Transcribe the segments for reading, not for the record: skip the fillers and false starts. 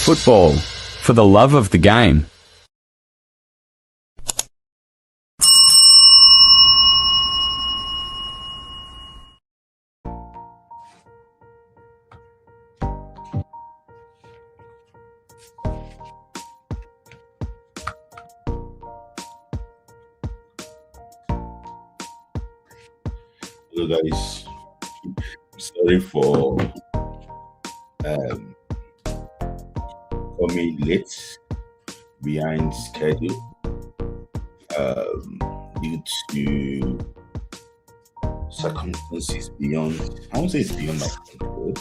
Football, for the love of the game. Hello guys, sorry for coming late behind schedule due to circumstances beyond, I won't say it's beyond my control.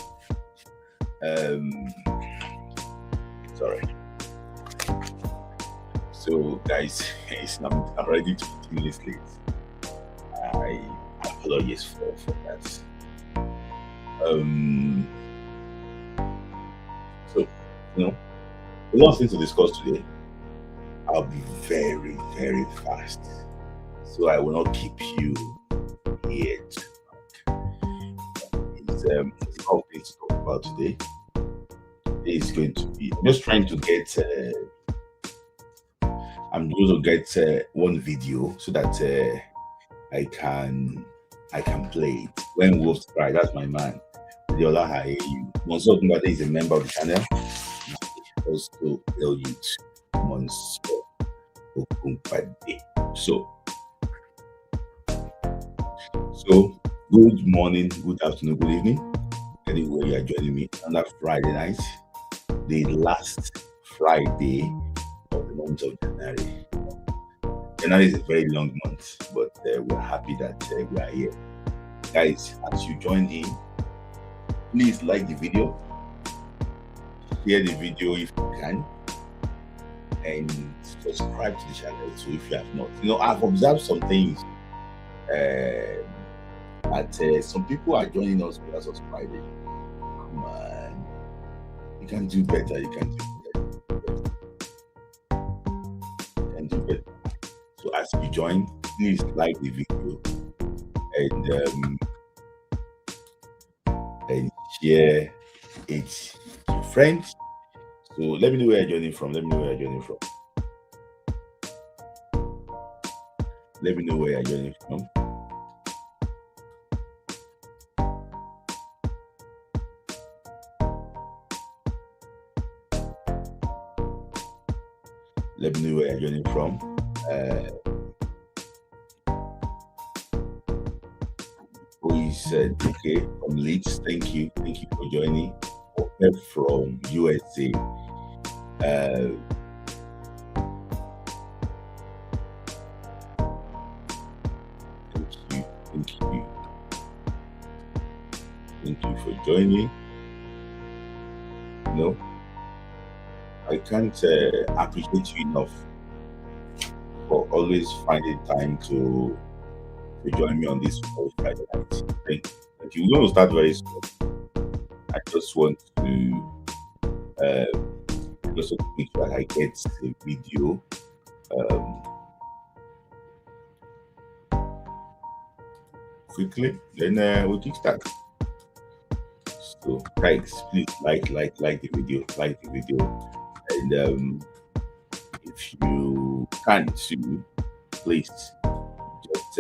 Sorry. So guys, I'm already 20 minutes late. I apologize for that. So, a lot of things to discuss today. I'll be very, very fast. So I will not keep you here too long. It's a lot of things to talk about today. Today is going to be, I'm just trying to get, I'm going to get one video so that I can play it. When wolves cry, that's my man. Diola Hayeyu. Monso Ogunbade is a member of the channel. Also, Youth Monso Ogunbade. So, good morning, good afternoon, good evening. Anywhere you are joining me on that Friday night, the last Friday of the month of January. January is a very long month, but we're happy that we are here. Guys, as you join in, please like the video, share the video if you can, and subscribe to the channel too if you have not. I've observed some things that some people are joining us without subscribing. Come on, you can do better. You can do better. So as you join, please like the video and share it to your friends. So let me know where you're joining from. Let me know where you're joining from. Let me know where you're joining from. Let me know where you're joining from. Who said, okay, from Leeds, thank you for joining. From USA. Thank you for joining. I can't appreciate you enough for always finding time to join me on this Friday night. Thank you. We're going to start very soon. I just want to make sure I get a video quickly, then we'll kick start. So guys, please like the video, and if you can too, please just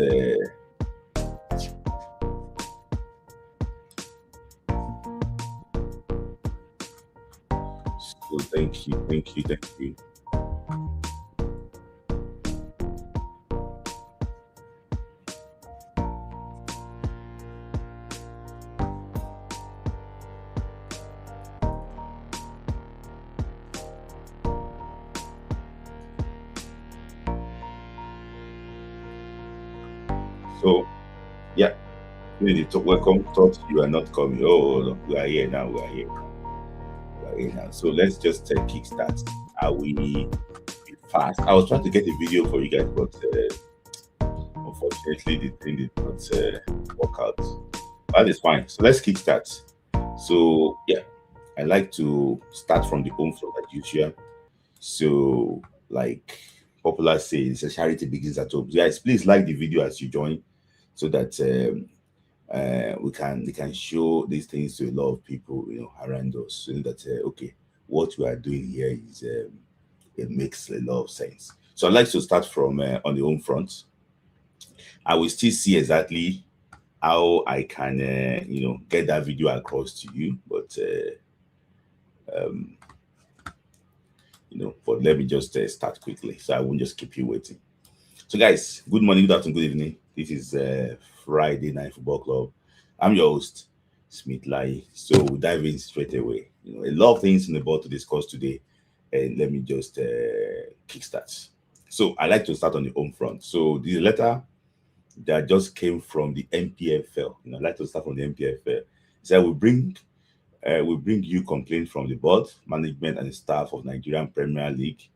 so thank you. So, yeah, welcome. Thought you are not coming. Oh, no, we are here now. So let's just kickstart. Are we fast? I was trying to get a video for you guys, but unfortunately, the thing did not work out. That is fine. So let's kickstart. So yeah, I like to start from the home floor as usual. So, like popular says, charity begins at home. Guys, please like the video as you join, so that we can show these things to a lot of people around us, so that okay, what we are doing here is it makes a lot of sense. So I'd like to start from on the home front. I will still see exactly how I can, get that video across to you. But but let me just start quickly, so I won't just keep you waiting. So, guys, good morning, good afternoon, good evening. This is Friday Night Football Club. I'm your host, Smith Lai. So we dive in straight away. A lot of things in the board to discuss today, and let me just kickstart. So I like to start on the home front. So this letter that just came from the MPFL. I'd like to start from the MPFL. So we bring you complaint from the board, management, and staff of Nigerian Premier League,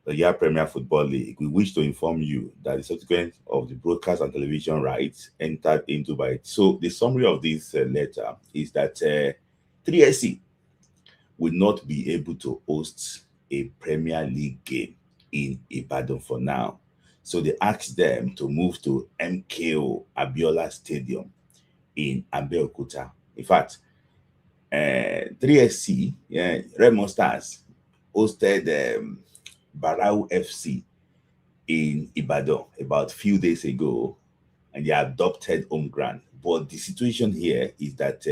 the Year Premier Football League. We wish to inform you that the subsequent of the broadcast and television rights entered into by it. So the summary of this letter is that 3SC will not be able to host a Premier League game in Ibadan for now. So they asked them to move to MKO Abiola Stadium in Abeokuta. In fact, 3SC, Red Monsters, hosted Barau FC in Ibadan about a few days ago, and they adopted home ground. But the situation here is that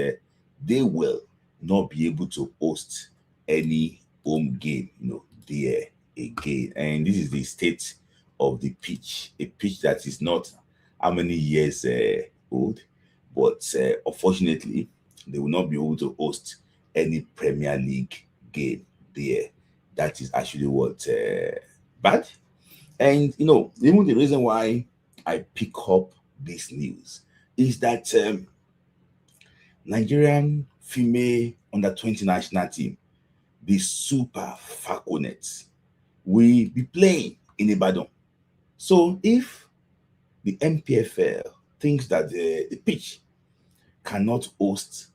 they will not be able to host any home game, there again. And this is the state of the pitch, a pitch that is not how many years old, but unfortunately, they will not be able to host any Premier League game there. That is actually what bad. And even the reason why I pick up this news is that Nigerian female under 20 national team, the Super Falconets, will be playing in Ibadan. So if the MPFL thinks that the pitch cannot host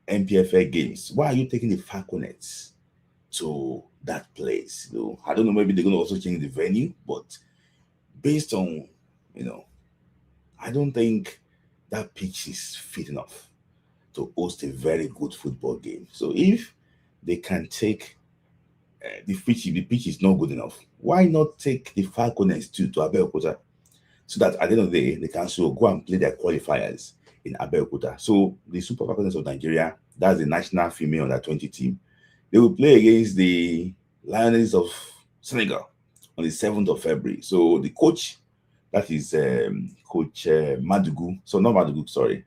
MPFL games, why are you taking the Falconets to that place? I don't know, maybe they're going to also change the venue, but based on, I don't think that pitch is fit enough to host a very good football game. So if they can take the pitch is not good enough, why not take the Falconets to Abeokuta, so that at the end of the day, they can also go and play their qualifiers in Abeokuta. So the Super Falcons of Nigeria, that's the national female under 20 team, they will play against the Lioness of Senegal on the 7th of February. So the coach, that is Coach Madugu. So not Madugu, sorry.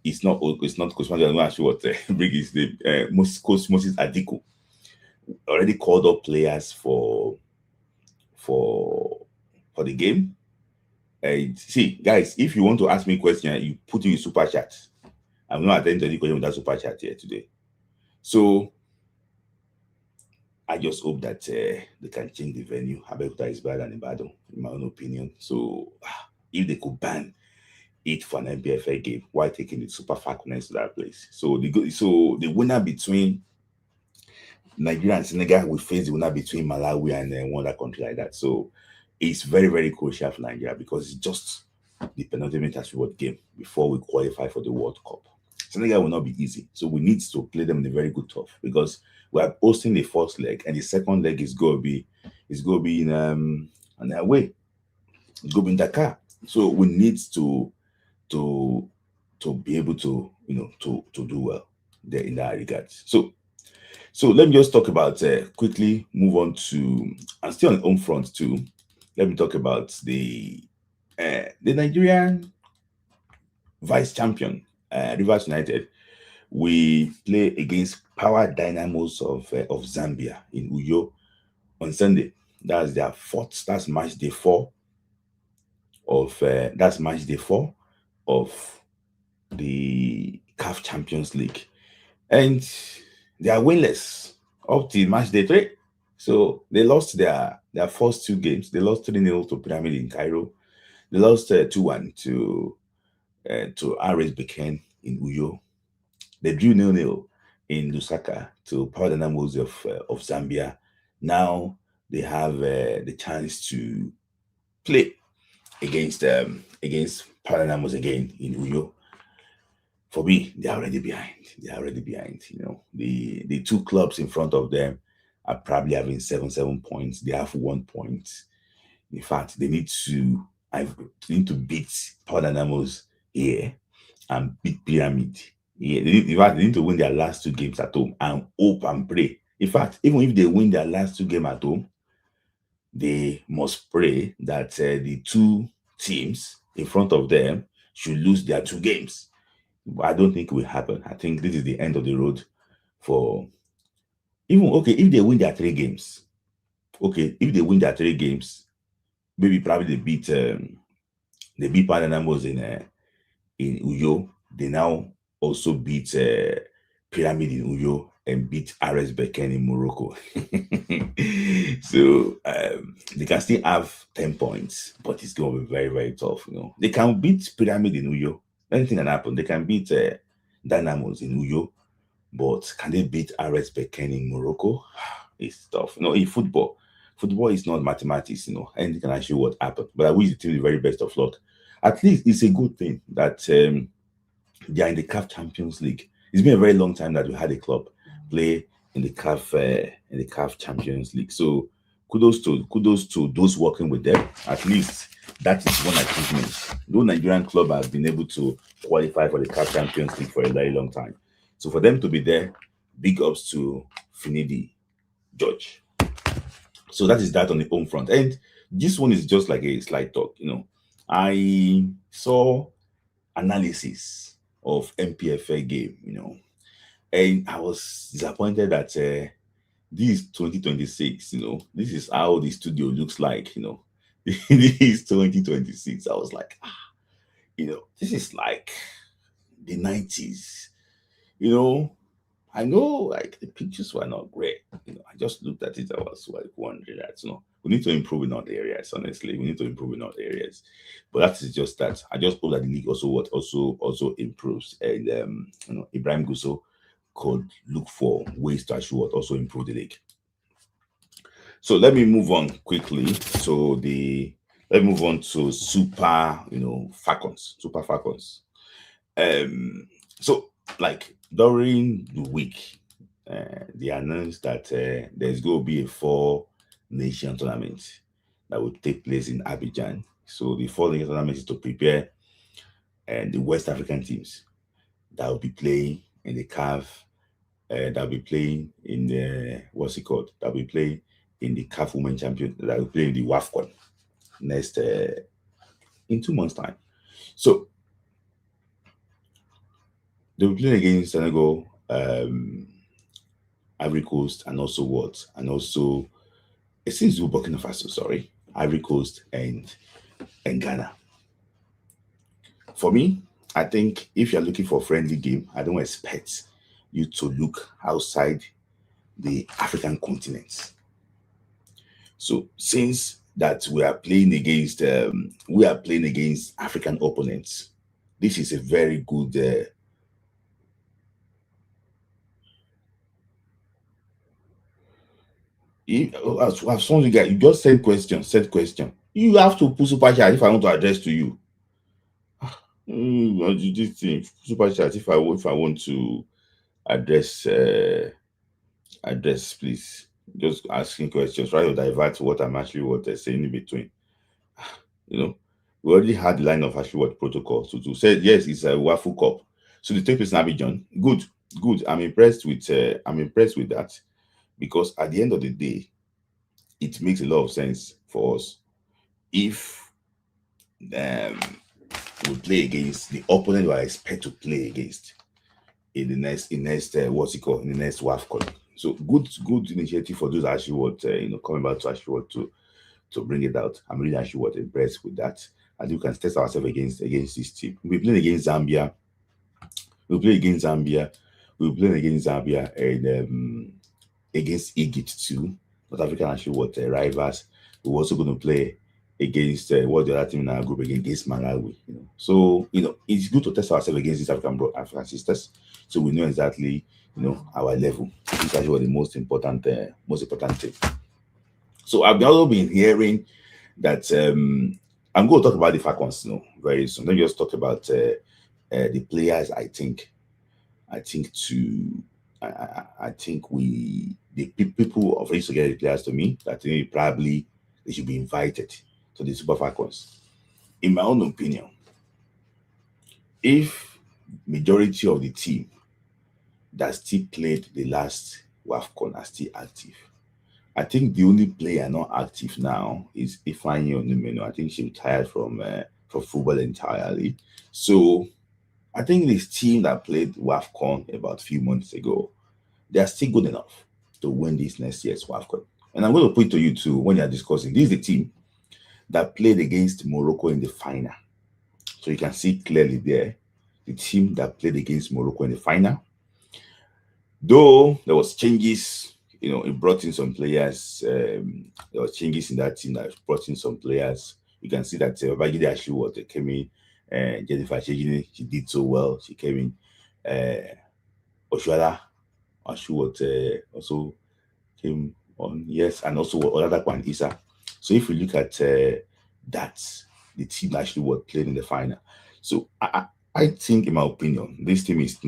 It's not Coach Madugu. I'm not sure what bring his name. Coach Moses Adiko already called up players for the game. See, guys, if you want to ask me a question, you put in a super chat. I'm not attending to any question with that super chat here today. So I just hope that they can change the venue. Abeokuta is better than Ibadan, in my own opinion. So if they could ban it for an MPFL game, why taking the Super Falconets to that place? So the winner between Nigeria and Senegal will face the winner between Malawi and one other country like that. So it's very, very crucial for Nigeria, because it's just the penultimate reward game before we qualify for the World Cup. Senegal will not be easy, so we need to play them in a very good tough, because we are hosting the first leg, and the second leg is going to be in on their way. It's going to be in Dakar, so we need to be able to to do well there in that regard. So let me just talk about quickly move on to, and still on the home front too. Let me talk about the Nigerian vice champion, Rivers United. We play against Power Dynamos of Zambia in Uyo on Sunday. That's their fourth. That's match day 4 of the CAF Champions League, and they are winless up to match day 3. So they lost their first 2 games. They lost 3-0 to Pyramid in Cairo. They lost 2-1 to RS Beken in Uyo. They drew 0-0 in Lusaka to Power Dynamos of Zambia. Now they have the chance to play against Power Dynamos again in Uyo for me, they are already behind. They are already behind. You know, the two clubs in front of them are probably having 7 points. They have 1 point. In fact, they need to beat Power Dynamos here and beat Pyramid. Yeah, in fact, they need to win their last two games at home and hope and pray. In fact, even if they win their last two games at home, they must pray that the two teams in front of them should lose their two games. But I don't think it will happen. I think this is the end of the road for even okay if they win their three games. Okay, if they win their three games, maybe probably they beat Panamos in Uyo. They now also beat Pyramid in Uyo and beat RS Berkane in Morocco. So they can still have 10 points, but it's going to be very, very tough. You know, they can beat Pyramid in Uyo. Anything can happen. They can beat Dynamos in Uyo, but can they beat RS Berkane in Morocco? It's tough. You know, in football is not mathematics. You know, anything can actually what happen. But I wish the team the very best of luck. At least it's a good thing that they are in the CAF Champions League. It's been a very long time that we had a club play in the CAF Champions League. So kudos to those working with them. At least that is one achievement. No Nigerian club has been able to qualify for the CAF Champions League for a very long time. So for them to be there, big ups to Finidi George. So that is that on the home front. And this one is just like a slight talk, you know. I saw analysis of MPFA game, you know, and I was disappointed that this 2026, you know, this is how the studio looks like, you know. This is 2026. I was like, you know, this is like the 90s, you know. I know like the pictures were not great. You know, I just looked at it, I was like wondering that, you know, we need to improve in other areas, honestly. We need to improve in other areas. But that is just that. I just hope that the league also improves. And you know, Ibrahim Gusso could look for ways to actually also improve the league. So let me move on quickly. Let's move on to Falcons. Super Falcons. So like during the week, they announced that there's going to be a 4-nation tournament that will take place in Abidjan. So the 4-nation tournament is to prepare the West African teams that will be playing in the CAF, that will be playing in the that will be playing in the CAF Women Champion, that will play in the WAFCON next in 2 months' time. So they will play against Senegal, Ivory Coast, and also what? And also, it seems to be Burkina Faso, sorry. Ivory Coast and Ghana. For me, I think if you're looking for a friendly game, I don't expect you to look outside the African continent. So since that we are playing against African opponents, this is a very good as soon as you just send question. You have to put super chat if I want to address to you. This thing, super chat if I want to address please. Just asking questions, try to divert what I'm actually saying in between. You know, we already had the line of actually what protocol to do. Said yes, it's a Waffle Cup. So the take place in Abidjan. Good. I'm impressed with that, because at the end of the day, it makes a lot of sense for us if we play against the opponent we expect to play against in the next in the next WAFCON. So good initiative for those actually coming back to actually to bring it out. I'm really actually impressed with that. And we can test ourselves against this team. We're playing against Zambia. We'll play against Zambia. And against Egypt too. North African actually rivals. We're also going to play against what the other team in our group against Malawi. You know, so it's good to test ourselves against these African sisters, so we know exactly our level. This is actually the most important thing. So I've also been hearing that I'm going to talk about the Falcons very soon. Let me just talk about the players, I think to I think we the people of used to get the players to me that probably they should be invited to the Super Falcons. In my own opinion, if majority of the team that still played the last WAFCON are still active, I think the only player not active now is Ifeanyi Onumenu. I think she retired from football entirely. So I think this team that played WAFCON about a few months ago, they are still good enough to win this next year's WAFCON. And I'm going to put it to you too when you're discussing. This is the team that played against Morocco in the final. So you can see clearly there the team that played against Morocco in the final. Though there was changes, it brought in some players. There was changes in that team that brought in some players. You can see that Bagide actually was came in. Jennifer Shejini, she did so well. She came in. Oshuala also came on, yes, and also Oladapo Isa. So if you look at that, the team actually was playing in the final. So I think, in my opinion, this team is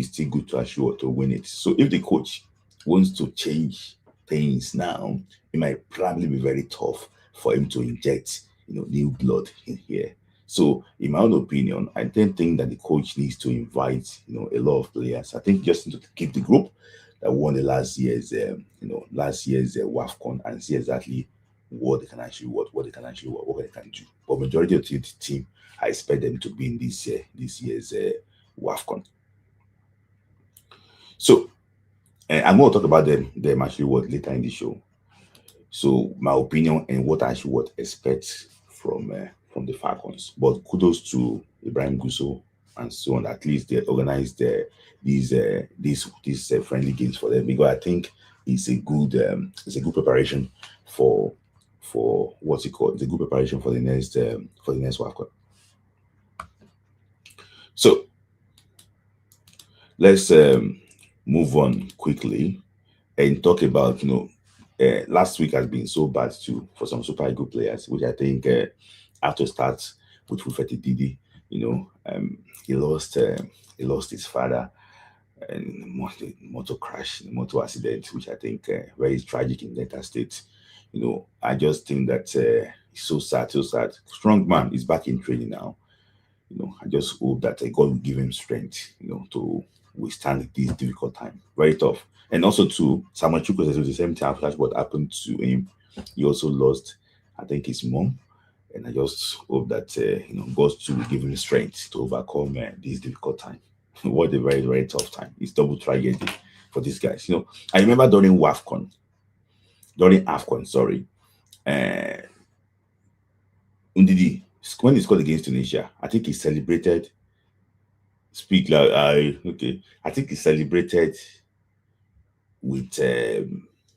still good to assure to win it. So if the coach wants to change things now, it might probably be very tough for him to inject new blood in here. So, in my own opinion, I don't think that the coach needs to invite a lot of players. I think just need to keep the group that won the last year's WAFCON and see exactly what they can actually what they can do. But majority of the team, I expect them to be in this year's WAFCON. So I'm going to talk about them actually later in the show. So my opinion and what I should expect from the Falcons. But kudos to Ibrahim Gusso and so on. At least they organized these friendly games for them, because I think it's a good preparation for what's it called? It's a good preparation for the next WAFCON. So let's move on quickly and talk about last week has been so bad too for some Super Eagles players, which I think have to start with Fufeti Didi. He lost his father in motor crash, motor accident, which I think very tragic in Delta State. I just think that it's so sad, so sad. Strong man is back in training now. I just hope that God will give him strength, to withstand this difficult time. Very tough. And also to Samuel Chukwu, at the same time, that's what happened to him. He also lost, I think, his mom. And I just hope that God too will give him strength to overcome this difficult time. What a very, very tough time. It's double tragedy for these guys. I remember during AFCON, sorry, Ndidi, when he scored against Tunisia, I think he celebrated. Speak loud. I think he celebrated with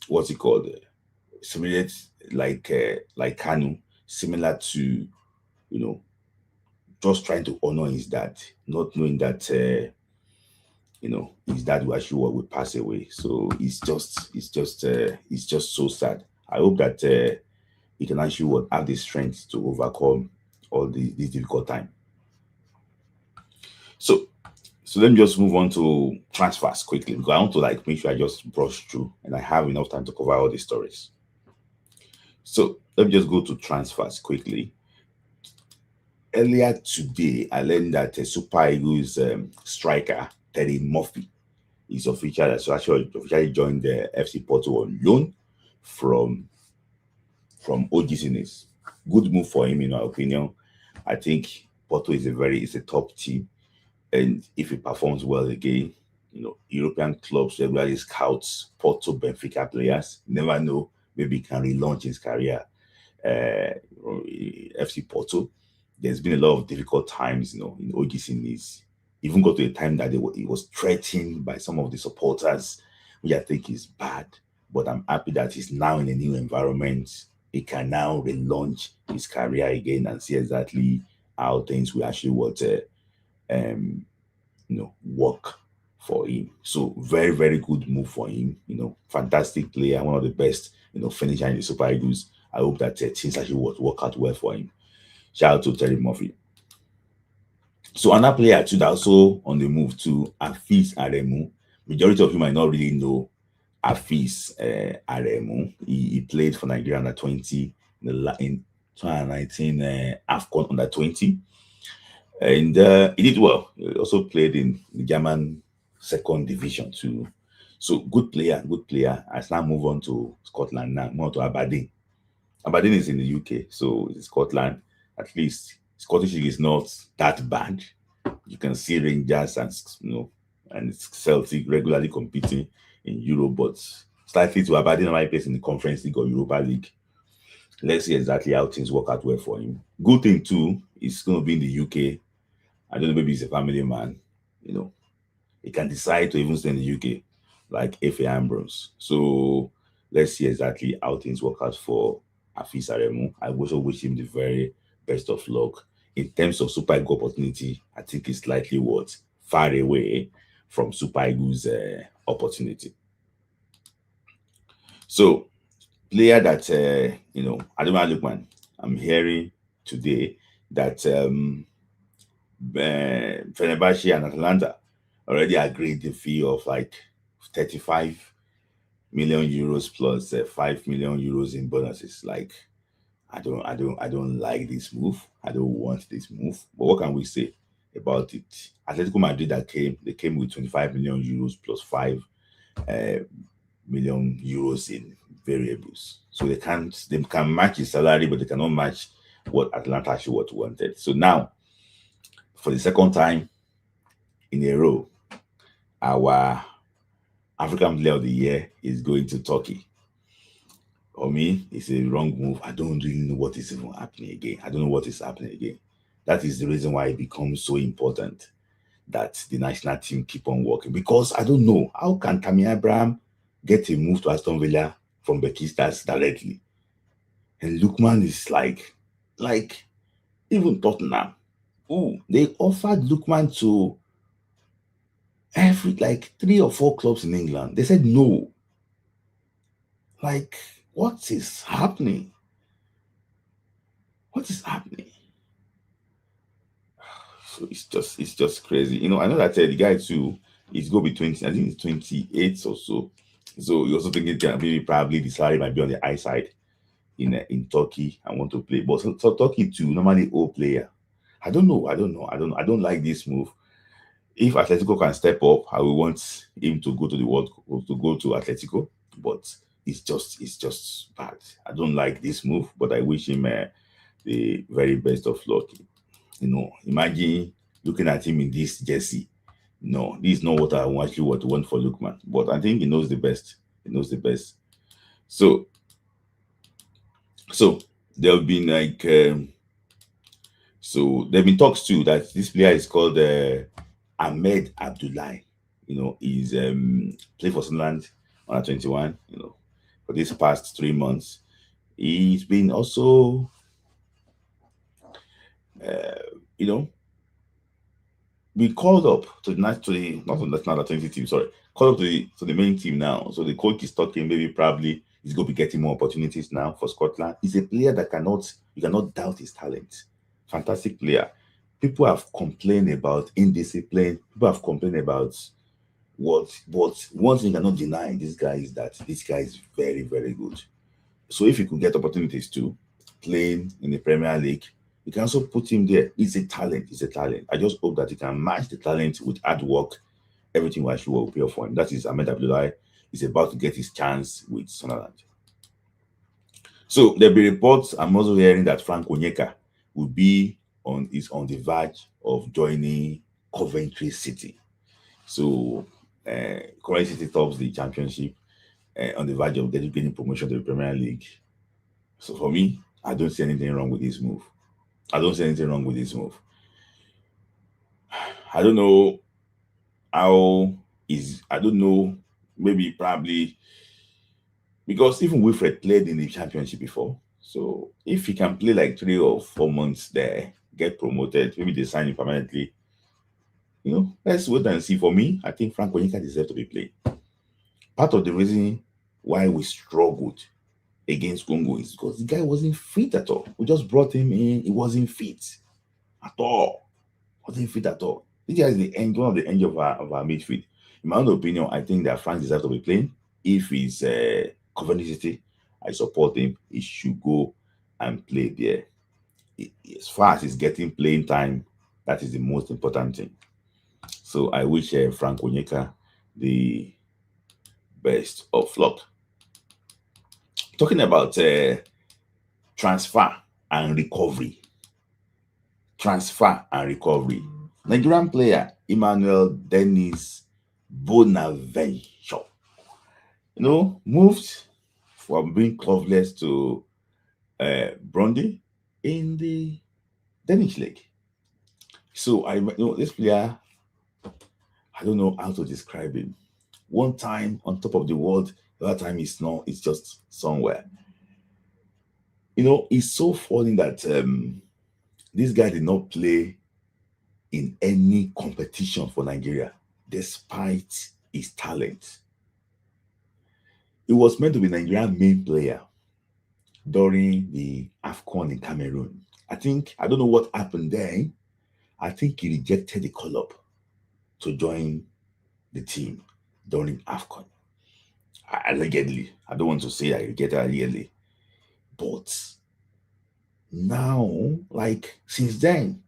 what's it called? Similar like Kanu, similar to just trying to honor his dad, not knowing that his dad will actually will pass away. So it's just so sad. I hope that he can actually have the strength to overcome all this difficult time. So let me just move on to transfers quickly, because I want to make sure I just brush through and I have enough time to cover all the stories. So let me just go to transfers quickly. Earlier today, I learned that Super Eagles striker Terry Murphy is officially joined the FC Porto on loan from OGC. Good move for him, in my opinion. I think Porto is a top team, and if he performs well again, European clubs regularly scouts Porto Benfica players. Never know, maybe he can relaunch his career. FC Porto. There's been a lot of difficult times, in OGC. Even got to a time that he was threatened by some of the supporters, which I think is bad. But I'm happy that he's now in a new environment. He can now relaunch his career again and see exactly how things will actually work for him. So very, very good move for him. Fantastic player, one of the best, finisher in the Super Eagles. I hope that things actually work out well for him. Shout out to Terry Murphy. So another player too that also on the move to Afis Aremu. Majority of you might not really know Afis Aremu. He played for Nigeria under 20 in 2019 AFCON under 20. And he did well. He also played in the German second division too. So good player, good player. I now move on to Scotland now, more to Aberdeen. Aberdeen is in the UK, so it's Scotland. At least Scottish League is not that bad. You can see Rangers and and Celtic regularly competing in Europe, but slightly to Aberdeen my place in the Conference League or Europa League. Let's see exactly how things work out well for him. Good thing too, he's going to be in the UK. I don't know, maybe he's a family man. You know, he can decide to even stay in the UK, like Efe Ambrose. So let's see exactly how things work out for Afis Aremu. I also wish him the very best of luck. In terms of Super Eagles opportunity, I think it's slightly what far away from Super Eagles opportunity. So player that Adama Lukman, I'm hearing today that Fenerbahce and Atalanta already agreed the fee of like 35 million euros plus 5 million euros in bonuses. Like, I don't like this move. I don't want this move. But what can we say about it? Atletico Madrid they came with 25 million euros plus 5 uh, million euros in variables. So they can match his salary, but they cannot match what Atlanta actually wanted. So now, for the second time in a row, our African Player of the Year is going to Turkey. For me, it's a wrong move. I don't really know what is even happening again. I don't know what is happening again. That is the reason why it becomes so important that the national team keep on working. Because I don't know, how can Tammy Abraham get a move to Aston Villa from Besiktas directly? And Lukman is like even Tottenham. Oh, they offered Lukman to every like 3 or 4 clubs in England. They said no. Like, what is happening? What is happening? So it's just crazy. I know that the guy too is going to be 20, I think it's 28 or so. So you also think it can maybe probably the salary might be on the high side in Turkey and want to play. But so Turkey too, normally old player. I don't know. I don't like this move. If Atletico can step up, I will want him to go to the World to go to Atletico. But it's just bad. I don't like this move, but I wish him the very best of luck. Imagine looking at him in this jersey. No, this is not what I actually want for Lukman. But I think he knows the best. He knows the best. So there have been talks too that this player is called Ahmed Abdullahi. He's played for Sunderland on 21. For this past 3 months, he's been also you know be called up to the not to the national 20 team, sorry, called up to the main team now. So the coach is talking, maybe probably he's going to be getting more opportunities now for Scotland. He's a player that you cannot doubt his talent. Fantastic player. People have complained about indiscipline. People have complained about but one thing you cannot deny this guy is that this guy is very, very good. So if he could get opportunities to playing in the Premier League, you can also put him there. He's a talent. He's a talent. I just hope that he can match the talent with hard work. Everything will actually will pay for him. That is Ahmed Abdullahi. He's about to get his chance with Sunderland. So there'll be reports. I'm also hearing that Frank Onyeka is on the verge of joining Coventry City. So Coventry City tops the championship, on the verge of getting promotion to the Premier League. So for me, I don't see anything wrong with this move. I don't see anything wrong with this move. I don't know I don't know, maybe probably because even Wilfred played in the championship before. So if he can play like 3 or 4 months there, get promoted, maybe they sign him permanently. Let's wait and see. For me, I think Frank Onyeka deserves to be played. Part of the reason why we struggled against Congo is because the guy wasn't fit at all. We just brought him in, he wasn't fit at all. wasn't fit at all. This guy is one of the end of our midfield. In my own opinion, I think that Frank deserves to be playing. If he's Coventry City, I support him. He should go and play there. As far as he's getting playing time, that is the most important thing. So I wish Frank Onyeka the best of luck. Talking about transfer and recovery. Transfer and recovery. Nigerian player Emmanuel Dennis Bonaventure, moved from being clubless to Brundy in the Danish league. So this player, I don't know how to describe him. One time on top of the world, the other time it's not. It's just somewhere. It's so funny that this guy did not play in any competition for Nigeria, despite his talent. He was meant to be Nigeria's main player during the AFCON in Cameroon. I don't know what happened then. I think he rejected the call-up to join the team during AFCON. Allegedly. I don't want to say I rejected allegedly. But now, since then,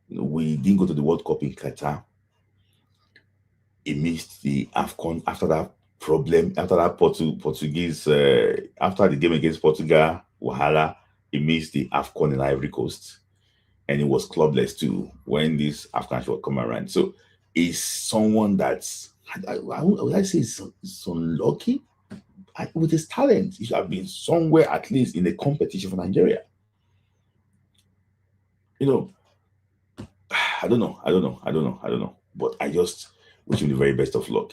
we didn't go to the World Cup in Qatar. He missed the AFCON after that problem, after that Portuguese, after the game against Portugal, Wahala, he missed the AFCON in Ivory Coast. And he was clubless too when this AFCON should come around. So he's someone that's, would I say, is unlucky with his talent. He should have been somewhere at least in a competition for Nigeria. I don't know. But I just wish him the very best of luck.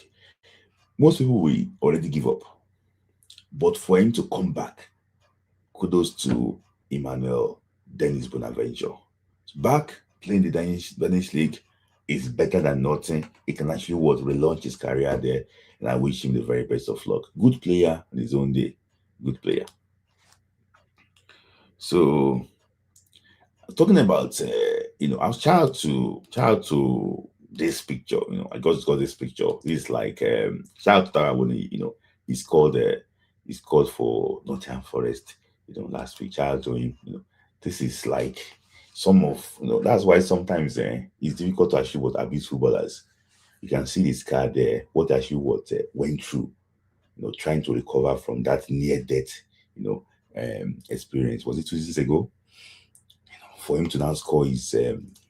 Most people will already give up. But for him to come back, kudos to Emmanuel Dennis Bonaventure. Back playing the Danish league is better than nothing. He can actually relaunch his career there. And I wish him the very best of luck. Good player on his own day. Good player. So, talking about, I was child to this picture. I got this picture. It's like shout out to Tarawoni. He's called for Nottingham Forest. Last week, child to him. This is like some of that's why sometimes it's difficult to actually abuse footballers. You can see this card there. What actually went through. Trying to recover from that near death. Experience. Was it 2 years ago? For him to now score his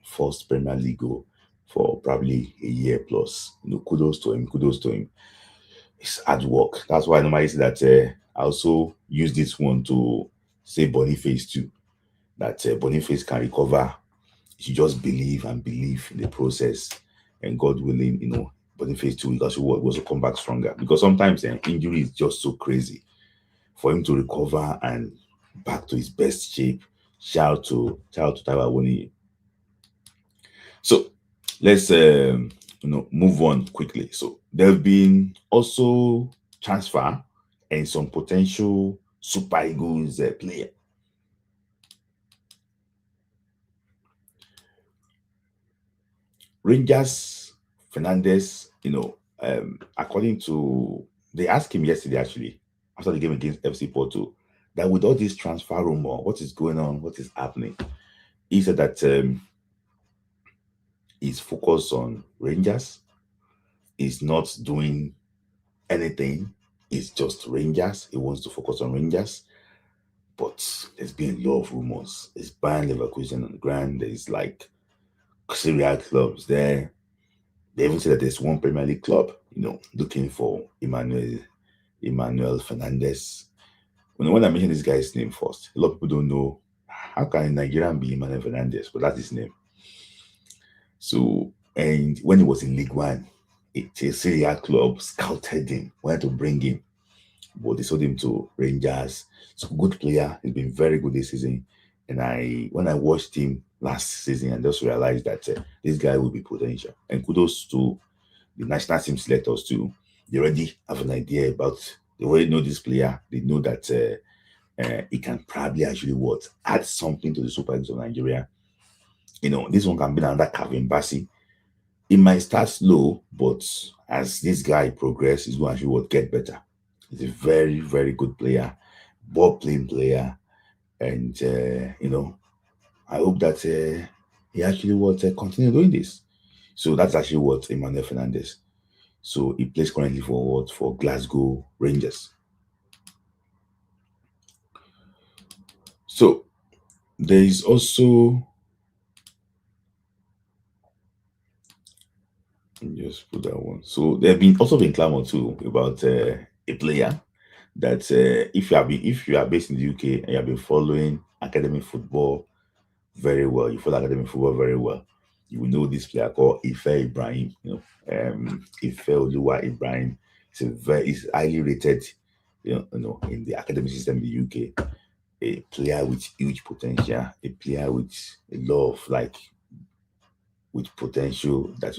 first Premier League goal for probably a year plus. Kudos to him. It's hard work. That's why I normally say that I also use this one to say Boniface too. That Boniface can recover. You just believe in the process. And God willing, Boniface too, because he will also come back stronger. Because sometimes injury is just so crazy. For him to recover and back to his best shape, shout to Taiwo. So let's move on quickly. So there have been also transfer and some potential Super Eagles player. Rangers Fernandez, according to they asked him yesterday actually after the game against FC Porto that with all this transfer rumor, what is going on, what is happening? He said that he's focused on Rangers. He's not doing anything. It's just Rangers. He wants to focus on Rangers. But there's been a lot of rumors. There's Bayern Leverkusen on the ground. There's like Syria clubs there. They even say that there's one Premier League club, looking for Emmanuel Fernandez. When I mention this guy's name first, a lot of people don't know how can a Nigerian be Emmanuel Fernandez, but that's his name. So, and when he was in League One, a Syria club scouted him, wanted to bring him, but they sold him to Rangers. So good player. He's been very good this season. And when I watched him last season, I just realized that this guy will be potential. And kudos to the national team selectors too. They already have an idea about. They already know this player. They know that he can probably actually add something to the Super Eagles of Nigeria. This one can be another Calvin Bassey. It might start slow, but as this guy progresses, he's going to actually get better. He's a very, very good player, ball playing player. And, I hope that he actually will continue doing this. So that's actually what Emmanuel Fernandez. So he plays currently for what? For Glasgow Rangers. So there is also, just put that one. So there have been also been clamor too about a player that if you are based in the UK and you have been following academic football very well, you follow academic football very well, you will know this player called Ife Ibrahim. Ife Oluwa Ibrahim. He's highly rated, in the academic system in the UK. A player with huge potential, a player with a lot of with potential that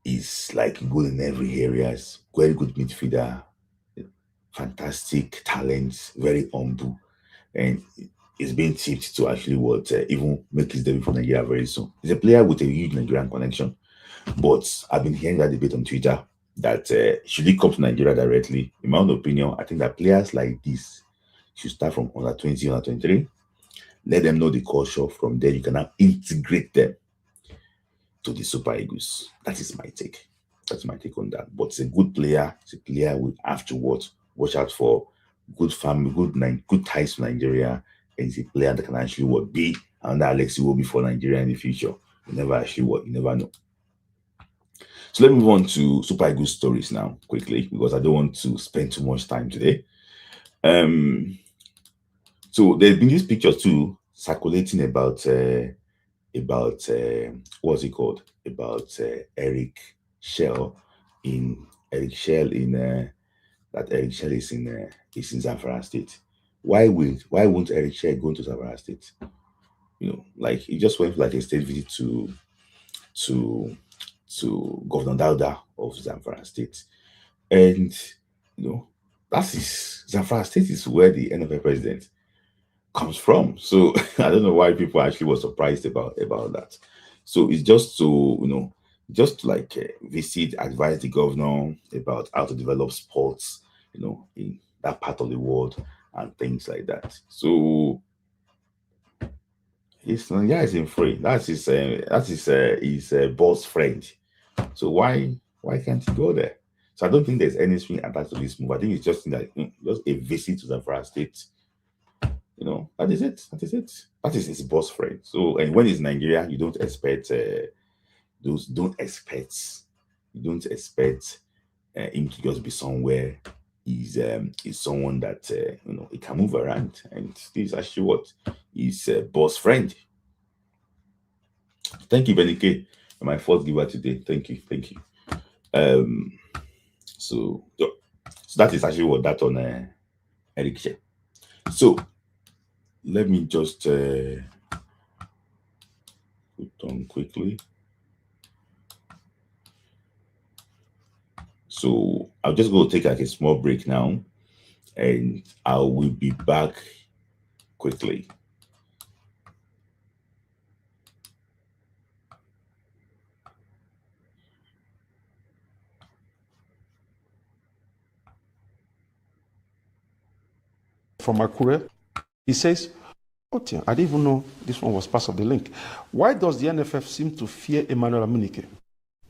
is like good in every areas, very good midfielder, fantastic talents, very humble, and is being tipped to actually even make his debut for Nigeria very soon. He's a player with a huge Nigerian connection, but I've been hearing that debate on Twitter that should he come to Nigeria directly? In my own opinion, I think that players like this should start from under 20, under 23. Let them know the culture. From there, you can now integrate them to the Super Eagles. That is my take. That's my take on that. But it's a good player. It's a player we have to watch out for. Good family, good ties to Nigeria, and he's a player that can actually be under Alexi will be for Nigeria in the future. You never actually you never know. So let's move on to Super Eagles stories now quickly because I don't want to spend too much time today. So there's been these pictures too circulating about what's it called? About Eric Shell in that Eric Shell is in Zamfara State. Why won't Eric Shell go to Zamfara State? Like he just went for like a state visit to Governor Dauda of Zamfara State, and Zamfara State is where the NFL president comes from. So I don't know why people actually were surprised about that. So it's just to visit, advise the governor about how to develop sports, in that part of the world and things like that. So he's in free. That's his boss friend. So why can't he go there? So I don't think there's any string attached to this move. I think it's just just a visit to the Zamfara State. That is it. That is his boss friend. So, and when he's in Nigeria, you don't expect him to just be somewhere. He's someone that he can move around, and this is actually what his boss friend. Thank you, Benike, my fourth giver today. Thank you. So that is actually what that on Eric Shea. So let me just put on quickly. So I'll just go take like a small break now, and I will be back quickly. From Akure, he says, "Oh, I didn't even know this one was part of the link. Why does the NFF seem to fear Emmanuel Amunike?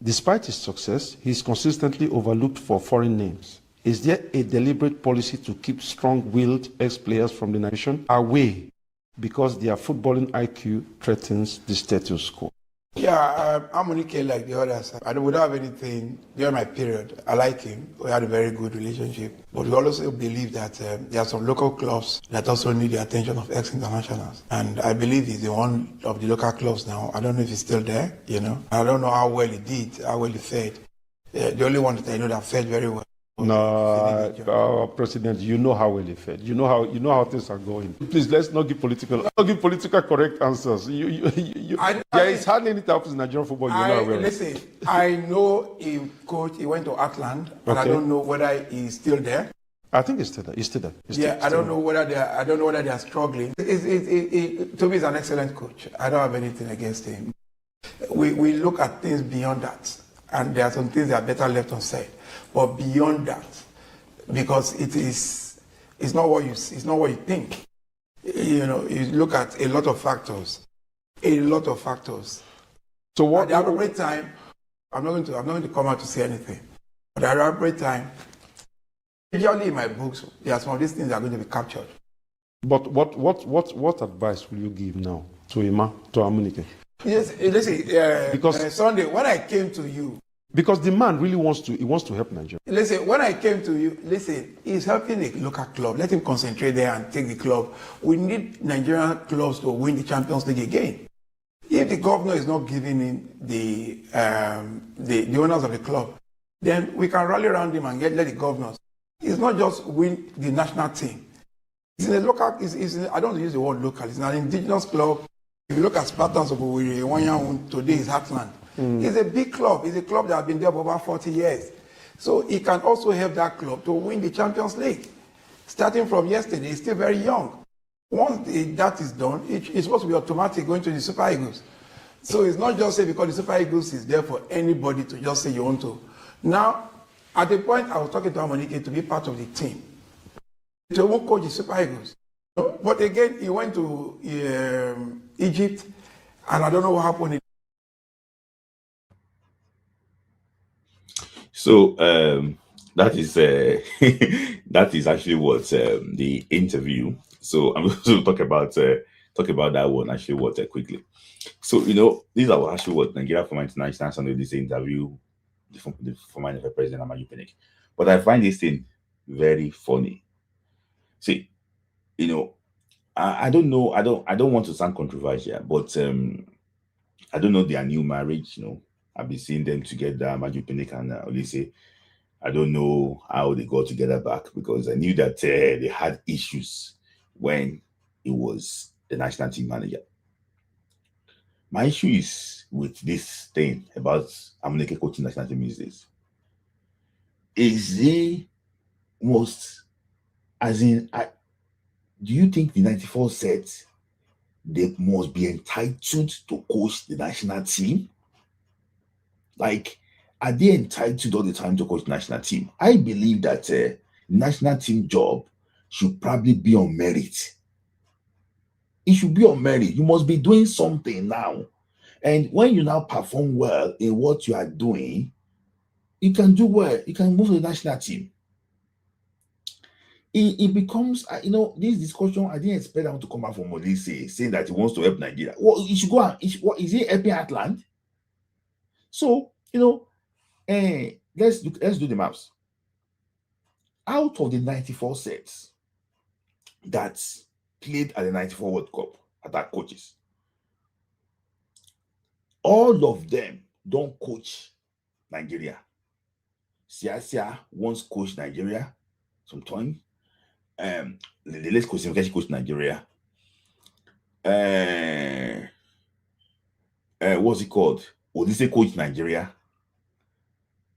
Despite his success, he is consistently overlooked for foreign names. Is there a deliberate policy to keep strong-willed ex-players from the nation away because their footballing IQ threatens the status quo?" Yeah, I'm Amunike like the others. I don't have anything during my period. I like him. We had a very good relationship. But we also believe that there are some local clubs that also need the attention of ex-internationals. And I believe he's the one of the local clubs now. I don't know if he's still there, I don't know how well he did, how well he fared. The only one that I know that fared very well. No, President, you know how well he fed. You know how things are going. Please, let's not give political correct answers. There is hardly any type of Nigerian football you're not aware of. Listen, I know he went to Atland, but I don't know whether he's still there. I think it's still there. It's still there. I don't know whether they are struggling. Toby is an excellent coach. I don't have anything against him. We look at things beyond that, and there are some things that are better left unsaid. But beyond that, because it's not what you think. You look at a lot of factors. So what? At the appropriate time, I'm not going to come out to say anything. But at the appropriate time, usually in my books, there are some of these things that are going to be captured. But what advice will you give now to Amunike? Yes, listen. Because Sunday, when I came to you, because the man really wants to help Nigeria. Listen, when I came to you, he's helping the local club. Let him concentrate there and take the club. We need Nigerian clubs to win the Champions League again. If the governor is not giving in the owners of the club, then we can rally around him and let the governors. It's not just win the national team. It's in a local. I don't use the word local. It's an indigenous club. If you look at Spartans of Owerri, today is Heartland. It's a big club. It's a club that has been there for about 40 years. So it can also help that club to win the Champions League. Starting from yesterday, it's still very young. Once that is done, it's supposed to be automatic going to the Super Eagles. So it's not just say because the Super Eagles is there for anybody to just say you want to. Now, at the point I was talking to Amunike to be part of the team. He won't coach the Super Eagles. But again, he went to Egypt, and I don't know what happened. So that is that is actually what the interview. So I'm going to talk about that one actually quickly. So these are actually what Nigeria former international Sunday this interview the former NFL president Emmanuel Dennis. But I find this thing very funny. See, I don't know. I don't want to sound controversial, but I don't know their new marriage. I've been seeing them together, Emmanuel Dennis and Olise. I don't know how they got together back because I knew that they had issues when he was the national team manager. My issue is with this thing about Amunike coaching national team these days. Is he most, as in, do you think the 94 said they must be entitled to coach the national team? Like, are they entitled all the time to coach the national team? I believe that national team job should probably be on merit. It should be on merit. You must be doing something now. And when you now perform well in what you are doing, you can do well. You can move to the national team. It becomes, this discussion, I didn't expect them to come out from Olise saying that he wants to help Nigeria. Well, he should go and, is he helping Atlant? So, let's do the maps. Out of the 94 sets that played at the 94 World Cup, attack coaches, all of them don't coach Nigeria. Siasia once coached Nigeria sometime. The latest coach coached Nigeria. What's it called? Olise coached Nigeria.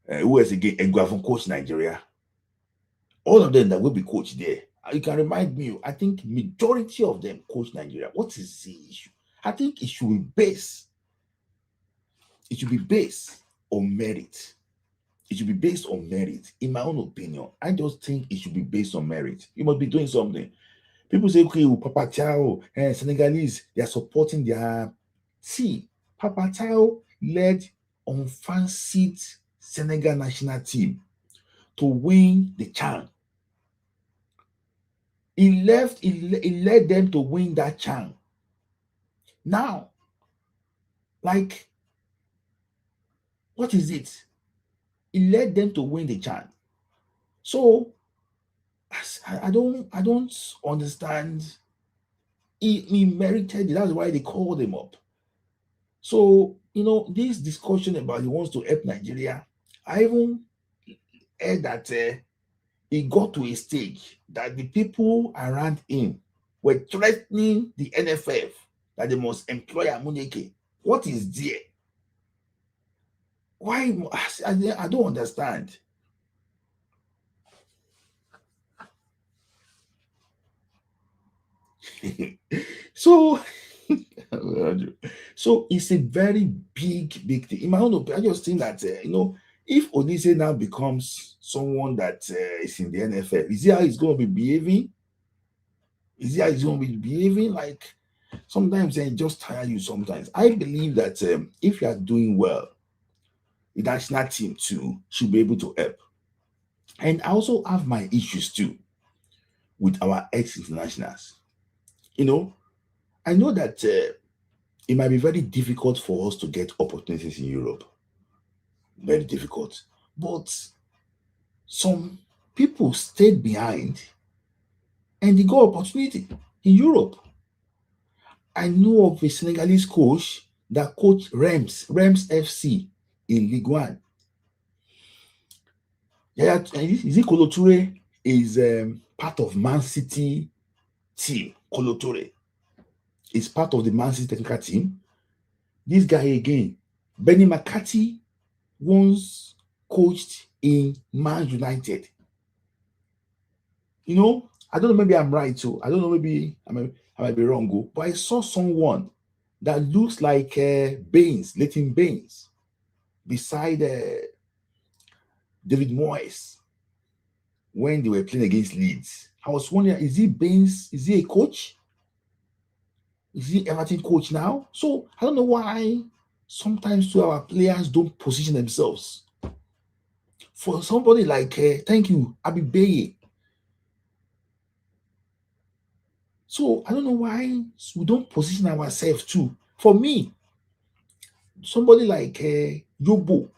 Who else again? Eguavon coached Nigeria. All of them that will be coached there. You can remind me, I think majority of them coach Nigeria. What is the issue? I think it should be based. It should be based on merit. It should be based on merit. In my own opinion, I just think it should be based on merit. You must be doing something. People say, okay, Papa Thiaw and Senegalese, they are supporting their team. Papa Thiaw led unfancied Senegal national team to win the CHAN. He led them to win that CHAN. Now, like, what is it? He led them to win the CHAN. So I don't understand. He merited it. That's why they called him up. So this discussion about he wants to help Nigeria, I even heard that he got to a stage that the people around him were threatening the NFF that they must employ Amunike. What is there? Why? I don't understand. So, so it's a very big thing. In my own opinion, I just think that if Odise now becomes someone that is in the NFL, is he how he's going to be behaving? Is he how he's going to be behaving? Like sometimes they just tire you. Sometimes I believe that if you are doing well, the national team too should be able to help. And I also have my issues too with our ex-internationals. I know that it might be very difficult for us to get opportunities in Europe. Very difficult. But some people stayed behind and they got opportunity in Europe. I know of a Senegalese coach that coached Reims FC in Ligue 1. Yeah, Kolo Toure is part of Man City team. Kolo Toure is part of the Man City technical team. This guy again, Benny McCarthy, once coached in Man United. I don't know, maybe I'm right too. I don't know, maybe I might be wrong, but I saw someone that looks like Leighton Baines, beside David Moyes when they were playing against Leeds. I was wondering, is he Baines? Is he a coach? Is he Everton coach now? So I don't know why sometimes our players don't position themselves. For somebody like, thank you, Abibeye. So I don't know why we don't position ourselves too. For me, somebody like Yobo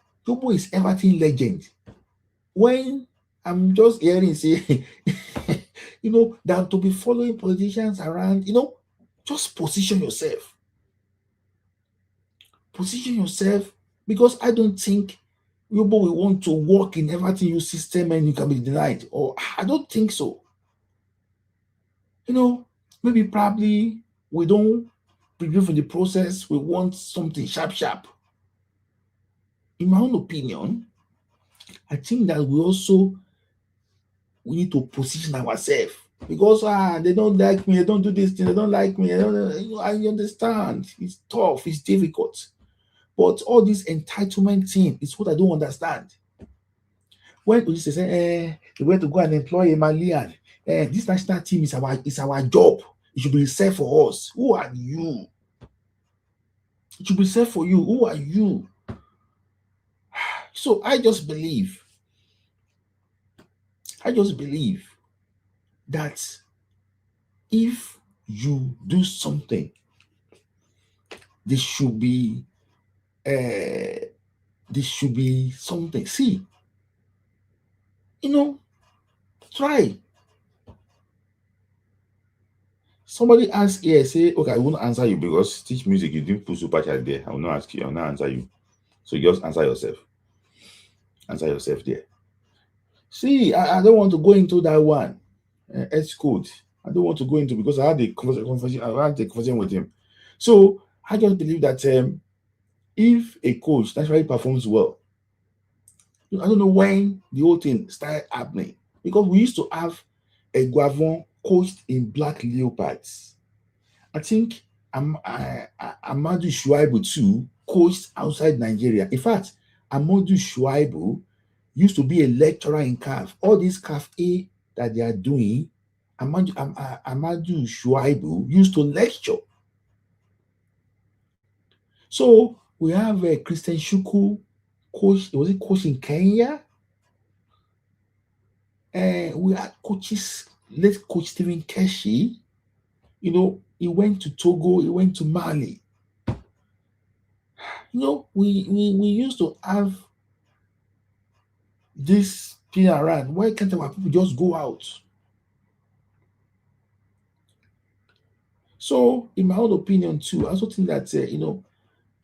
is Everton legend. When I'm just hearing say, that to be following politicians around, just position yourself. Position yourself, because I don't think Yobo will want to work in Everton youth system and you can be denied. Or I don't think so. Maybe probably we don't believe in the process. We want something sharp. In my own opinion, I think that we need to position ourselves, because they don't like me, they don't do this thing, they don't like me. I understand. It's tough, it's difficult. But all this entitlement thing is what I don't understand. When we say, we went to go and employ a Malian, this national team is our job. It should be reserved for us. Who are you? It should be reserved for you. Who are you? So I just believe that if you do something, there should be something. See, try. Somebody ask here, say, okay, I won't answer you because teach music, you didn't put super chat there. I will not ask you, I will not answer you. So just answer yourself. Answer yourself there. See, I don't want to go into that one. Edge code. I don't want to go into, because I had a conversation with him. So I just believe that if a coach naturally performs well, I don't know when the whole thing started happening, because we used to have a Guavon coached in Black Leopards. I think Amadou Shuaibu too coached outside Nigeria. In fact, Amadou Shuaibu used to be a lecturer in CAF. All these CAF A that they are doing, Amadou Shuaibu used to lecture. So we have Christian Shuku, coach. Was it coach in Kenya? We had coaches. Let's coach Stephen Keshi. He went to Togo. He went to Mali. We used to have this thing around. Why can't our people just go out? So, in my own opinion too, I also think that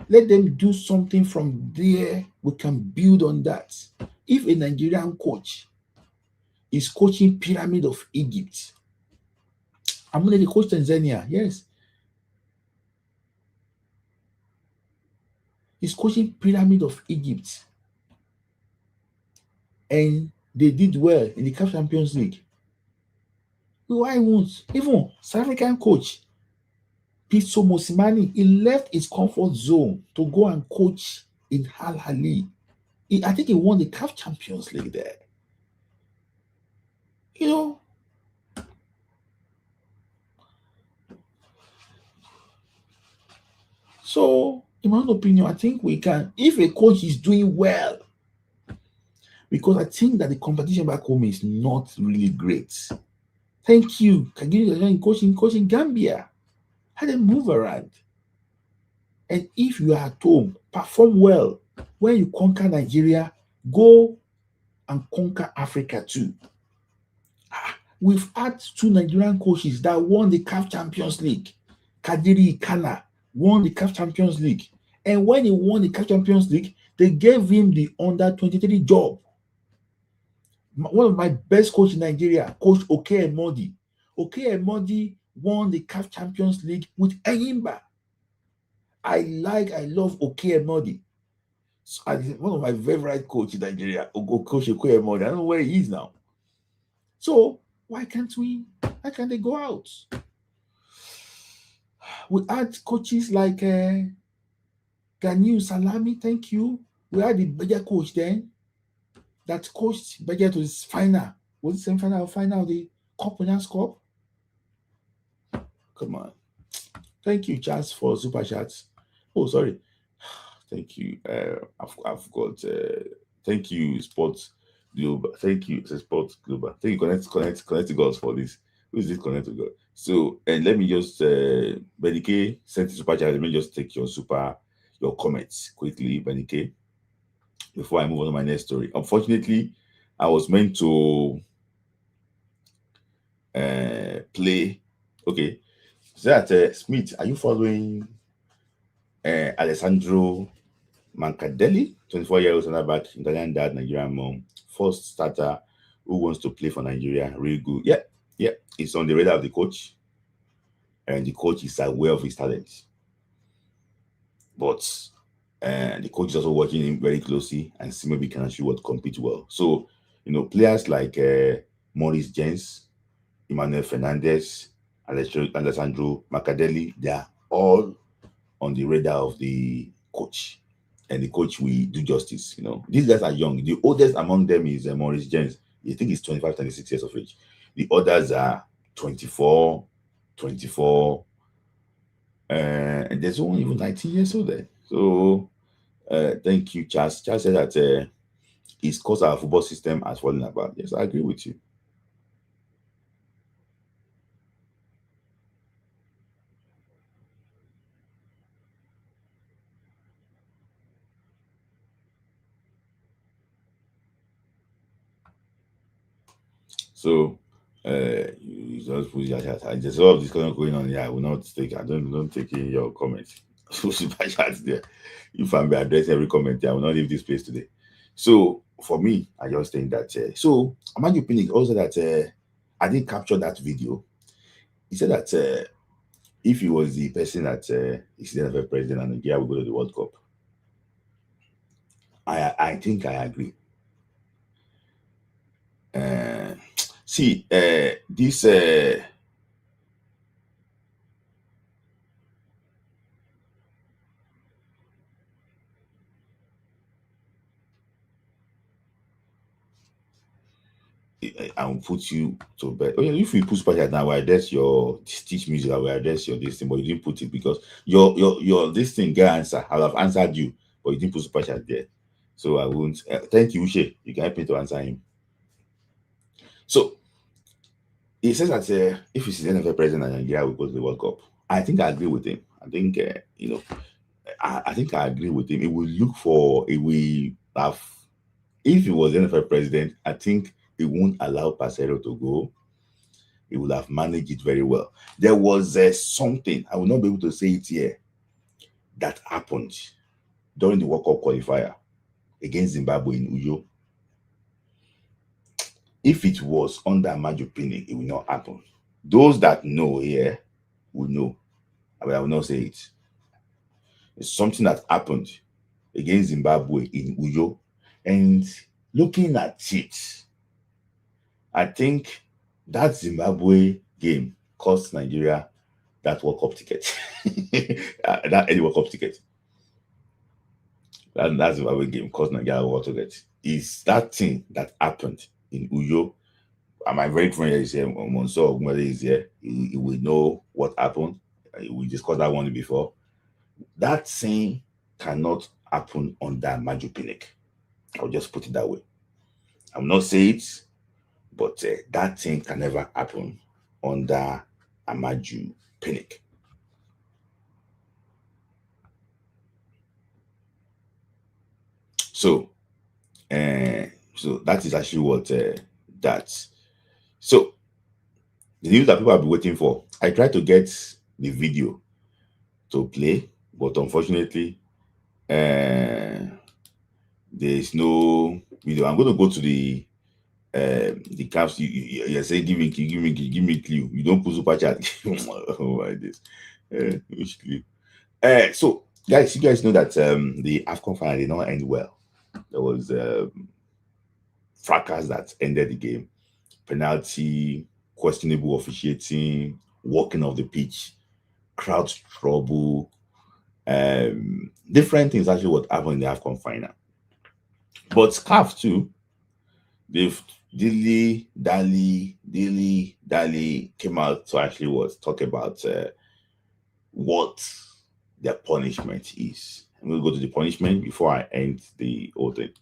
let them do something from there. We can build on that. If a Nigerian coach is coaching Pyramid of Egypt, I'm going to coach Tanzania. Yes, he's coaching Pyramid of Egypt, and they did well in the CAF Champions League. Why won't? Even South African coach, Pitso Mosimane, he left his comfort zone to go and coach in Al Ahly. I think he won the CAF Champions League there. You know, so in my own opinion, I think we can, if a coach is doing well, because I think that the competition back home is not really great. Thank you. Can you in coaching Gambia? How they move around. And if you are at home, perform well. When you conquer Nigeria, go and conquer Africa too. We've had 2 Nigerian coaches that won the CAF Champions League. Kadiri Ikana won the CAF Champions League. And when he won the CAF Champions League, they gave him the under-23 job. One of my best coaches in Nigeria, Coach Oke Emodi. Oke Emodi won the CAF Champions League with Enyimba. I love Oke Emodi. So, one of my favorite coaches in Nigeria, Coach Oke Emodi. I don't know where he is now. So why can't they go out? We had coaches like Ganiu Salami, thank you. We had the Beja coach then that coached Beja to his final. Was the semi-final of the Cup Winners' Cup? Come on. Thank you, Charles, for super chats. Oh, sorry. Thank you. I've got thank you, Sports Global. Thank you, Sports Global. Thank you, Connect to Gods for this. Who is this Connect to God? So, and let me just Benike sent super chat. Let me just take your comments quickly, Benike, before I move on to my next story. Unfortunately, I was meant to play. Okay, so that Smith, are you following Alessandro Mancadelli, 24-year-old center back, Italian dad, Nigerian mom, first starter who wants to play for Nigeria? Really good. Yeah. It's on the radar of the coach, and the coach is aware of his talent. But the coach is also watching him very closely and see maybe can actually compete well. So, players like Maurice Jens, Emmanuel Fernandez, Alessandro Mancadelli, they are all on the radar of the coach. And the coach will do justice. These guys are young. The oldest among them is Maurice Jens. I think he's 25, 26 years of age. The others are 24, and there's one even 19 years old there. So, thank you, Charles. Charles said that it's because our football system has fallen apart. Yes, I agree with you. So, you just put your chat. There's a lot of discussion going on here. I will not take. I don't take in your comments. So, super chat there. If I'm addressing every comment, I will not leave this place today. So, for me, I just think that. So, Emmanuel Dennis also that I didn't capture that video. He said that if he was the person that is the NFL president and Nigeria will go to the World Cup, I think I agree. See, this I will put you to bed. Oh, yeah, if you put super chat now, I address your teach music, I will address your this thing, but you didn't put it because your this thing get answer. I'll have answered you, but you didn't put super chat there. So I won't. Thank you, Uche. You can help me to answer him. So he says that if he's the NFL president and Nigeria will go to the World Cup, I think I agree with him. I think I think I agree with him. It will look for a way of, if he was the NFL president, I think he won't allow Parceiro to go. He would have managed it very well. There was something, I will not be able to say it here, that happened during the World Cup qualifier against Zimbabwe in Uyo. If it was under Emmanuel Dennis, it will not happen. Those that know here will know. But I will not say it. It's something that happened against Zimbabwe in Uyo. And looking at it, I think that Zimbabwe game cost Nigeria that World Cup ticket. That any World Cup ticket. That Zimbabwe game cost Nigeria World Cup ticket. Is that thing that happened in Uyo? And my very friend is here, Monso Ogumade is here. He will know what happened. We discussed that one before. That thing cannot happen under Maju Pinnick. I'll just put it that way. I'm not saying it, but that thing can never happen under Amaju Pinnick. So that is actually what that. So the news that people have been waiting for. I tried to get the video to play, but unfortunately, there is no video. I'm going to go to the caps. You say give me clue. You don't put super chat. Oh my days. Which clue? So guys, you guys know that the AFCON final did not end well. There was fracas that ended the game. Penalty, questionable officiating, walking off the pitch, crowd trouble, different things actually what happened in the AFCON final. But CAF too, they've dilly dally came out to actually talk about what their punishment is. I'm going to go to the punishment before I end the whole thing.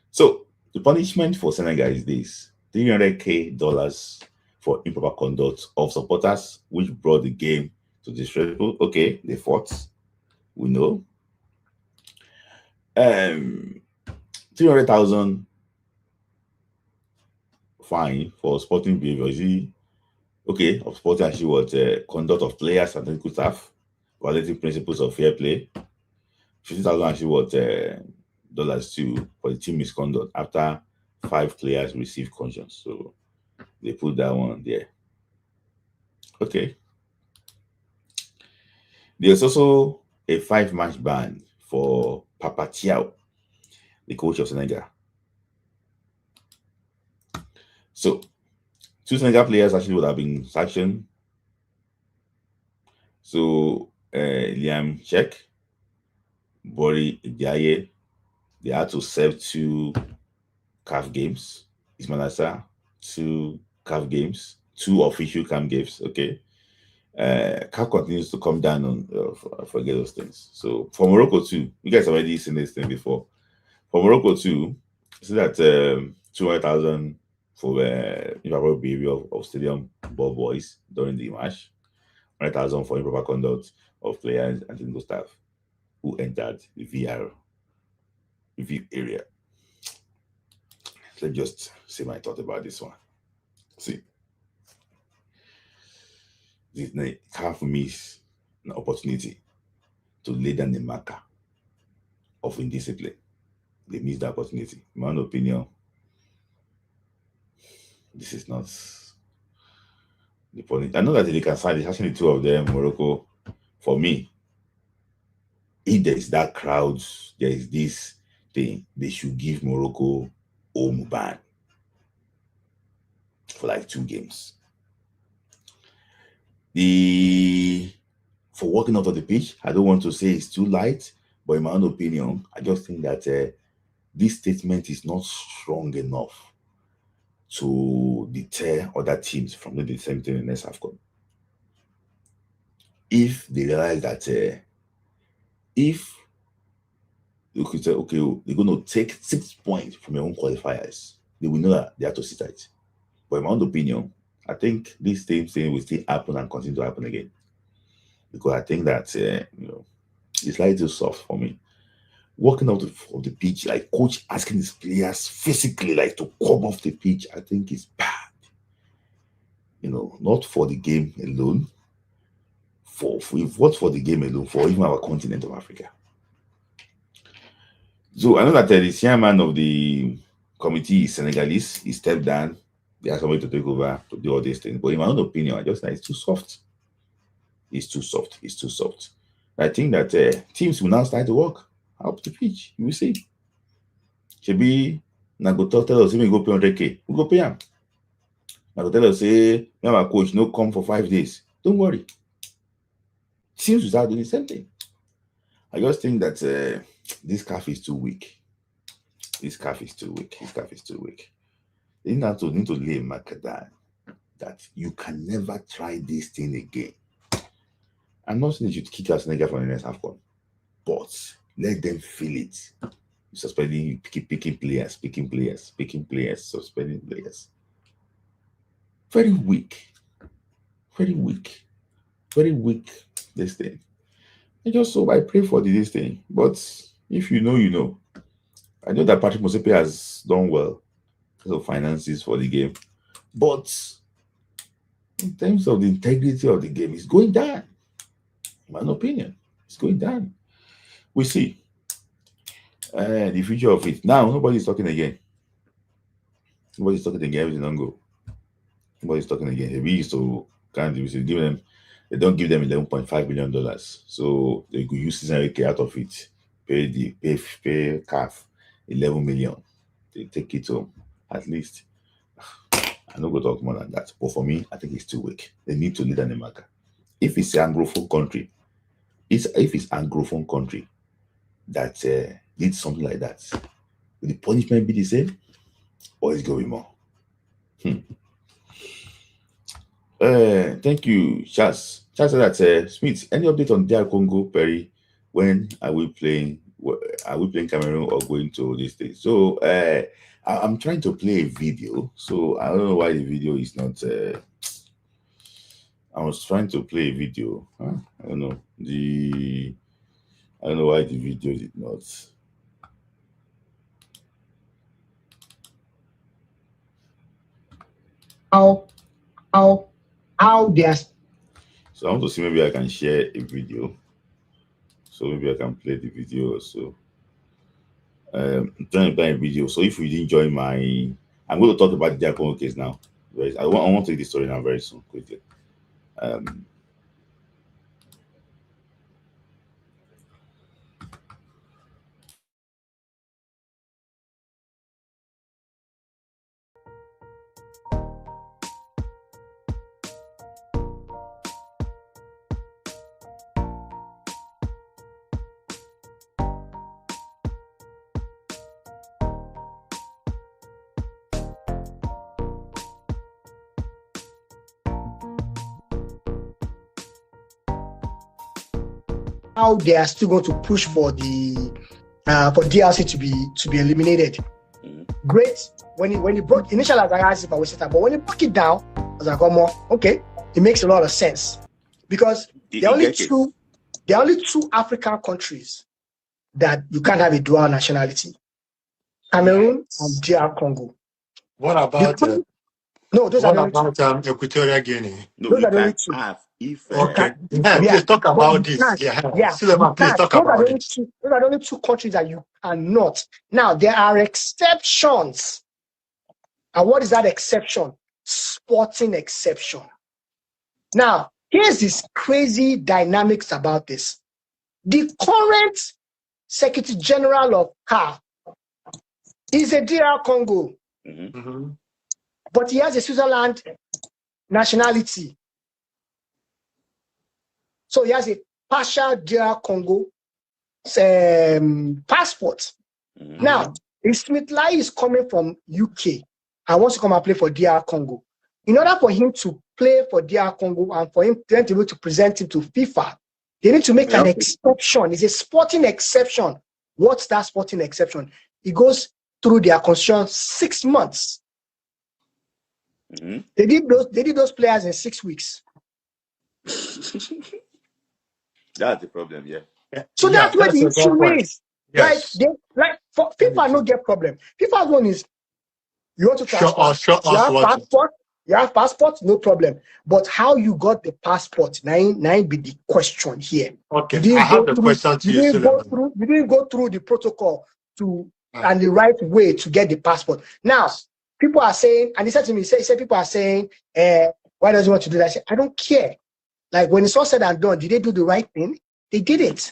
So the punishment for Senegal is this: $300K for improper conduct of supporters, which brought the game to disrespectful. Okay, they fought. We know. 300,000 fine for sporting behavior. Okay, of sporting actually what conduct of players and technical staff, violating principles of fair play. 50,000 actually what dollars too for the team misconduct after 5 players received conscience. So they put that one there. Okay. There's also a 5-match ban for Papa Thiaw, the coach of Senegal. So 2 Senegal players actually would have been sanctioned. So Liam Check, Bori Diaye, they had to serve 2 CAF games. Ismail Assar, 2 CAF games, 2 official CAF games. Okay. CAF continues to come down on forget those things. So for Morocco too, you guys have already seen this thing before. For Morocco too, see that 200,000 for improper behavior of stadium ball boys during the match, 100,000 for improper conduct of players and technical staff who entered the VR review area. Let's just say my thought about this one. See, this CAF miss an opportunity to lay down the marker of indiscipline. They missed the opportunity. In my own opinion, this is not the point. I know that they can sign. It's actually 2 of them, Morocco. For me, if there is that crowd, there is this thing, they should give Morocco home ban for like 2 games. For walking off of the pitch, I don't want to say it's too light, but in my own opinion, I just think that this statement is not strong enough to deter other teams from doing the same thing in the next AFCON. If they realize that if you could say, okay, they're going to take 6 points from your own qualifiers, they will know that they have to sit tight. But in my own opinion, I think this same thing will still happen and continue to happen again. Because I think that, it's slightly too soft for me. Walking out of the pitch, like coach asking his players physically, like to come off the pitch, I think is bad. Not for the game alone. If what for the game alone, for even our continent of Africa. So I know that the chairman of the committee is Senegalese. He stepped down. They asked somebody to take over to do all these things. But in my own opinion, I just think it's too soft. It's too soft. It's too soft. I think that teams will now start to work up the pitch. You will see. Should be Nagoto tell us, we go pay 100K. We go pay him. I will tell us, say, me and my coach no come for 5 days. Don't worry. Teams will start doing the same thing. I just think that this calf is too weak. This calf is too weak. This calf is too weak. They need to lay a marker down that you can never try this thing again. I'm not saying you should kick out Senegal from the next AFCON, but let them feel it. Suspending, picking players, suspending players. Very weak. Very weak. Very weak, this thing. And just so I pray for this thing. But if you know, you know. I know that Patrick Mosepe has done well because of finances for the game. But in terms of the integrity of the game, it's going down. In my opinion, it's going down. We see the future of it. Now, nobody's talking again. Nobody's talking again. Everything don't go. Nobody's talking again. We used to kind of give them, they don't give them $11.5 million. So they could use 600K out of it. Pay CAF 11 million. They take it home. At least. I'm not going to talk more than that. But for me, I think it's too weak. They need to lead an marker. If it's an Anglophone country, if it's Anglophone country that needs something like that, will the punishment be the same? Or is it going to be more? Thank you, Charles. Charles said that Smith, any update on DR Congo, Perry? When are we playing? Are we playing Cameroon or going to this thing? So I'm trying to play a video. So I don't know why the video is not. I was trying to play a video. I don't know I don't know why the video did not. How they are. So I want to see, maybe I can share a video. So maybe I can play the video also. I'm trying to play a video. So if you didn't join I'm going to talk about the Congo case now. I want to take this story now very soon, quickly. How they are still going to push for the for DRC to be eliminated. Great. When he broke initially, I asked if I was set up, but when he broke it down, I was like, okay, it makes a lot of sense because there are only two African countries that you can't have a dual nationality: Cameroon and DR Congo. What about Equatorial Guinea? No, those you are the only can two. have if Okay. Please talk about this. Suleiman, please talk about it. Those are the only two countries that you cannot. Now, there are exceptions. And what is that exception? Sporting exception. Now, here's this crazy dynamics about this. The current Secretary General of CAF is a DR Congo. Mm-hmm. But he has a Switzerland nationality. So he has a partial DR Congo passport. Mm-hmm. Now, if Smith Lai is coming from UK and wants to come and play for DR Congo, in order for him to play for DR Congo and for him to be able to present him to FIFA, they need to make an exception. It's a sporting exception. What's that sporting exception? It goes through their constitution 6 months. Mm-hmm. They did those players in 6 weeks. That's the problem, yeah. So that's where the issue is. Yes. Like for FIFA, no get problem. FIFA's one is you want to show us you have passport, no problem. But how you got the passport, nine be the question here. Okay, I have the question to you. You didn't go through the protocol and the right way to get the passport. Now, people are saying, and he said to me, people are saying, why does he want to do that? I said, I don't care. Like when it's all said and done, did they do the right thing? They did it.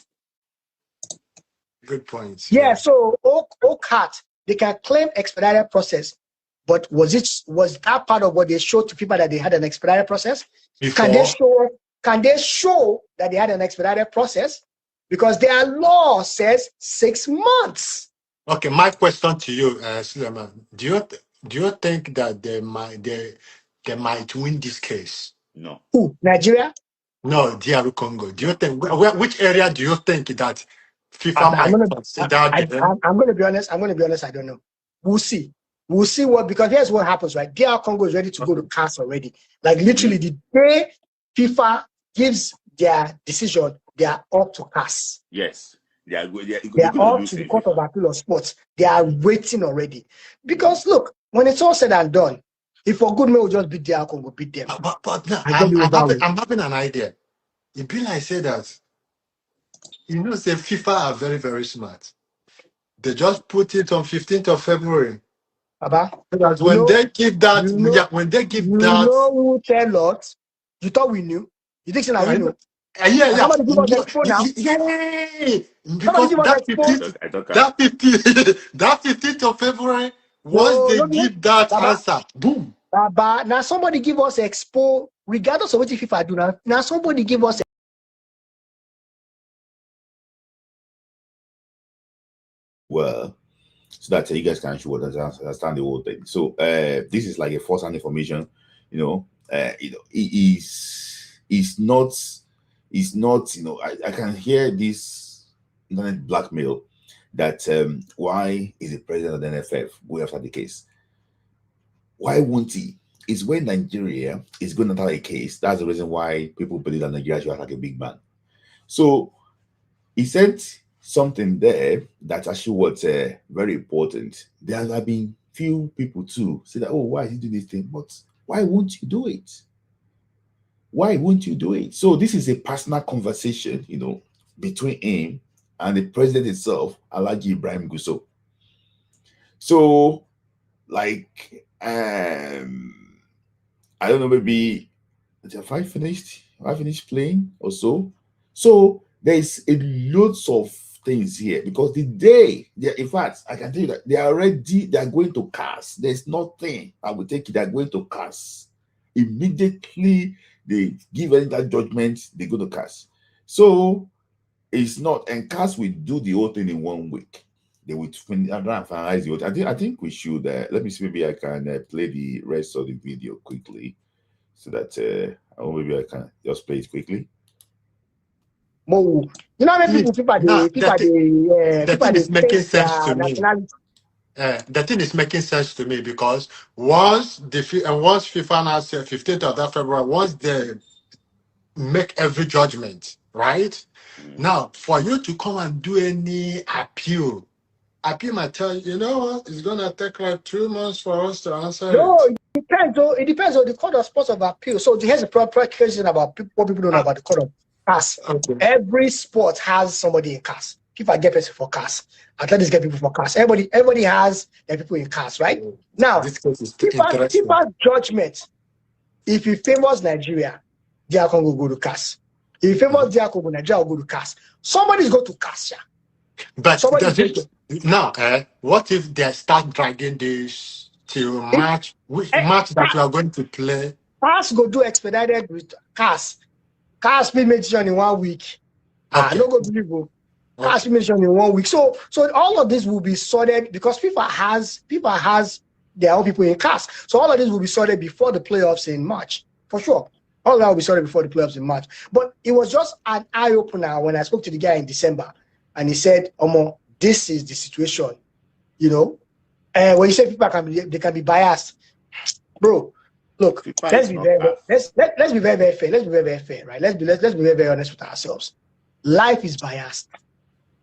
Good point. Yeah, so Oak Heart, they can claim expedited process. But was that part of what they showed to people that they had an expedited process? Before. Can they show that they had an expedited process? Because their law says 6 months. Okay, my question to you, Suleiman, do you think that they might win this case? No. Who? Nigeria? No, DR Congo. Do you think which area do you think that FIFA might consider? I'm going to be honest. I don't know. We'll see. We'll see because here's what happens, right? DR Congo is ready to go to CAS already. Like literally the day FIFA gives their decision, they are up to CAS. Yes. They are up to the Court of Appeal of Sports. They are waiting already. Because look, when it's all said and done, if for good men will just beat DR Congo, beat them. But no, I'm having an idea. It be like say that, say FIFA are very, very smart. They just put it on 15th of February. Baba, when they give that, who tell us? You thought we knew? You think so now we know? Yeah. Somebody give us expo now. Because that 15th of February, once they give that answer, boom. Baba, now somebody give us expo, regardless of what FIFA do now. Now somebody give us. Well, so that you guys can understand the whole thing. So this is like a first-hand information. It's not. I can hear this internet blackmail that why is the president of the NFF going after the case? Why won't he? It's when Nigeria is going to have a case. That's the reason why people believe that Nigeria should have like a big man. So he said something there that actually was very important. There have been few people too say that, oh, why is he doing this thing? But why won't you do it? Why won't you do it? So this is a personal conversation, between him and the president itself, Alhaji Ibrahim Gusau. So, like, I don't know, maybe have I finished playing or so? So there's a loads of things here because the day in fact, I can tell you that they are going to CAS. There's nothing I will take it. They're going to CAS immediately. They give any that judgment, they go to CAS. So it's not, and CAS will do the whole thing in 1 week. They will finalize the whole. I think we should. Let me see. Maybe I can play the rest of the video quickly, so that maybe I can just play it quickly. Mo, how many people is making sense to me. The thing is making sense to me because once FIFA now said 15th of that February, once they make every judgment, right? Now, for you to come and do any appeal might tell you, what, it's going to take like 2 months for us to answer it. It depends on the Court of Sports of Appeal. So here's a proper question about what people don't know about the Court of CAS. Okay. Every sport has somebody in CAS. FIFA get people for CAS. Athletics get people for CAS. Everybody has their people in CAS, right? Now, FIFA's judgment, if it favors Nigeria, DR Congo will go to CAS. If it favors DR Congo, Nigeria will go to CAS. Somebody's go to CAS, yeah. But what if they start dragging this till March? Which match that we are going to play? CAS go do expedited with CAS. CAS be made decision in 1 week. Okay. No go believe you. CAS be made decision in 1 week. So all of this will be sorted because FIFA has their own people in CAS. So all of this will be sorted before the playoffs in March, for sure. All of that will be sorted before the playoffs in March. But it was just an eye opener when I spoke to the guy in December. And he said, Omo, this is the situation, when you say people they can be biased, bro. Look, let's be very, let's be very, very fair. Let's be very, very fair, right? Let's be very, very honest with ourselves. Life is biased.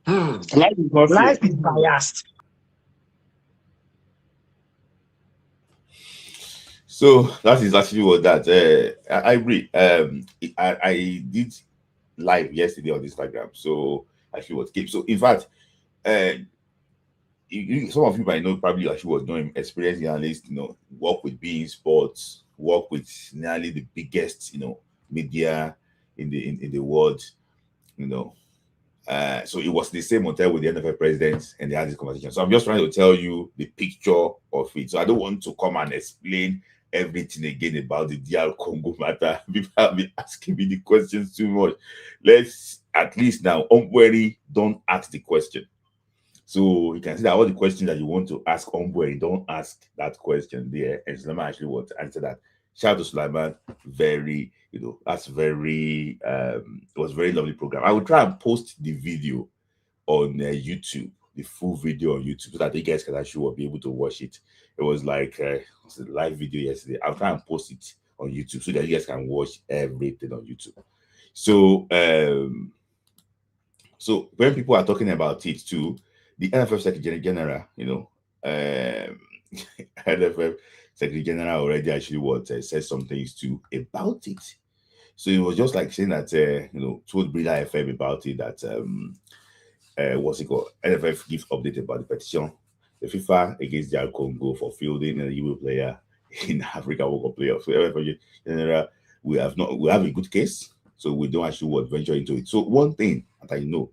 Life is biased. So that is actually what that. I agree. I did live yesterday on Instagram. So actually was keep. So in fact, some of you might know probably actually was doing experienced analyst, work with beIN Sports, work with nearly the biggest, media in the world, So it was the same hotel with the NFL president, and they had this conversation. So I'm just trying to tell you the picture of it. So I don't want to come and explain everything again about the DR Congo matter. People have been asking me the questions too much. Let's at least now, Ombweri, don't ask the question. So you can see that all the questions that you want to ask Ombweri, don't ask that question there. And Sulaiman actually want to answer that. Shout out to Sulaiman. Very, that's very, it was a very lovely program. I will try and post the video on YouTube, the full video on YouTube, so that you guys can actually be able to watch it. It was like it was a live video yesterday. I'll try and post it on YouTube so that you guys can watch everything on YouTube. So, so when people are talking about it too, the NFF Secretary General, NFF Secretary General already actually said some things too about it. So it was just like saying that told Brida FM about it that what's it called? NFF gives update about the petition. The FIFA against DR Congo for fielding a Euro player in Africa World Cup playoffs. So NFF General, we have a good case, so we don't actually venture into it. So one thing that I know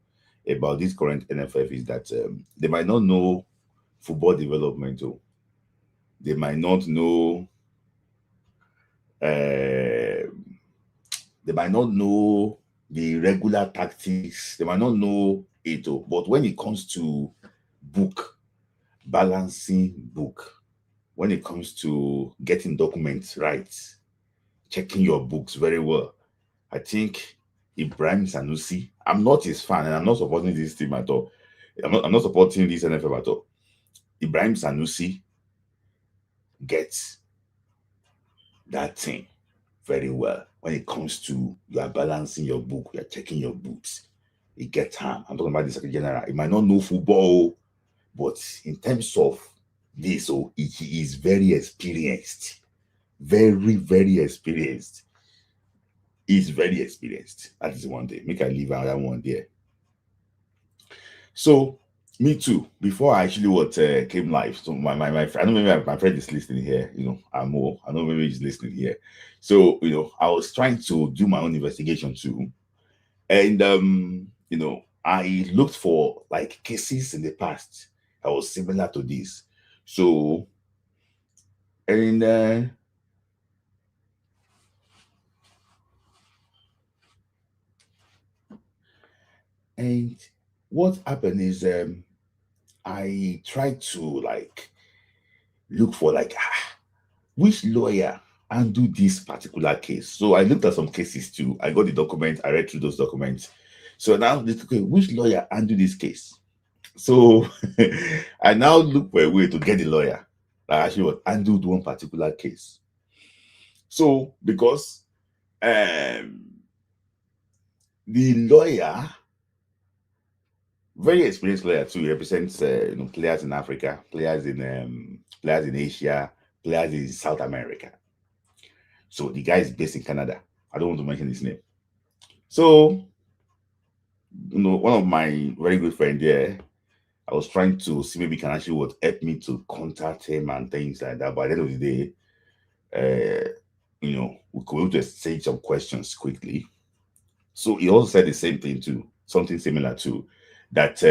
about this current NFF is that they might not know football development. They might not know. They might not know the regular tactics. They might not know it. But when it comes to balancing book, when it comes to getting documents right, checking your books very well, I think Ibrahim Sanusi, I'm not his fan and I'm not supporting this team at all. I'm not supporting this NFF at all. Ibrahim Sanusi gets that thing very well. When it comes to you are balancing your book, you are checking your books, he gets harm. I'm talking about the Secretary General. He might not know football, but in terms of this, he is very experienced. Very, very experienced. He's very experienced. That is one thing. Make I leave another one there. So me too. Before I actually came live, so my friend, I don't know maybe my friend is listening here. Amo. I know maybe he's listening here. So I was trying to do my own investigation too, and I looked for like cases in the past that was similar to this. So and what happened is I tried to look for which lawyer handle this particular case. So I looked at some cases too. I got the document. I read through those documents. So now, okay, which lawyer handle this case? So I now look for a way to get the lawyer that actually handled one particular case. So because the lawyer, very experienced lawyer too, represents players in Africa, players in Asia, players in South America. So the guy is based in Canada. I don't want to mention his name. So one of my very good friends there, I was trying to see maybe he can actually help me to contact him and things like that. But at the end of the day, we could be able to exchange some questions quickly. So he also said the same thing too, something similar to that.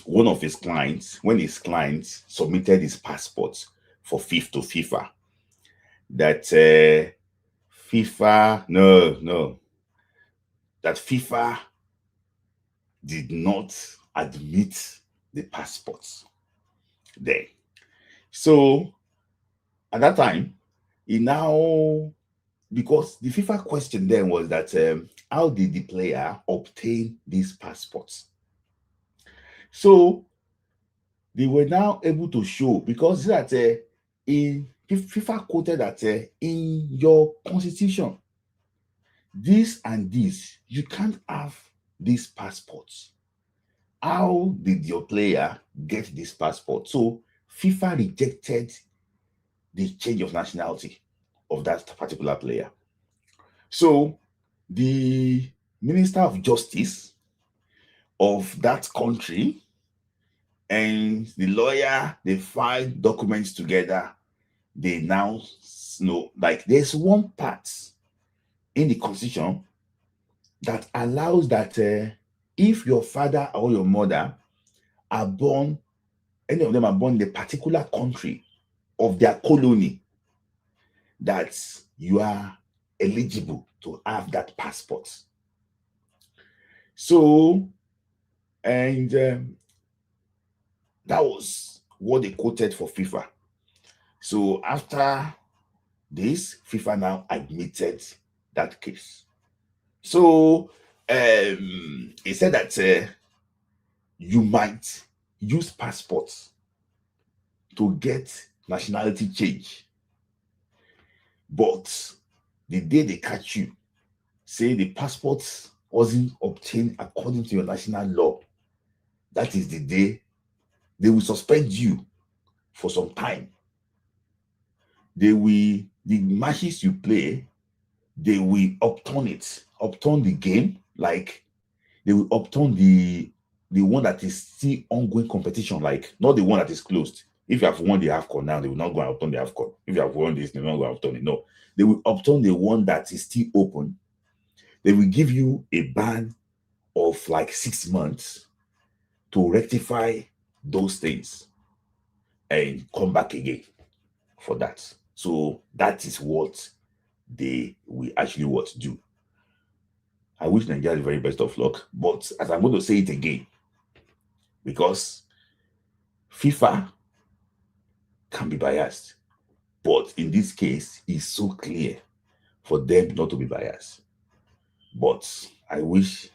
One of his clients, when his clients submitted his passport for FIFA, that FIFA did not admit the passports there. So at that time, because the FIFA question then was that how did the player obtain these passports? So they were now able to show, because that in FIFA quoted that in your constitution, this and this, you can't have these passports. How did your player get this passport? So FIFA rejected the change of nationality of that particular player. So the Minister of Justice of that country and the lawyer, they filed documents together. They now know, there's one part in the constitution that allows that if your father or your mother are born, any of them are born in a particular country of their colony, that you are eligible to have that passport. So, and that was what they quoted for FIFA. So after this, FIFA now admitted that case. So he said that you might use passports to get nationality change, but the day they catch you, say the passport wasn't obtained according to your national law, that is the day they will suspend you for some time. The matches you play, they will upturn the game, like they will upturn the one that is still ongoing competition, like not the one that is closed. If you have won the AFCON now, they will not go and upturn the AFCON. If you have won this, they will not go and upturn it. No, they will upturn the one that is still open. They will give you a ban of like 6 months to rectify those things and come back again for that. So that is what they will actually do. I wish Nigeria the very best of luck, but as I'm going to say it again, because FIFA can be biased, but in this case, it's so clear for them not to be biased. But I wish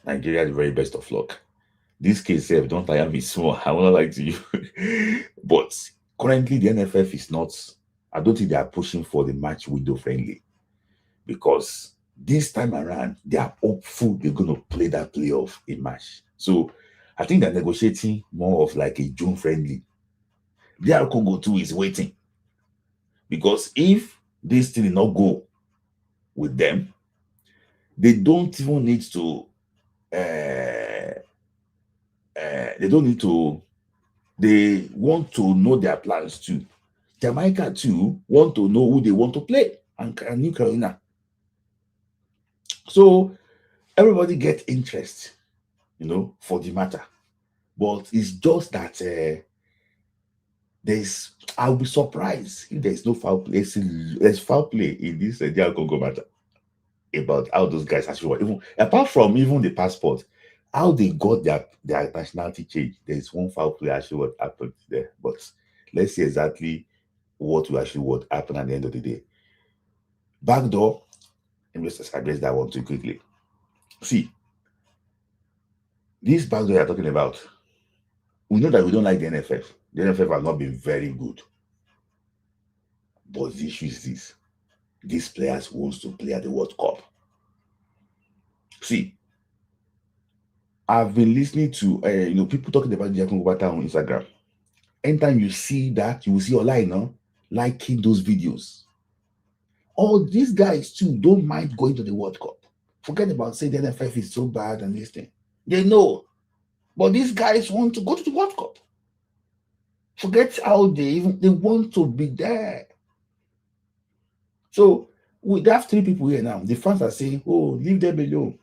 Nigeria the very best of luck. This case, don't tire me small. I want to lie to you. But currently, the NFF is not, I don't think they are pushing for the match window friendly, because this time around, they are hopeful they're going to play that playoff in March. So I think they're negotiating more of like a June friendly. DR Congo too is waiting, because if this thing did not go with them, they don't even need to they want to know their plans too. Jamaica too want to know who they want to play, and New Carolina. So everybody get interest, for the matter. But it's just that I'll be surprised if there's no foul play. There's foul play in this DR Congo matter about how those guys actually work. Even apart from even the passport, how they got their nationality change, there's one foul play actually what happened there. But let's see exactly what happened at the end of the day. Backdoor, let me just address that one too quickly. See, this backdoor you're talking about, we know that we don't like the NFF. The NFF have not been very good. But the issue is this: these players want to play at the World Cup. See, I've been listening to people talking about the Congo Bata on Instagram. Anytime you see that, you will see online liking those videos. All these guys too don't mind going to the World Cup. Forget about saying the NFF is so bad and this thing. They know. But these guys want to go to the World Cup. Forget how they want to be there. So we have 3 people here now. The fans are saying, "Oh, leave them alone."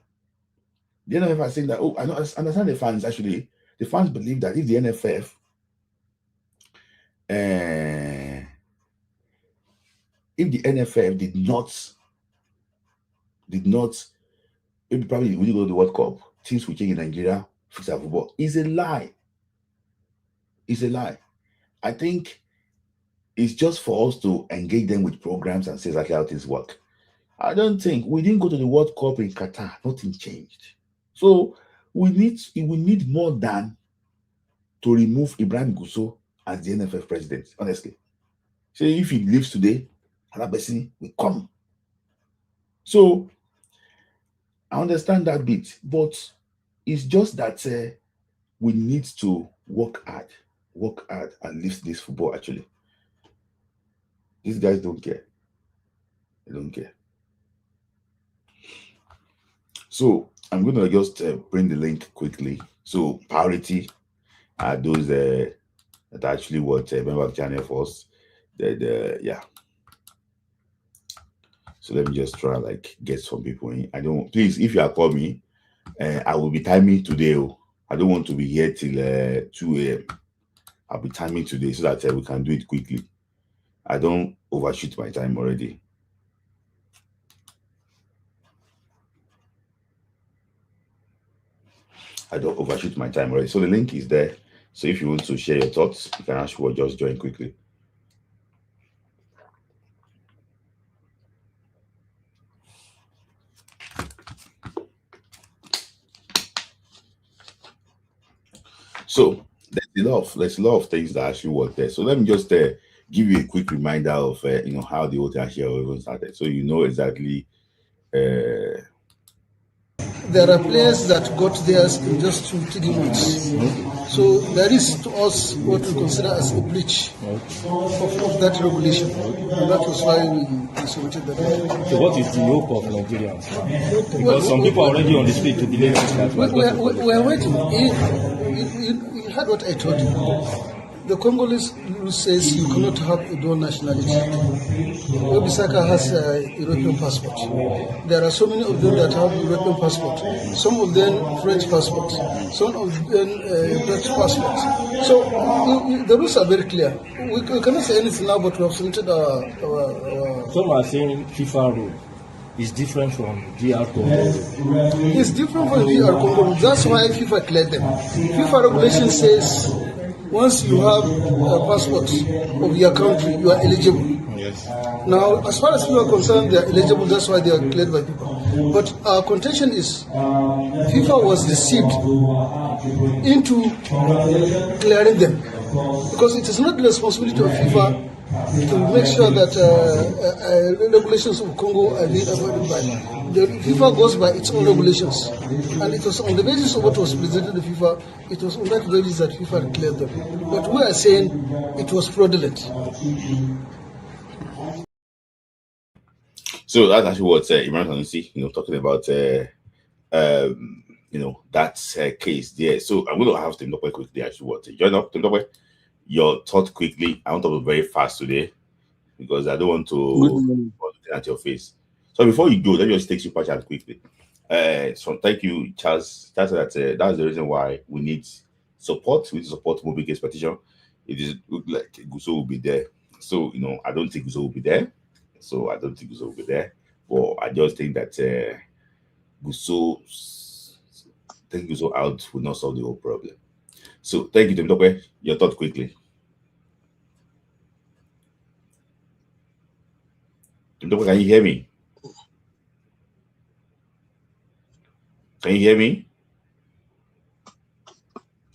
The NFF are saying that, "Oh, I understand the fans actually." The fans believe that if the NFF did not, maybe probably when you go to the World Cup, things will change in Nigeria, fix our football. It's a lie. It's a lie. I think it's just for us to engage them with programs and say exactly how things work. I don't think we didn't go to the World Cup in Qatar. Nothing changed. So we need more than to remove Ibrahim Gusso as the NFF president, honestly. So if he leaves today, another person will come. So I understand that bit, but it's just that we need to work hard and lift this football actually. These guys don't care. They don't care. So I'm going to just bring the link quickly. So priority are those that actually watch member of the channel for us. Yeah. So let me just try get some people in. Please, if you are calling me, I will be timing today. I don't want to be here till 2 a.m. I'll be timing today so that we can do it quickly. I don't overshoot my time already. I don't overshoot my time already. So the link is there. So if you want to share your thoughts, you can actually just join quickly. So there's a lot of things that actually work there. So let me just give you a quick reminder of how the whole thing actually started, so you know exactly. There are players that got theirs in just 2-3 months. So there is to us what we consider as a breach of that regulation. And that was why we submitted that. So what is the hope of Nigerians? Because some people are already on the street to believe that. We are waiting. You heard what I told you. The Congolese rule says you cannot have a dual nationality. Obisaka has a European passport. There are so many of them that have European passport. Some of them French passport. Some of them Dutch passport. So the rules are very clear. We cannot say anything now, but we have submitted our Some are saying FIFA rule is different from DR Congo. It's different from DR Congo. That's why FIFA cleared them. FIFA regulation says once you have a passport of your country, you are eligible. Yes. Now, as far as people are concerned, they are eligible. That's why they are cleared by FIFA. But our contention is FIFA was deceived into clearing them, because it is not the responsibility of FIFA to make sure that regulations of Congo are being avoided by. The FIFA goes by its own regulations, and it was on the basis of what was presented to FIFA. It was on that basis that FIFA cleared them. But we are saying it was fraudulent. So that's actually what Emmanuel Dennis, talking about, that case there. So I'm going to have to look quickly. Actually, what join up to your thought quickly. I want to be very fast today because I don't want to look at your face. So before you go, let me just take super chat quickly. So thank you, Charles. That's the reason why we need support. We need to support Moving Case Petition. It is look like Guso will be there. So I don't think Guso will be there. But I just think that Guso out will not solve the whole problem. So thank you, Temitope. Your thought quickly. Temitope, can you hear me? Can you hear me?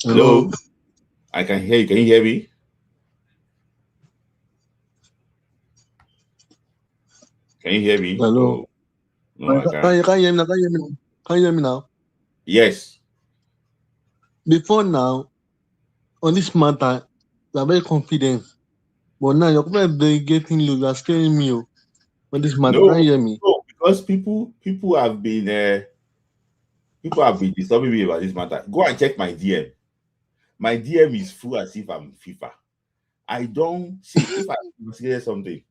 Hello? I can hear you. Can you hear me? Can you hear me? Hello. Oh, no, I can't. Can you hear me now? Can you hear me now? Yes. Before now, on this matter, you are very confident. But now you're very getting low. You are scaring me on this matter. No, Can you hear me? no, because people have been disturbing me about this matter. Go and check my DM. My DM is full as if I'm FIFA. I don't say if I consider something,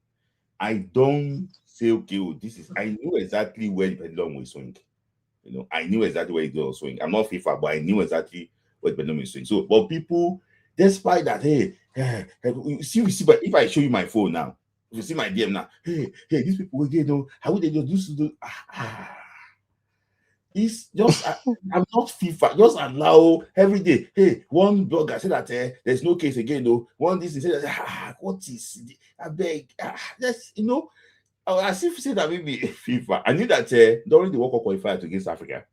I don't say okay, this is. I knew exactly where the pendulum will swing. I knew exactly where it will swing. I'm not FIFA, but I knew exactly where the pendulum will swing. So, but people, despite that, hey, you see, but if I show you my phone now, if you see my DM now, hey, these people again, how would they just do? It's just I'm not FIFA. Just allow every day. Hey, one blogger said that there's no case again. No, one this said that what is? I beg. That's as if say that maybe FIFA. I knew that during the World Cup qualifier against Africa,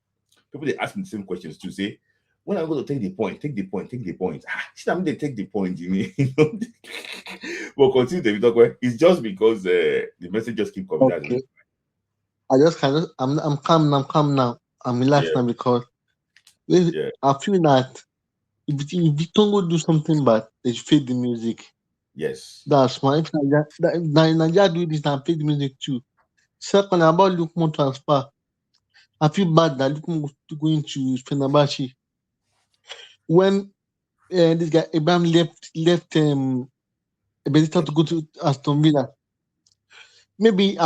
people they ask me the same questions to say, when I'm going to take the point. See, I mean they take the point, you mean? But continue to talk. It's just because the message just keep coming Okay. down. I'm calm now. I'm relaxed now because I feel that if Congo do something bad, they should fade the music. Yes. That's why if Nigeria do this and fade the music too. Second, about Lukman transfer, I feel bad that Lukman was going to Fenerbahce. When this guy Abraham left Benitez to go to Aston Villa. Maybe be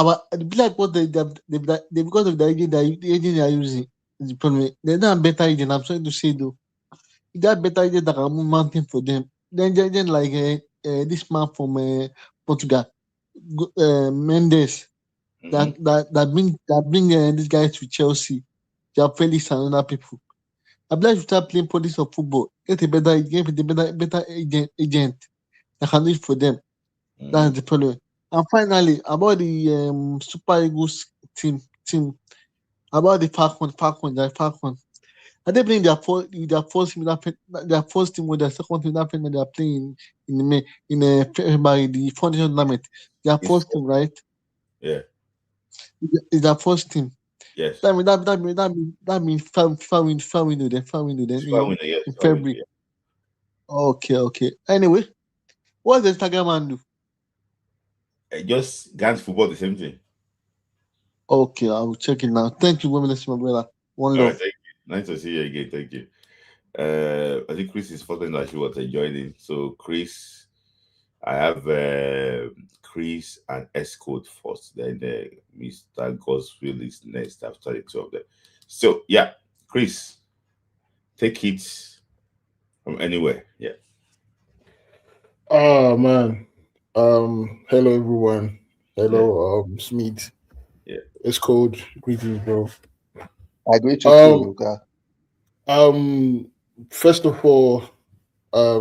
like what they because of the agent they are using. Is the problem. They don't have better agent. I'm sorry to say though. If they have better agent that can move mountain for them, then like this man from Portugal, Mendes, that bring this guy to Chelsea, Joao Felix and other people. I believe you start playing police of football, get a better agent that can do it for them. That's the problem. And finally, about the Super Eagles team, about the Falcons. I don't believe their first team, their first team or their second team that they are playing in February, the foundation tournament. Their first team, right? Yeah. Is their first team. Yes. That means FIFA window then in February. Yeah. Okay. Anyway, what's the Instagram handle? Just Gans Football, the same thing. Okay, I will check it now. Thank you, women, my brother. One love. Right, thank you. Nice to see you again. Thank you. I think Chris is following that she was joining. So Chris, I have Chris and S Code first. Then Mr. Goswill is next after the two of them. So yeah, Chris, take it from anywhere. Yeah. Oh man. Hello everyone. Hello, Smith. Yeah. It's Code. Greetings, bro. I greet you too, Luca. First of all, I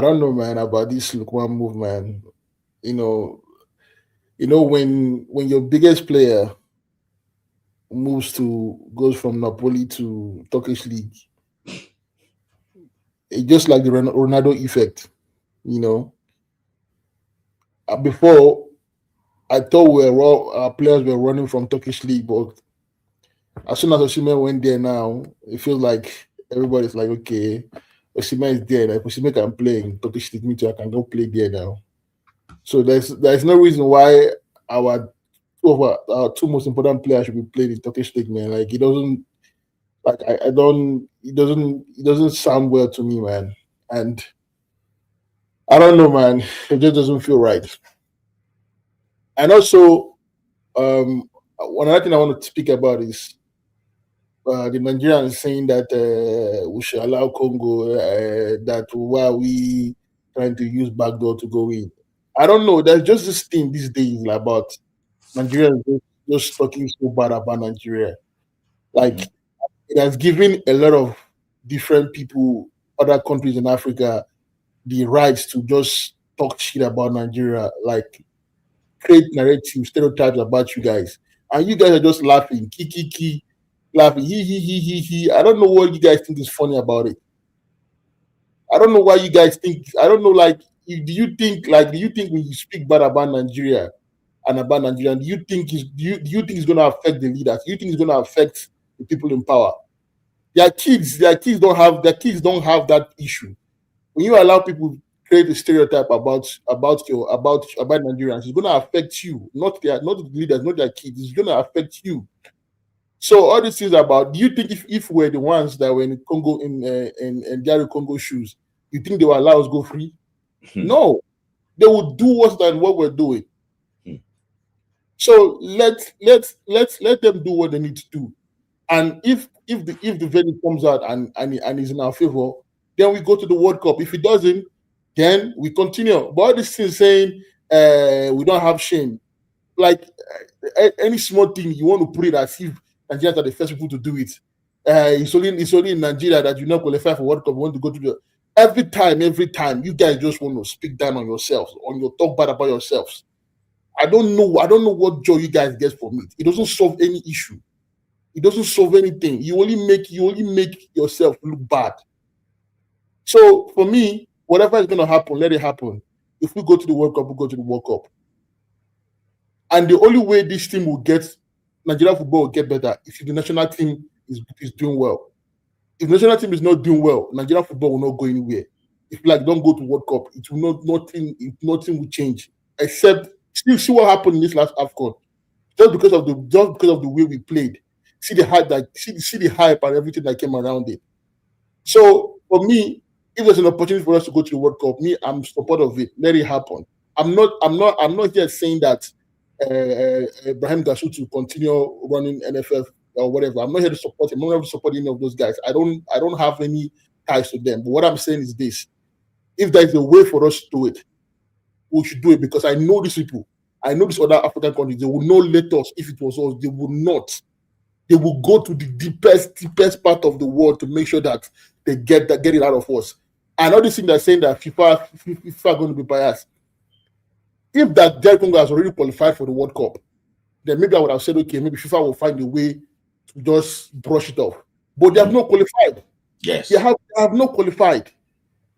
don't know, man, about this Lukman move, man. You know, when your biggest player goes from Napoli to Turkish league, it's just like the Ronaldo effect, Before, I thought our players were running from Turkish league, but as soon as Osimhen went there now, it feels like everybody's like, okay, Osimhen is there. Like Osimhen can play in Turkish league, me too, I can go play there now. So there's no reason why our two most important players should be playing in Turkish league, man. Like it doesn't sound well to me, man. And I don't know, man. It just doesn't feel right. And also, another thing I want to speak about is the Nigerians saying that we should allow Congo, that why are we trying to use backdoor to go in. I don't know. There's just this thing these days about Nigerians just talking so bad about Nigeria. Like, it has given a lot of different people, other countries in Africa, the rights to just talk shit about Nigeria, like create narrative stereotypes about you guys. And you guys are just laughing, laughing, he. I don't know what you guys think is funny about it. I don't know why you guys think. I don't know. Like, do you think when you speak bad about Nigeria and about Nigerian, do you think it's going to affect the leaders? Do you think it's going to affect the people in power? Their kids don't have that issue. When you allow people create a stereotype about Nigerians, it's going to affect you, not the leaders, not their kids. It's going to affect you. So all these things about, do you think if we're the ones that were in Congo in Gary Congo shoes, you think they will allow us go free? No, they would do worse than what we're doing. So let them do what they need to do. And if the verdict comes out and is in our favor, then we go to the World Cup. If it doesn't, then we continue. But all these things saying we don't have shame, like any small thing you want to put it as if Nigerians are the first people to do it. It's only in Nigeria that you not qualify for World Cup. You want to go to the every time you guys just want to speak down on yourselves, on your talk bad about yourselves. I don't know what joy you guys get from it. It doesn't solve any issue. It doesn't solve anything. You only make yourself look bad. So for me, whatever is going to happen, let it happen. If we go to the World Cup, we go to the World Cup. And the only way this team will get, Nigeria football will get better if the national team is doing well. If the national team is not doing well, Nigeria football will not go anywhere. If don't go to World Cup, it will nothing will change. Except see what happened in this last AFCON. Just because of the way we played. See the hype and everything that came around it. So for me, if there's an opportunity for us to go to the World Cup, I'm support of it. Let it happen. I'm not here saying that Ibrahim Gassou to continue running NFF or whatever. I'm not here to support him. I'm not here to support any of those guys. I don't have any ties to them. But what I'm saying is this: if there is a way for us to do it, we should do it, because I know these people. I know these other African countries. They will not let us. If it was us, they will not. They will go to the deepest part of the world to make sure that they get it out of us. And all this thing they're saying that FIFA are going to be biased. If that Jerry Congo has already qualified for the World Cup, then maybe I would have said, okay, maybe FIFA will find a way to just brush it off. But they have not qualified. Yes. They have not qualified.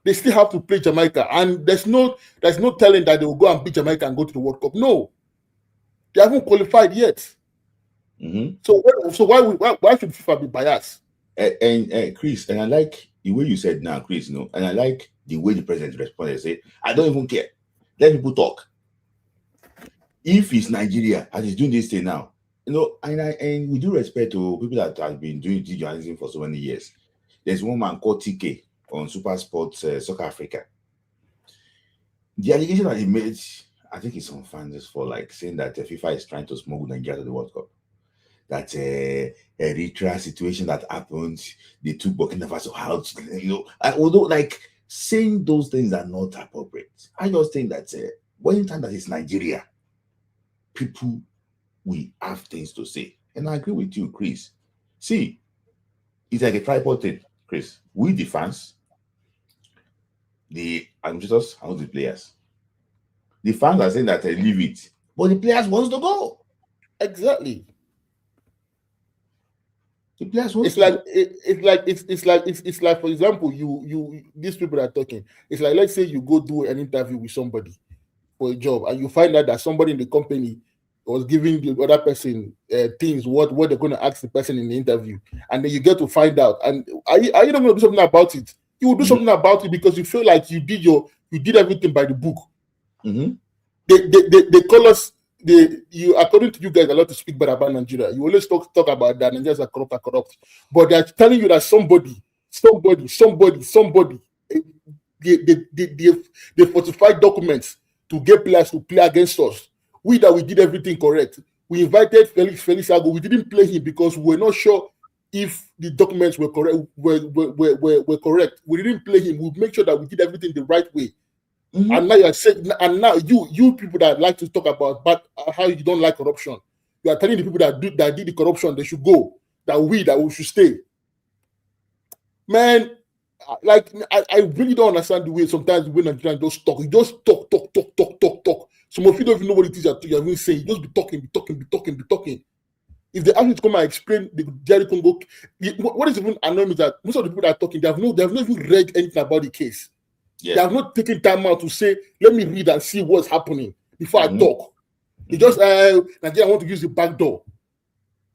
They still have to play Jamaica. And there's no telling that they will go and beat Jamaica and go to the World Cup. No. They haven't qualified yet. Mm-hmm. So why should FIFA be biased? And Chris, and I like the way you said now, Chris, and I like the way the president responded. Say, I don't even care. Let people talk. If it's Nigeria and he's doing this thing now, and we do respect to people that have been doing journalism for so many years. There's one man called TK on Super Sports Soccer Africa. The allegation that he made, I think it's on fans for like saying that FIFA is trying to smuggle Nigeria to the World Cup. That Eritrea situation that happened, they took Burkina Faso out. Although like saying those things are not appropriate, I just think that when time that it's Nigeria, people will have things to say. And I agree with you, Chris. See, it's like a tripod thing, Chris. We the fans, the administrators, and the players. The fans are saying that they leave it, but the players wants to go. Exactly. The players it's like for example, you these people are talking. It's like, let's say you go do an interview with somebody for a job, and you find out that somebody in the company was giving the other person things what they're going to ask the person in the interview, and then you get to find out. And are you not going to do something about it? You will do something about it because you feel like you did everything by the book. Mm-hmm. They call us according to you guys, a lot to speak bad about Nigeria. You always talk about that Nigerians are corrupt, but they're telling you that somebody, they falsified documents to get players to play against us. We did everything correct. We invited Felix Ago. We didn't play him because we're not sure if the documents were correct. Were correct. We didn't play him. We make sure that we did everything the right way. Mm-hmm. And now you're saying, and now you people that like to talk about how you don't like corruption, you are telling the people that did the corruption they should go. That we should stay. Man, like I really don't understand the way sometimes when Nigerians just talk. You just talk. Some of you don't even know what it is that you're even saying. You just be talking. If they ask you to come and explain the Jerry Congo, what is even annoying is that most of the people that are talking, they have not even read anything about the case. Yeah. They have not taken time out to say, let me read and see what's happening before I talk. They just Nigeria want to use the back door.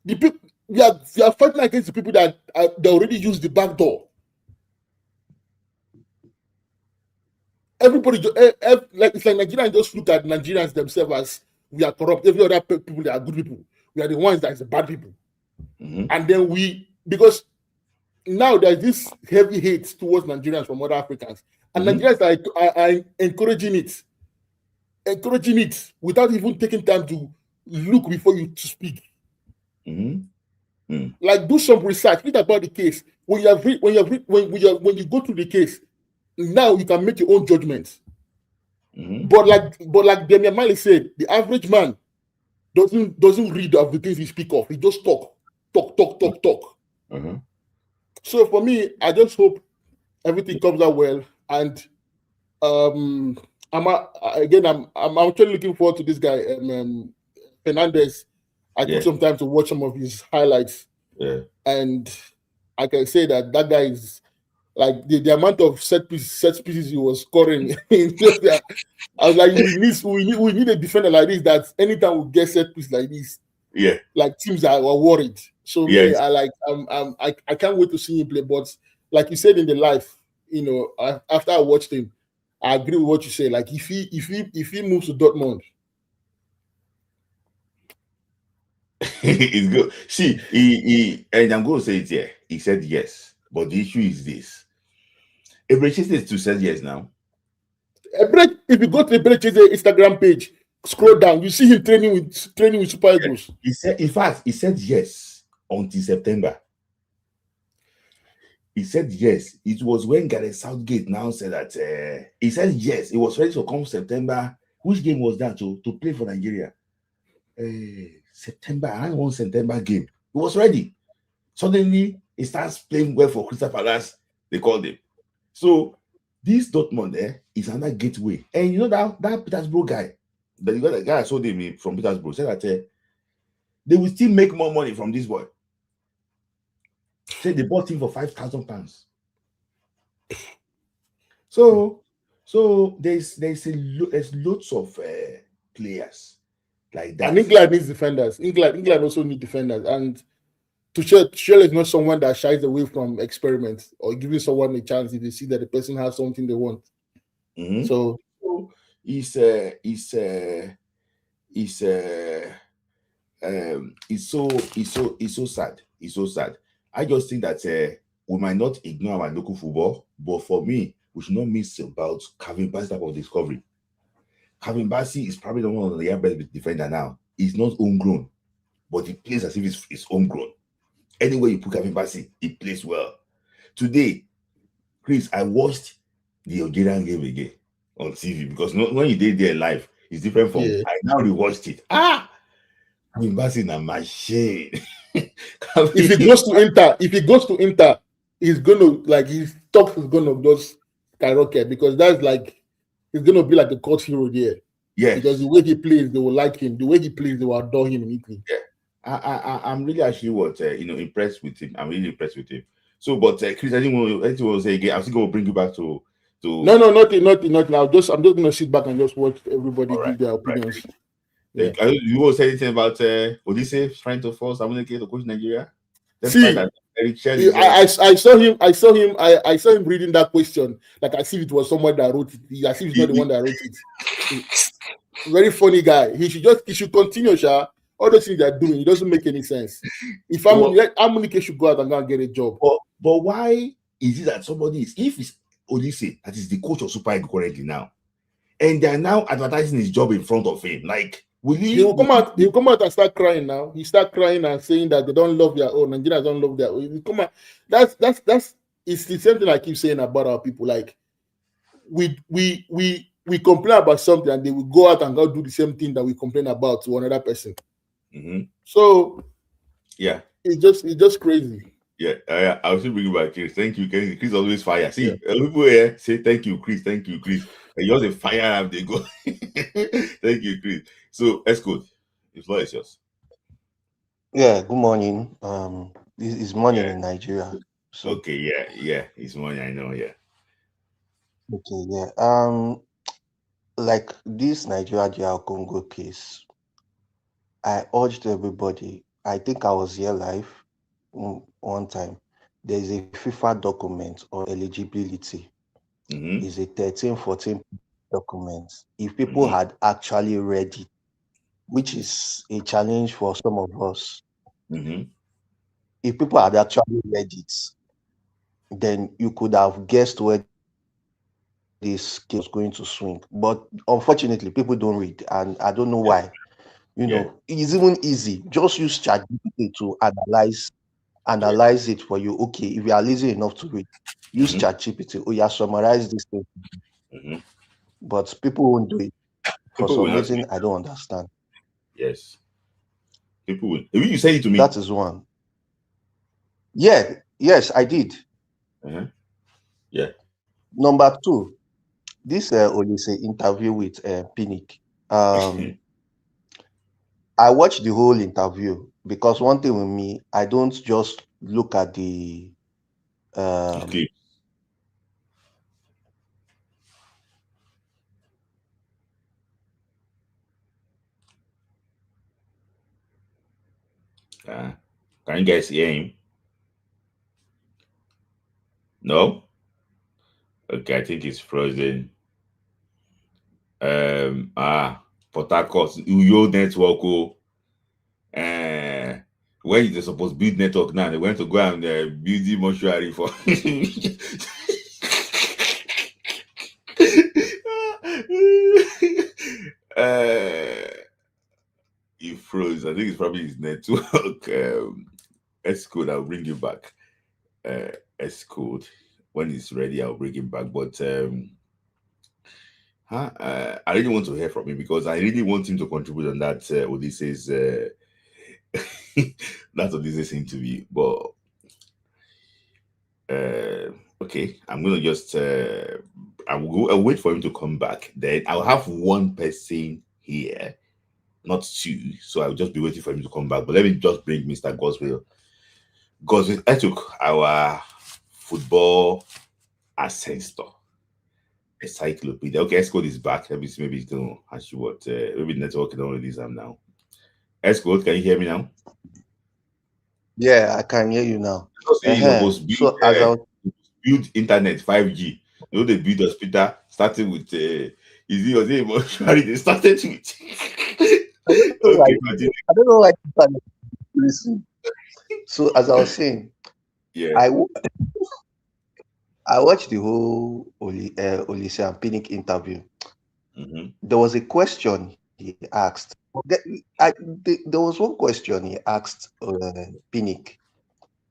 The people we are fighting against the people that they already used the back door. Everybody, it's like Nigerians just look at Nigerians themselves as we are corrupt. Every other people, they are good people. We are the ones that is the bad people. Mm-hmm. And then because now there's this heavy hate towards Nigerians from other Africans. And Nigerians are encouraging it without even taking time to look before you to speak. Mm-hmm. Mm. Like, do some research, read about the case. When you go through the case, now you can make your own judgments. Mm-hmm. But like Damian Marley said, the average man doesn't read of the things he speak of. He just talk. Mm-hmm. So for me, I just hope everything comes out well. And I'm actually looking forward to this guy, Fernandez. I took some time to watch some of his highlights. Yeah. And I can say that guy is like the amount of set pieces he was scoring. I was like, we need a defender like this. That anytime we get set piece like this, like teams are worried. So me, I can't wait to see him play. But like you said in the live, after I watched him, I agree with what you say. Like if he moves to Dortmund, it's good. See, he and I'm going to say it here. He said yes, but the issue is this: Ebrechese to said yes now. If you go to Ebrechese Instagram page, scroll down, you see him training with Super Eagles. He said, in fact, he said yes until September. He said yes. It was when Gareth Southgate now said that he said yes. It was ready to come September. Which game was that to play for Nigeria? September. I won September game. He was ready. Suddenly he starts playing well for Crystal Palace. They called him. So this Dortmund is another gateway. And you know that Petersburg guy, the guy I sold him from Petersburg, said that they will still make more money from this boy. Said they bought him for £5,000. So there's lots of players like that. And England needs defenders. England also need defenders. And Tuchel is not someone that shies away from experiments or giving someone a chance if they see that the person has something they want. Mm-hmm. So it's so sad. It's so sad. I just think that we might not ignore our local football, but for me, we should not miss about Calvin Bassey type of discovery. Calvin Bassey is probably the one of the best defender now. He's not homegrown, but he plays as if it's homegrown. Anywhere you put Calvin Bassey, he plays well. Today, Chris, I watched the Algerian game again on TV because when you did there live, it's different from. Yeah. I now rewatched it. Calvin Bassey in a machine. If he goes to Inter, he's gonna his stock is gonna just skyrocket because that's he's gonna be like a cult hero there. Yeah. Because the way he plays, they will like him. The way he plays, they will adore him in Italy. Yeah. I'm really actually impressed with him. I'm really impressed with him. So, but Chris, I didn't want to say again. I'm still going to bring you back to. No, nothing. Now, I'm just going to sit back and just watch everybody give their opinions. Right. Yeah. You want to say anything about Odise trying to force Amuneke to coach Nigeria? See, I saw him reading that question like as if it was someone that wrote it. As if he's not the one that wrote it. Very funny guy. He should continue, Sha. All those things they're doing, it doesn't make any sense. If Amunike should go out and go and get a job. But why is it that somebody if it's Odise that is the coach of Super Eagles currently now, and they're now advertising his job in front of him? Like, he'll come out and start crying now. He start crying and saying that they don't love their own. Nigerians don't love their own. He'll come out. That's it's the same thing I keep saying about our people. Like we complain about something and they will go out and go do the same thing that we complain about to another person. Mm-hmm. So yeah, it's just crazy. Yeah, I'll still bring you back, Chris. Thank you, Chris. Always fire. See, people here say thank you, Chris. Thank you, Chris. And you're the fire up. They go. Thank you, Chris. So, Escort, the floor is yours. Yeah. Good morning. It's morning in Nigeria. So. Okay. Yeah. It's morning. I know. Yeah. Okay. Yeah. Like this Nigeria DR Congo case, I urged everybody. I think I was here live one time. There is a FIFA document on eligibility. Mm-hmm. It's a 13-14 document. If people had actually read it, which is a challenge for some of us, if people had actually read it, then you could have guessed where this case was going to swing. But unfortunately, people don't read, and I don't know why. It's even easy. Just use ChatGPT to analyze it for you. Okay, if you are lazy enough to read, use ChatGPT. Oh, summarize this thing. But people won't do it for some reason. I don't understand. Yes, people will. You said it to me. That is one. Yeah. Yes, I did. Yeah. Number two, this Olise interview with Pinnick. I watched the whole interview because one thing with me, I don't just look at the okay. Can you guys hear him? No? Okay, I think it's frozen. Port Harcourt, your network. When they're supposed to build network now, they went to go and build the mortuary for. He froze. I think it's probably his network. It's good. I'll bring you back. It's good. When it's ready, I'll bring him back. But I really want to hear from him because I really want him to contribute on that Odysseus that Odysseus interview. But okay, I'm gonna just I'll wait for him to come back. Then I'll have one person here, not two. So I'll just be waiting for him to come back. But let me just bring Mr. Goswell. Goswell, I took our football ancestor, encyclopedia. Okay, Escode is back. Let me see. Maybe he's gonna ask you what. Maybe network don't release him now. Escode, can you hear me now? Yeah, I can hear you now. So as I build internet 5G. You know they build hospital starting with is it was emotionally they started with okay, I don't know why people listen. So as I was saying, yeah, I watched the whole Olise and Pinnick interview. There was a question he asked. There was one question he asked Pinnick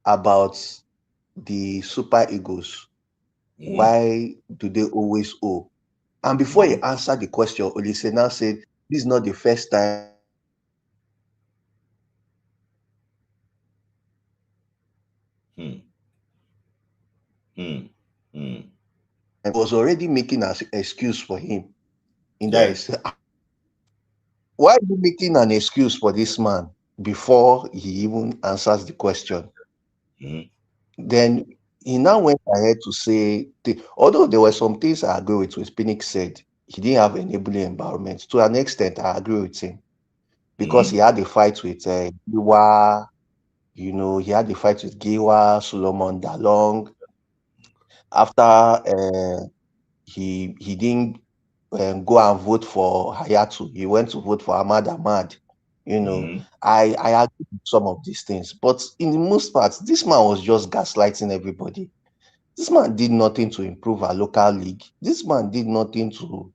about the Super Eagles. Why do they always owe? And before he answered the question, Olise now said, "This is not the first time." I was already making an excuse for him. In that, why are you making an excuse for this man before he even answers the question? Then he now went ahead to say, although there were some things I agree with what Pinnick said, he didn't have enabling environment. To an extent, I agree with him because he had a fight with Giwa, he had a fight with Giwa, Solomon Dalong. After he didn't go and vote for Hayatu, he went to vote for Ahmad Ahmad. I agree with some of these things, but in the most part, this man was just gaslighting everybody. This man did nothing to improve our local league. This man did nothing to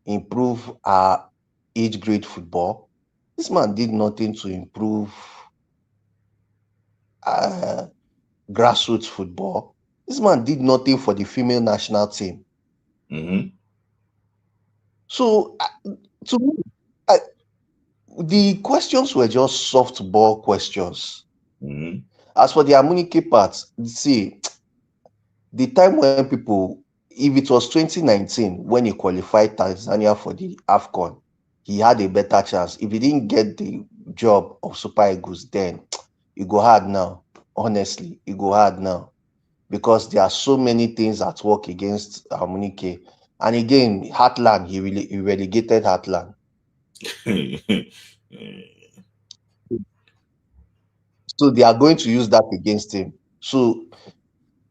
improve our age grade football. This man did nothing to improve grassroots football. This man did nothing for the female national team. So, to me, the questions were just softball questions. As for the Amunike part, see, the time when people, if it was 2019 when he qualified Tanzania for the AFCON, he had a better chance. If he didn't get the job of Super Eagles, then it go hard now. Honestly, it go hard now because there are so many things at work against Amunike. And again, Heartland, he relegated Heartland. So they are going to use that against him. So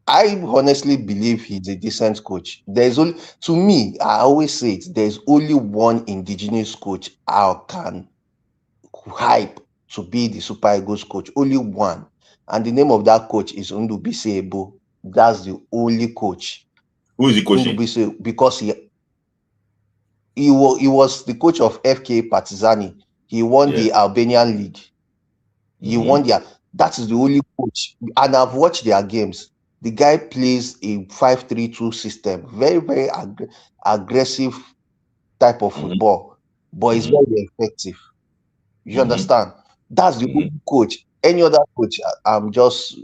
I honestly believe he's a decent coach. There's only, to me, I always say it, there's only one indigenous coach I can hype to be the Super Eagles coach. Only one. And the name of that coach is Ndubisi Ebo. That's the only coach. Who is the coach? Because he was the coach of FK Partizani. He won the Albanian League. He won that is the only coach. And I've watched their games. The guy plays a 5-3-2 system. Very, very aggressive type of football. But it's very effective. You understand? That's the only coach. Any other coach, I'm just,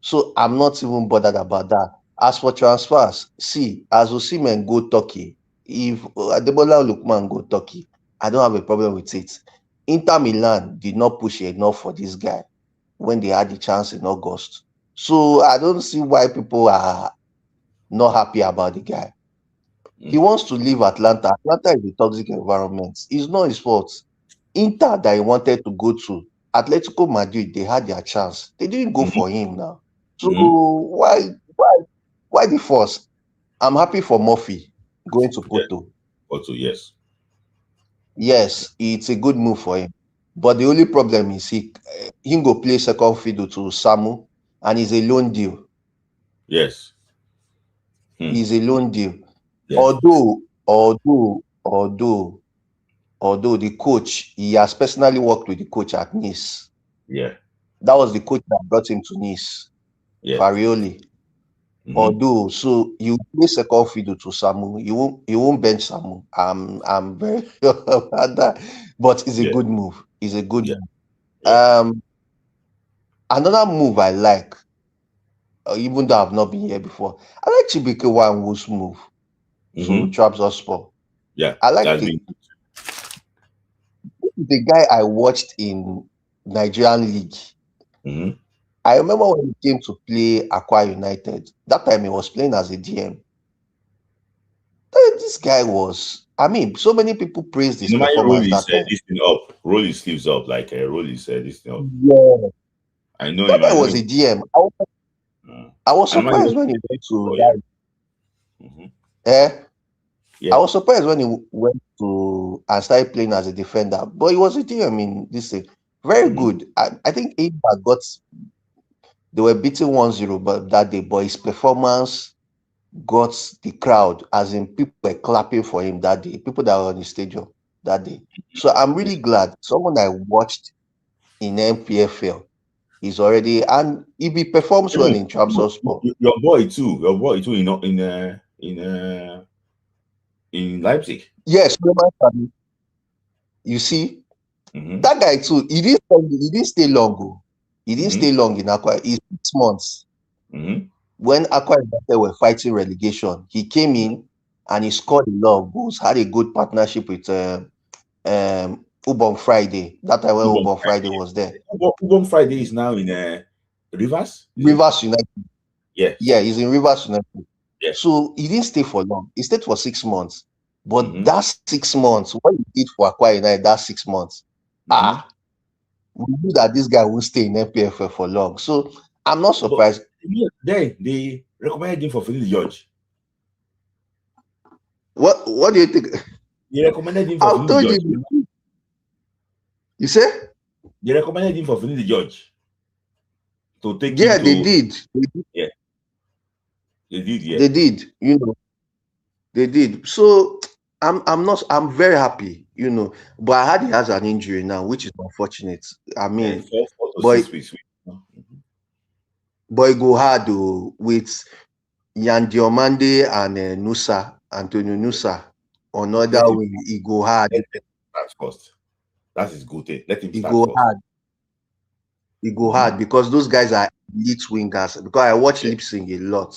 so I'm not even bothered about that. As for transfers, see, as Osimhen go Turkey, if Adebola Lookman go Turkey, I don't have a problem with it. Inter Milan did not push enough for this guy when they had the chance in August. So I don't see why people are not happy about the guy. He wants to leave Atlanta. Atlanta is a toxic environment. It's not his fault. Inter that he wanted to go to, Atletico Madrid, they had their chance. They didn't go for him now. So why the force? I'm happy for Murphy going to Porto. Porto, yes. Yes, it's a good move for him. But the only problem is he go play second fiddle to Samu, and it's a loan deal. Yes. It's a loan deal. Yeah. Although the coach, he has personally worked with the coach at Nice. Yeah. That was the coach that brought him to Nice, Farioli. Although, so you play second fiddle to Samu, you won't bench Samu. I'm very sure about that. But it's a good move. It's a good move. Another move I like, even though I've not been here before, I like Chibike Wanwu's move to Trabzonspor. Yeah, I like it. The guy I watched in Nigerian League. I remember when he came to play Akwa United. That time he was playing as a DM. This guy was, I mean, so many people praised his performance that time. This thing up, roll his sleeves up, like roll his this thing up. Yeah, I know that him. guy was a DM. I was surprised when he went to I was surprised when he went to and started playing as a defender, but he was a DM in this thing. Very good. I think they were beating 1-0 but that day, but his performance got the crowd, as in people were clapping for him that day, people that were on the stadium that day. So I'm really glad someone I watched in MPFL is already, and if he performs well in Trabzonspor. Your boy too in Leipzig. Yes, you see, that guy too, he didn't stay long. He didn't stay long in Aqua. It's 6 months. When Aqua United were fighting relegation, he came in and he scored a lot of goals, had a good partnership with Ubon Friday. That time when Ubon Friday was there. Ubon Friday is now in Rivers? Rivers United. Yes. Yeah, he's in Rivers United. Yeah. So he didn't stay for long. He stayed for 6 months. But that 6 months, what he did for Aqua United, that 6 months, we knew that this guy won't stay in MPFL for long. So I'm not surprised. They recommended him for Philly George. What do you think? They recommended him for Philly George. You say? They recommended him for Philly George to take him to. They did. Yeah. They did, yeah. They did, They did. So I'm very happy, But I heard he has an injury now, which is unfortunate. I mean, boy go hard with Yan Diomande and Antonio Nusa. On other wing, he go hard. That's first. That is good. Let him start first. Hard. He go hard because those guys are elite wingers. Because I watch Leipzig a lot.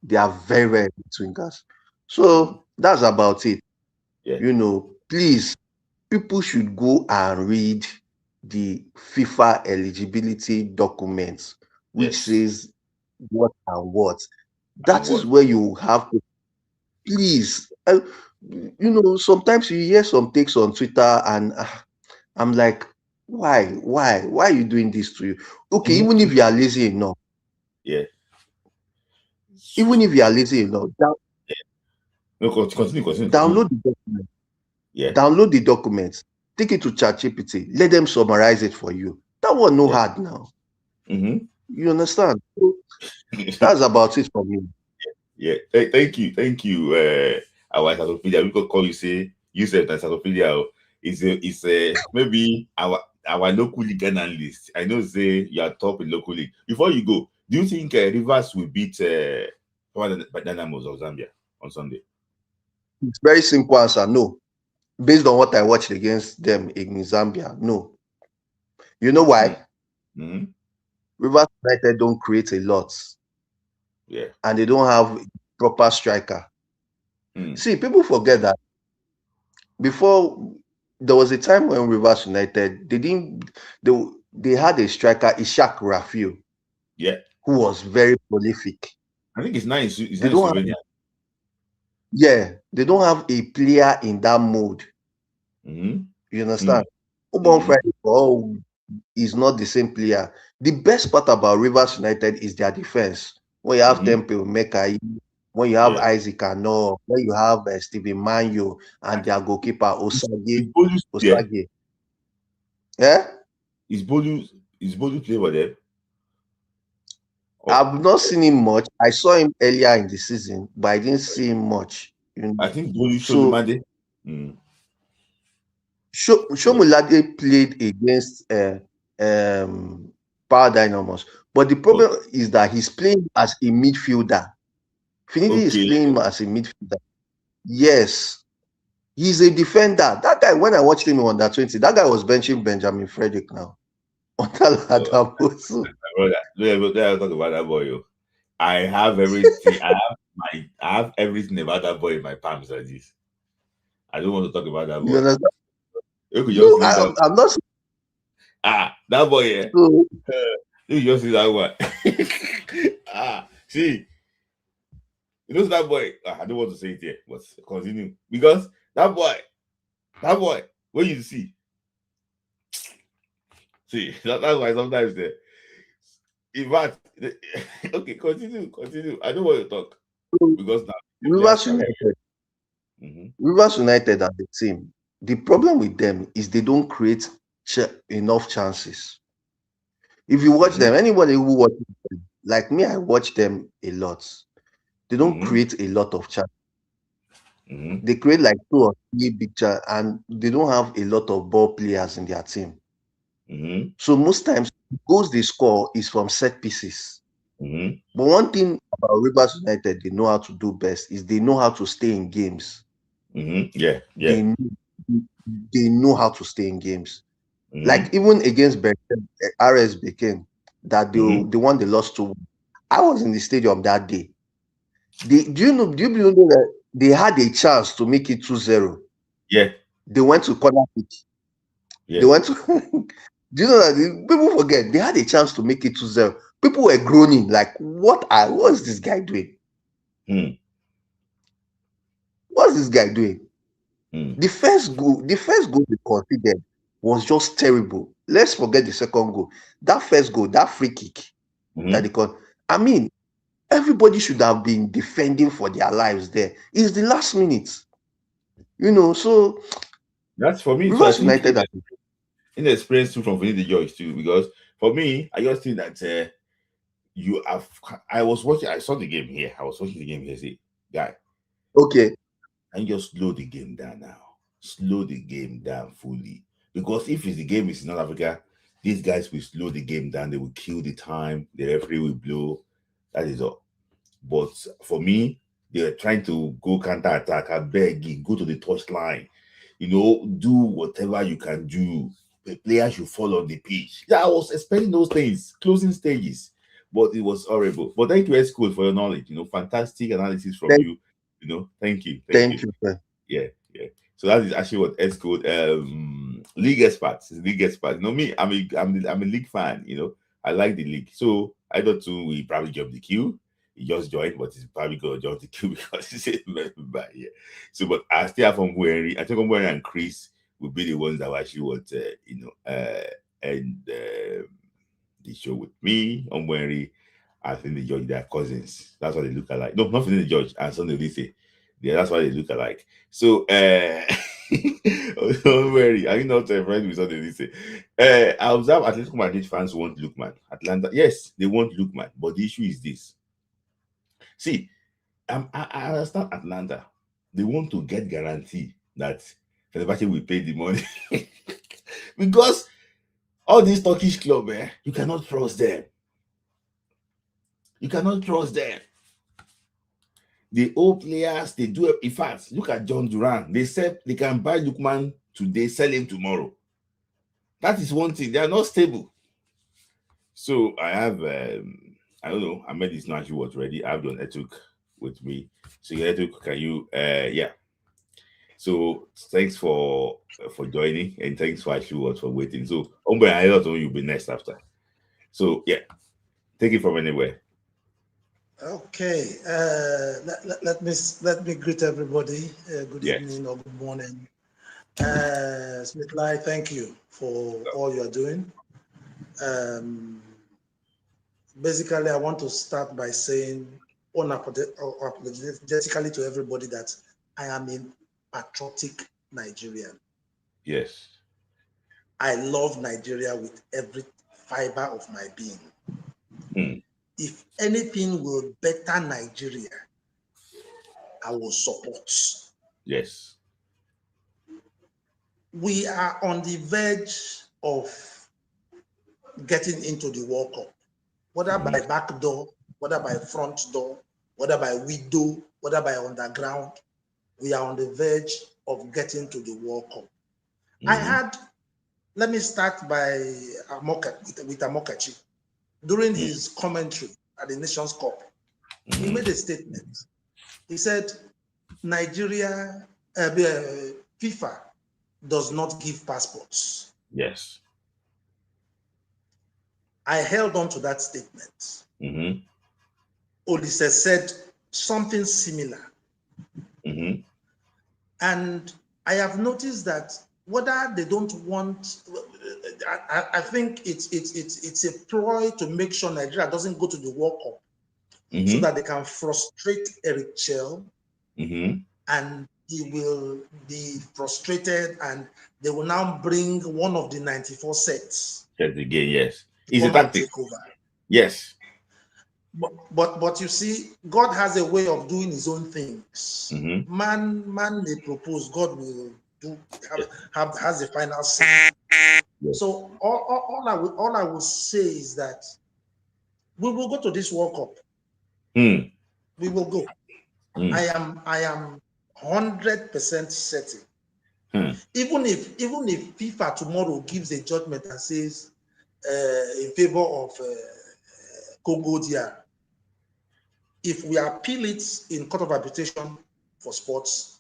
They are very, very elite wingers. So that's about it. Yeah. Please, people should go and read the FIFA eligibility documents, which says what and what. That is where you have to, please. Sometimes you hear some takes on Twitter, and I'm like, why are you doing this to you? Okay, even if you are lazy enough. Yeah. Even if you are lazy enough, continue. Download the document. Yeah. Download the documents. Take it to ChatGPT. Let them summarize it for you. That one no hard now. You understand? So that's about it for me. Yeah. Thank you. Our encyclopedia. We could call you say you said encyclopedia is maybe our local league analyst. I know say you are top in local league. Before you go, do you think Rivers will beat Dynamos of Zambia on Sunday? It's very simple answer. No. Based on what I watched against them in Zambia, no. You know why? Rivers United don't create a lot. Yeah. And they don't have proper striker. See, people forget that before there was a time when Rivers United they had a striker, Ishak Rafiu. Yeah. Who was very prolific. I think it's nice. They don't have a player in that mode. You understand? Ubon Friday is not the same player. The best part about Rivers United is their defense. When you have Temple Mekai, when you have Isaac Ano, when you have Steven Manyo and their goalkeeper Osage. Yeah? Is Bolu play for them? I've not seen him much. I saw him earlier in the season, but I didn't see him much. I think Bolu Shomulade. Shomulade played against Power Dynamos. But the problem is that he's playing as a midfielder. Finidi is playing as a midfielder. Yes. He's a defender. That guy, when I watched him on under 20, that guy was benching Benjamin Frederick now. Brother, let's talk about that boy. Yo. I have everything. I have everything about that boy in my palms like this. I don't want to talk about that boy. You understand? You could just leave that. I'm not. That boy. Yeah. You just see that one. See. You know that boy. I don't want to say it here, but continue because that boy, what you see. That's why sometimes in fact, okay, continue. I don't want to talk because now Rivers United are the team. The problem with them is they don't create enough chances. If you watch them, anybody who watches them, like me, I watch them a lot. They don't create a lot of chances. They create like 2 or 3 big chances, and they don't have a lot of ball players in their team. So most times, the goals they score is from set pieces. But one thing about Rivers United they know how to do best is they know how to stay in games. Yeah. They know how to stay in games. Like even against RS Beacon, that they won, they lost to. I was in the stadium that day. Do you know that they had a chance to make it 2-0? Yeah. They went to corner kick. Yeah. They went to. Do you know that people forget they had a chance to make it 2-0? People were groaning like, what is this guy doing? What's this guy doing? The first goal they conceded was just terrible. Let's forget the second goal. That first goal, that free kick that they called. I mean, everybody should have been defending for their lives there. It's the last minute. So that's for me. Rivers So I think United inexperience too from the Joyce too, because for me, I just think that I saw the game here. I was watching the game here. Say, guy, okay, and just slow the game down now. Slow the game down fully, because if the game is in North Africa, these guys will slow the game down. They will kill the time. The referee will blow. That is all. But for me, they're trying to go counter attack. I beg you, go to the touchline. Do whatever you can do. The players should fall on the pitch. Yeah, I was expecting those things, closing stages, but it was horrible. But thank you, S-Code, for your knowledge. Fantastic analysis from you. Thank you. Thank you, sir. Yeah. So that is actually what S-Code, league experts. Me, I'm a league fan. I like the league. So I thought too we probably jumped the queue. He just joined, but he's probably gonna jump the queue because he's a member here. So, but I still have Ombueri. I think Ombueri and Chris will be the ones that will actually want end the show with me. Ombueri, I think the judge, they are cousins. That's what they look alike. No, not the judge. And Sunday Lise. Yeah, that's why they look alike. So, Ombueri, are you not a friend with Sunday Lise? I observe Atletico Madrid fans want Lookman. Atlanta, yes, they want Lookman, but the issue is this. See, I understand Atlanta. They want to get guarantee that Fenerbahce will pay the money because all these Turkish clubs, you cannot trust them. You cannot trust them. The old players, they do. In fact, look at John Duran. They said they can buy Lookman today, sell him tomorrow. That is one thing. They are not stable. So I have, I don't know. Ahmed is not actually ready. I have John Etuk with me. So Etuk, can you, yeah. So thanks for joining, and thanks for actually for waiting. So Ombre, I don't know you'll be next after. So yeah, take it from anywhere. Okay, let me greet everybody. Good evening or good morning. Smith Lai, thank you for all you are doing. Basically, I want to start by saying unapologetically to everybody that I am a patriotic Nigerian. Yes. I love Nigeria with every fiber of my being. If anything will better Nigeria, I will support. Yes. We are on the verge of getting into the World Cup, whether by back door, whether by front door, whether by window, whether by underground, we are on the verge of getting to the World Cup. Let me start by with Amokachi. During his commentary at the Nations Cup, he made a statement. He said, Nigeria, FIFA does not give passports. Yes. I held on to that statement. Olise said something similar. And I have noticed that whether they don't want, I think it's a ploy to make sure Nigeria doesn't go to the World Cup so that they can frustrate Eric Chell and he will be frustrated and they will now bring one of the 94 sets. Again, yes. It's a tactic. Yes. But you see, God has a way of doing his own things. Man may propose, God will has the final say. Yes. So all I will say is that we will go to this World Cup. We will go. I am 100% certain. Even if FIFA tomorrow gives a judgment and says in favor of Congo DR, if we appeal it in court of arbitration for sports,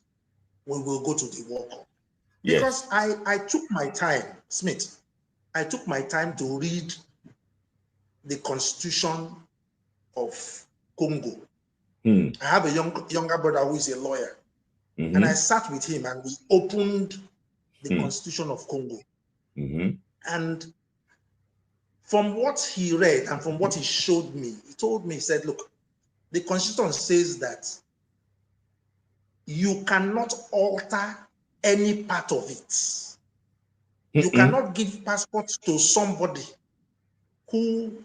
we will go to the World Cup. Yes. Because I took my time, Smith. I took my time to read the constitution of Congo. I have a younger brother who is a lawyer. And I sat with him and we opened the constitution of Congo. And from what he read and from what he showed me, he told me, he said, look, the constitution says that you cannot alter any part of it. You cannot give passports to somebody who,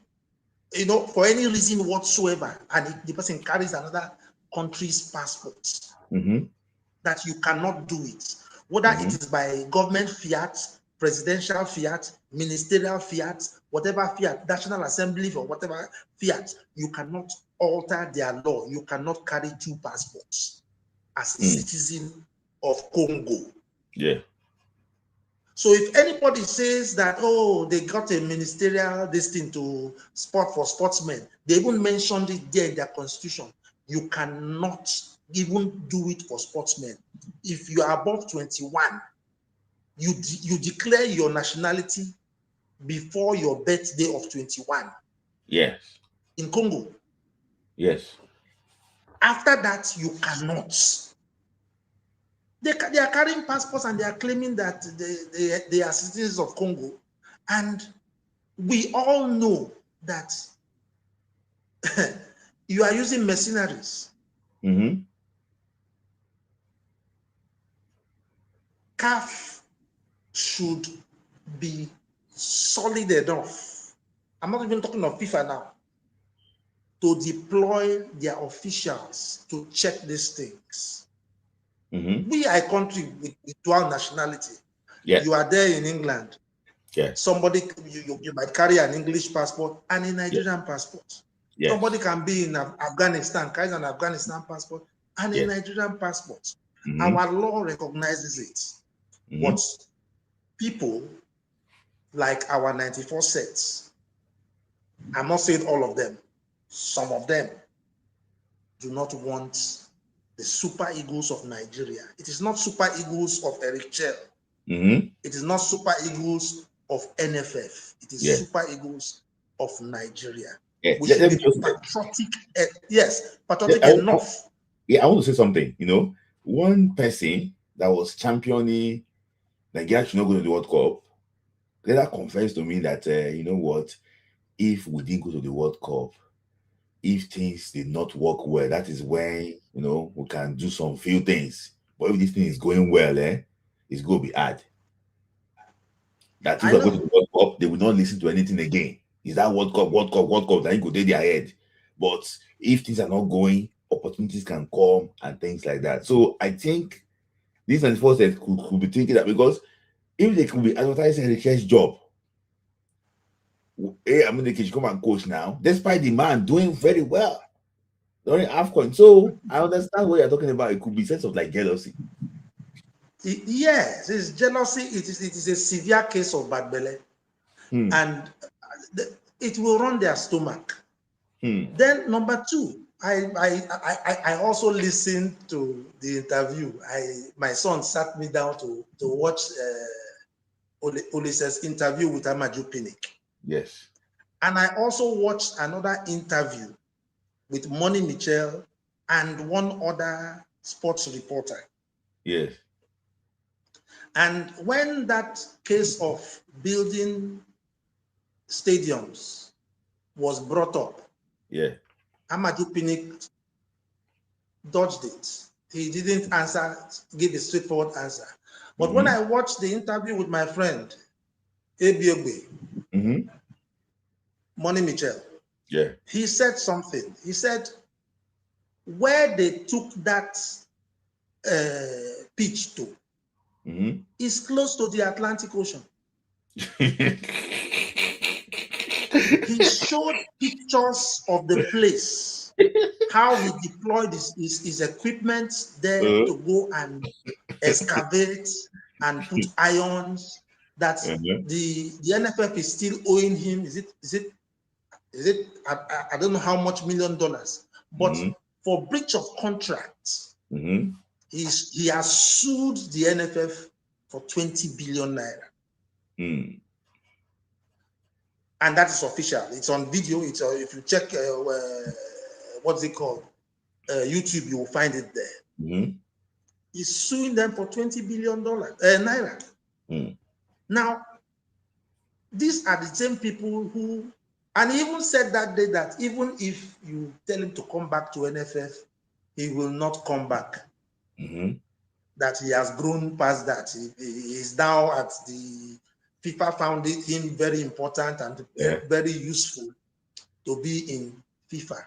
for any reason whatsoever, and the person carries another country's passport, that you cannot do it. Whether it is by government fiat, presidential fiat, ministerial fiat, whatever fiat, National Assembly or whatever fiat, you cannot alter their law. You cannot carry two passports as a citizen of Congo. Yeah. So if anybody says that, oh, they got a ministerial thing to sport for sportsmen, they even mentioned it there in their constitution. You cannot even do it for sportsmen. If you are above 21, you declare your nationality before your birthday of 21. Yes. In Congo. Yes. After that, you cannot. They are carrying passports and they are claiming that they are citizens of Congo. And we all know that you are using mercenaries. CAF should be solid enough. I'm not even talking of FIFA now. To deploy their officials to check these things. We are a country with dual nationality. Yes. You are there in England. Yes. Somebody, you might carry an English passport and a Nigerian passport. Yes. Somebody can be in Afghanistan, carries an Afghanistan passport and a Nigerian passport. Our law recognizes it. But people like our 94 sets, I'm not saying all of them, some of them do not want the Super Eagles of Nigeria. It is not Super Eagles of Eric Chell. It is not Super Eagles of NFF. It is Super Eagles of Nigeria. We should be patriotic. Patriotic enough. I want to say something. One person that was championing Nigeria should not go to the World Cup later confessed to me that, you know what, if we didn't go to the World Cup, if things did not work well, that is when, we can do some few things. But if this thing is going well, it's going to be hard. That if I go to the World Cup, they will not listen to anything again. Is that World Cup, then go there their head. But if things are not going, opportunities can come and things like that. So I think these 94 states could be thinking that, because if they could be advertising the cash job, Amunike should come and coach now, despite the man doing very well during AFCON. So I understand what you're talking about. It could be sense of like jealousy. Yes, it's jealousy. It is a severe case of bad belly, and it will run their stomach. Then number two, I also listened to the interview. My son sat me down to watch Olise's interview with Amaju Pinnick. Yes. And I also watched another interview with Money Mitchell and one other sports reporter. Yes. And when that case of building stadiums was brought up, Amaju Pinnick dodged it. He didn't give a straightforward answer. But when I watched the interview with my friend, Ebiogbe, Money Mitchell, he said something. He said, where they took that pitch to is close to the Atlantic Ocean. He showed pictures of the place, how he deployed his equipment there to go and excavate and put irons. That the NFF is still owing him. Is it? I don't know how much $1 million, but for breach of contract, he has sued the NFF for 20 billion naira. And that is official. It's on video. It's if you check what's it called, YouTube, you will find it there. He's suing them for $20 billion naira. Now, these are the same people who, and he even said that day that even if you tell him to come back to NFF, he will not come back. That he has grown past that. He is now at the FIFA found him very important and very useful to be in FIFA.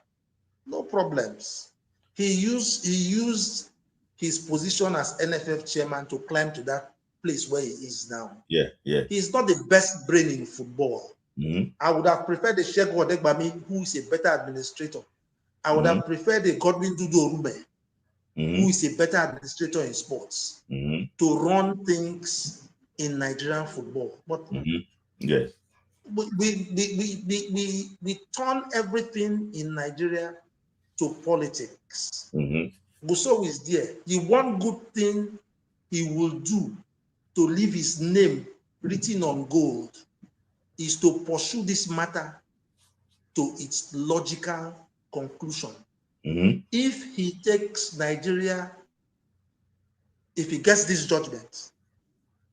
No problems. He used his position as NFF chairman to climb to that place where he is now. He's not the best brain in football. I would have preferred the Sheikh Odegbami, who is a better administrator. I would have preferred the Godwin Dudu Orume, who is a better administrator in sports, to run things in Nigerian football. But we turn everything in Nigeria to politics. Gusau is there. The one good thing he will do to leave his name written on gold is to pursue this matter to its logical conclusion. If he takes Nigeria, if he gets this judgment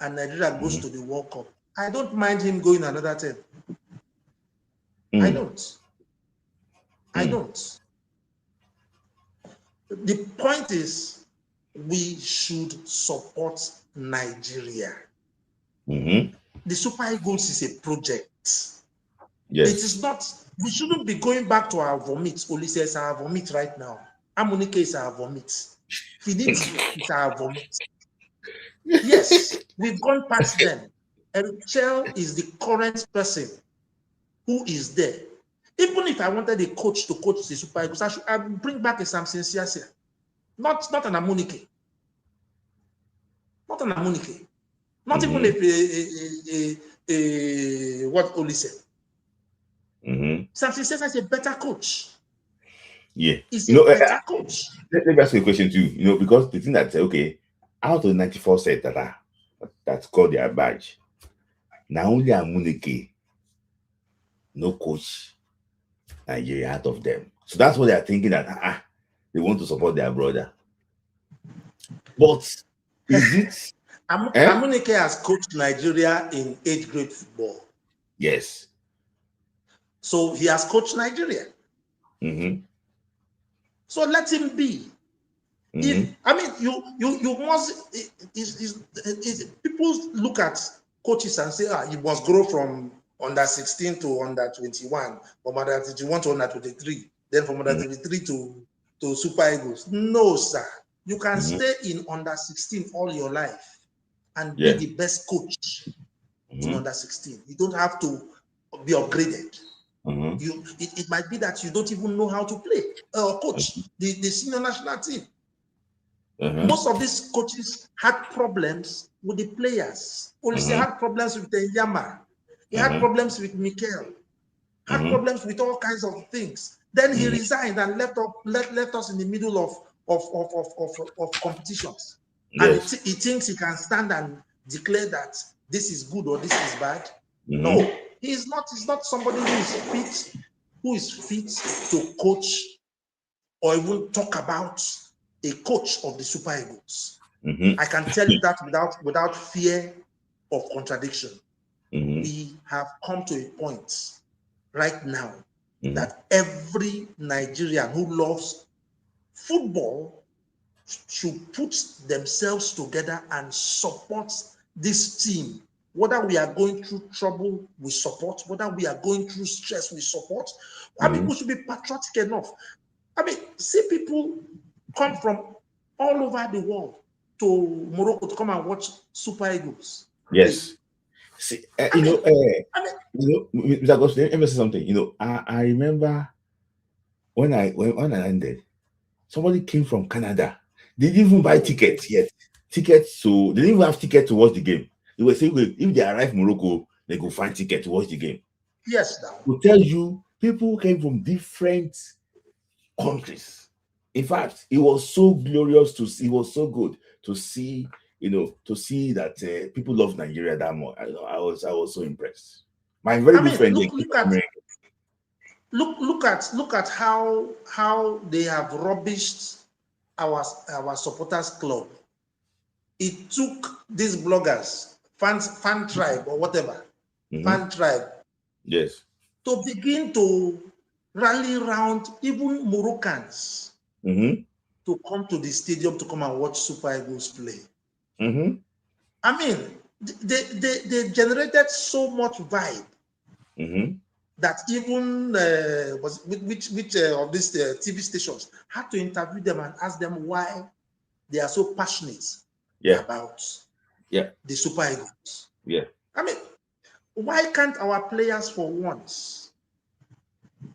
and Nigeria goes to the World Cup, I don't mind him going another 10. I don't. I don't. The point is, we should support Nigeria. The Super Eagles is a project. It is not, we shouldn't be going back to our vomit. Olise is our vomit right now. Amunike is our vomit. Finiti is our vomit. Yes, we've gone past them. Eric Chell is the current person who is there. Even if I wanted a coach to coach the Super Eagles, I would bring back a Samson Siasia. Not an Amunike. Not an Amunike. Not even what Oli said. Samson Siasia is a better coach. He's a better coach. Let me ask you a question too. Because the thing that out of the 94 sets that's called their badge, now only Amunike, no coach Nigeria out of them. So that's what they're thinking, that they want to support their brother. But is it Amunike has coached Nigeria in 8th grade football. Yes. So he has coached Nigeria. So let him be. If you must. People look at coaches and say, you must grow from under 16 to under 21, from under 21 to under 23, then from under 23 to Super Eagles. No, sir. You can stay in under 16 all your life and be the best coach in under 16. You don't have to be upgraded. It might be that you don't even know how to play or coach the senior national team. Most of these coaches had problems with the players. Olise had problems with Yama. He had problems with Mikel. Had problems with all kinds of things. Then he resigned and left us in the middle of competitions. Yes. And he thinks he can stand and declare that this is good or this is bad. No, he's not somebody who is fit to coach or even talk about a coach of the Super Eagles. I can tell you that without fear of contradiction. We have come to a point right now that every Nigerian who loves football should put themselves together and support this team. Whether we are going through trouble, we support. Whether we are going through stress, we support. And people should be patriotic enough. I mean, see people come from all over the world to Morocco to come and watch Super Eagles. Yes. See, Mr. Agostino, let me say something. I remember when I landed, somebody came from Canada. They didn't even buy tickets yet. They didn't even have tickets to watch the game. They were saying, if they arrive in Morocco, they go find tickets to watch the game. Yes, now. To tell you, people came from different countries. In fact, it was so glorious to see. It was so good to see. To see that people love Nigeria that much. I was so impressed. My very good friend. Look at how they have rubbished our supporters club. It took these bloggers, fan tribe or whatever, fan tribe, yes, to begin to rally around even Moroccans to come to the stadium to come and watch Super Eagles play. I mean, they generated so much vibe that even which of these TV stations had to interview them and ask them why they are so passionate about the Super Eagles. I mean, why can't our players for once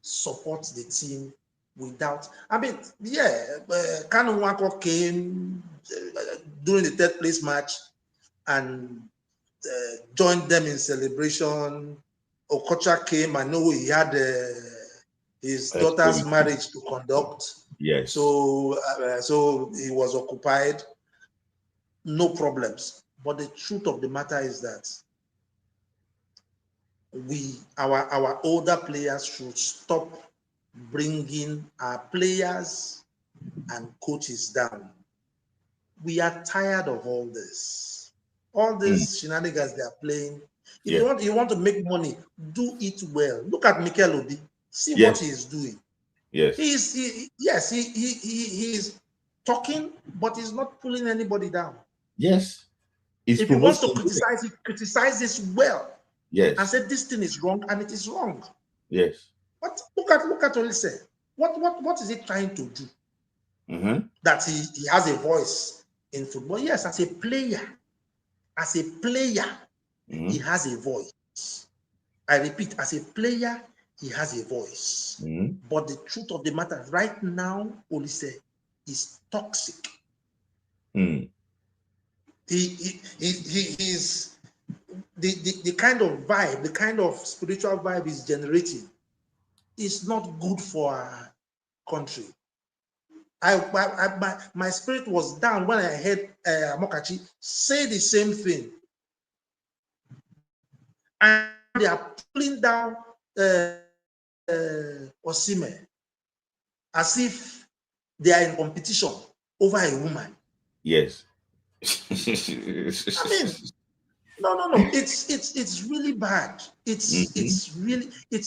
support the team without? I mean, Kanu Nwako came during the third place match and joined them in celebration. Okocha came. I know he had his daughter's marriage to conduct. Yes. So he was occupied. No problems. But the truth of the matter is that our older players should stop bringing our players and coaches down. We are tired of all this. All these shenanigans they are playing. If you want to make money, do it well. Look at Mikel Obi. See what he is doing. Yes. He is talking, but he's not pulling anybody down. Yes. If he wants to criticize it, criticize this well. Yes. And say this thing is wrong, and it is wrong. Yes. But look at Olise. What is he trying to do? That he has a voice in football. Yes, as a player, he has a voice. I repeat, as a player, he has a voice. But the truth of the matter, right now, Olise is toxic. He's the kind of vibe, the kind of spiritual vibe he's generating is not good for our country. My spirit was down when I heard Amokachi say the same thing. And they are pulling down Osimhen as if they are in competition over a woman. Yes. I mean, no. It's really bad. It's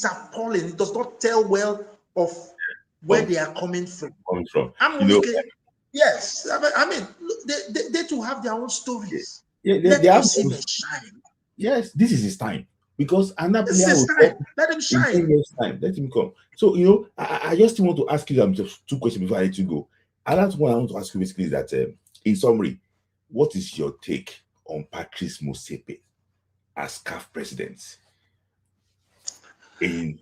appalling. It does not tell well of where they are coming from. Yes, I mean, they too have their own stories. Let Osimhen shine. Yes, this is his time. Because another player will come. Let him shine. Let him come. So I just want to ask you just two questions before I let you go. Another one I want to ask you basically is that in summary, what is your take on Patrice Motsepe as CAF president? in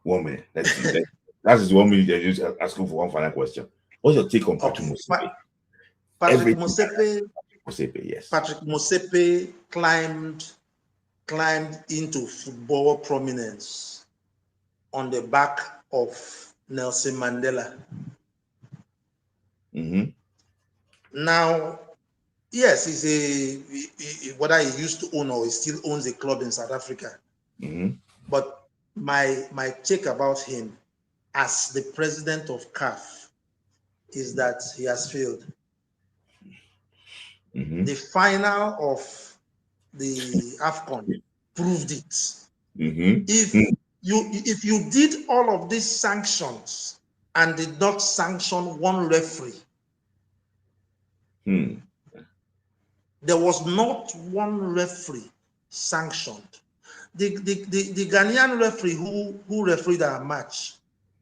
1 minute. Let's see. That is 1 minute. Just asking for one final question. What's your take on Patrick Motsepe? Patrick Motsepe, yes. Patrick Motsepe climbed into football prominence on the back of Nelson Mandela. Now, yes, whether he used to own or he still owns a club in South Africa. But my take about him as the president of CAF is that he has failed. The final of the AFCON proved it. If you did all of these sanctions and did not sanction one referee, there was not one referee sanctioned. The Ghanaian referee who refereed our match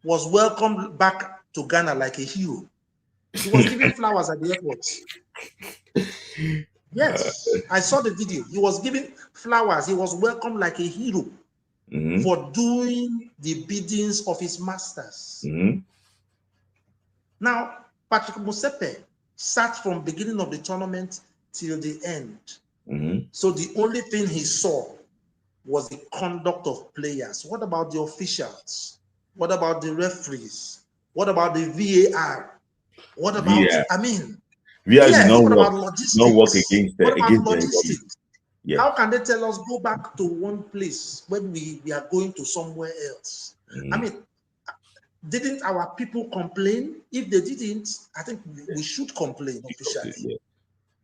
was welcomed back to Ghana like a hero. He was given flowers at the airport. Yes, I saw the video. He was given flowers. He was welcomed like a hero for doing the biddings of his masters. Now, Patrick Motsepe sat from beginning of the tournament till the end. So the only thing he saw was the conduct of players. What about the officials? What about the referees? What about the VAR? What about, VAR. I mean, VAR yes, not what work, about logistics? not work against what about against logistics? Yeah. How can they tell us go back to one place when we are going to somewhere else? I mean, didn't our people complain? If they didn't, I think we should complain officially.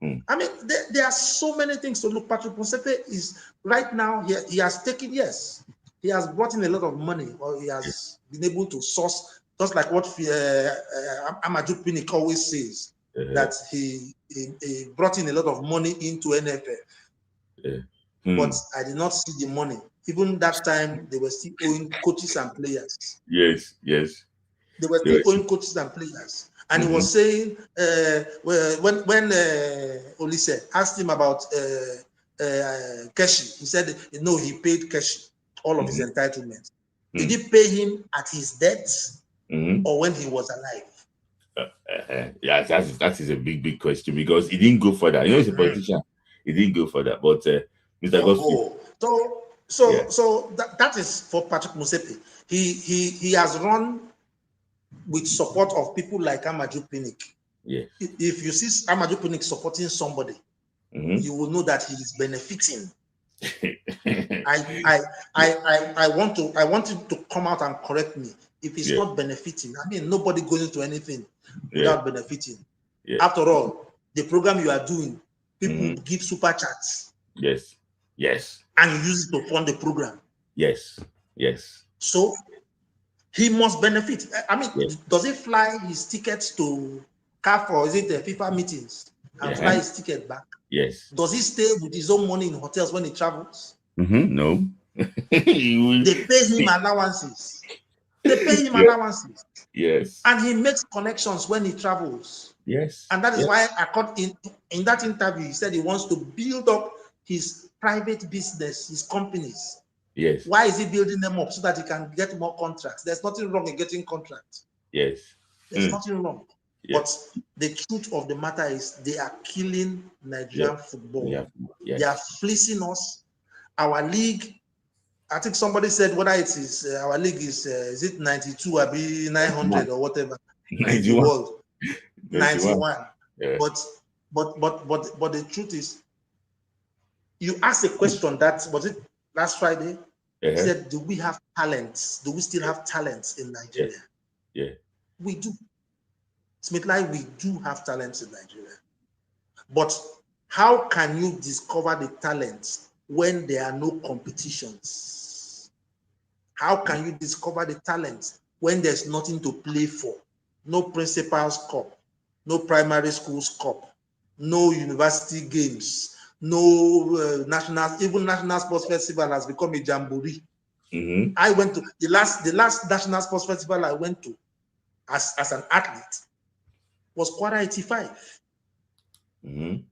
I mean, there are so many things to look. Patrick Motsepe is right now, he has taken, yes, he has brought in a lot of money, or he has been able to source, just like what Amadou Pinnick always says, that he brought in a lot of money into NFF. But I did not see the money. Even that time, they were still owing coaches and players. Yes. They were still owing coaches and players. And he was saying, when Olise asked him about Keshi, he said, no, he paid Keshi all of his entitlements. Did he pay him at his death or when he was alive? Yeah, that is a big question, because he didn't go for that. You know, he's a politician. He didn't go for that. But Mr. Gospel. So that is for Patrick Motsepe. He has run with support of people like Amadou Pinnick. Yeah. If you see Amadou Pinnick supporting somebody, you will know that he is benefiting. I want him to come out and correct me if he's not benefiting. I mean, nobody goes into anything without benefiting. After all, the program you are doing, people give super chats. Yes. And you use it to fund the program. Yes. So he must benefit. I mean, does he fly his tickets to CAF, or is it the FIFA meetings and fly his ticket back? Yes. Does he stay with his own money in hotels when he travels? No. They pay him allowances. Yes. And he makes connections when he travels. Yes. And that is why I caught in that interview, he said he wants to build up his private business, his companies. Yes. Why is he building them up? So that he can get more contracts. There's nothing wrong in getting contracts. Yes. There's nothing wrong. But the truth of the matter is they are killing Nigerian football. They are fleecing us. Our league, I think somebody said whether it is our league is it 92 or 900 or whatever 91. In the world. 91. Yeah. But the truth is, you asked a question that was it last Friday. He said, do we have talents? Do we still have talents in Nigeria? Yeah. We do. Smith-like, we do have talents in Nigeria. But how can you discover the talents when there are no competitions? How can you discover the talents when there's nothing to play for? No Principal's Cup, no primary schools cup, no university games, no even National Sports Festival has become a jamboree. I went to the last National Sports Festival I went to as an athlete was Quarter 85. And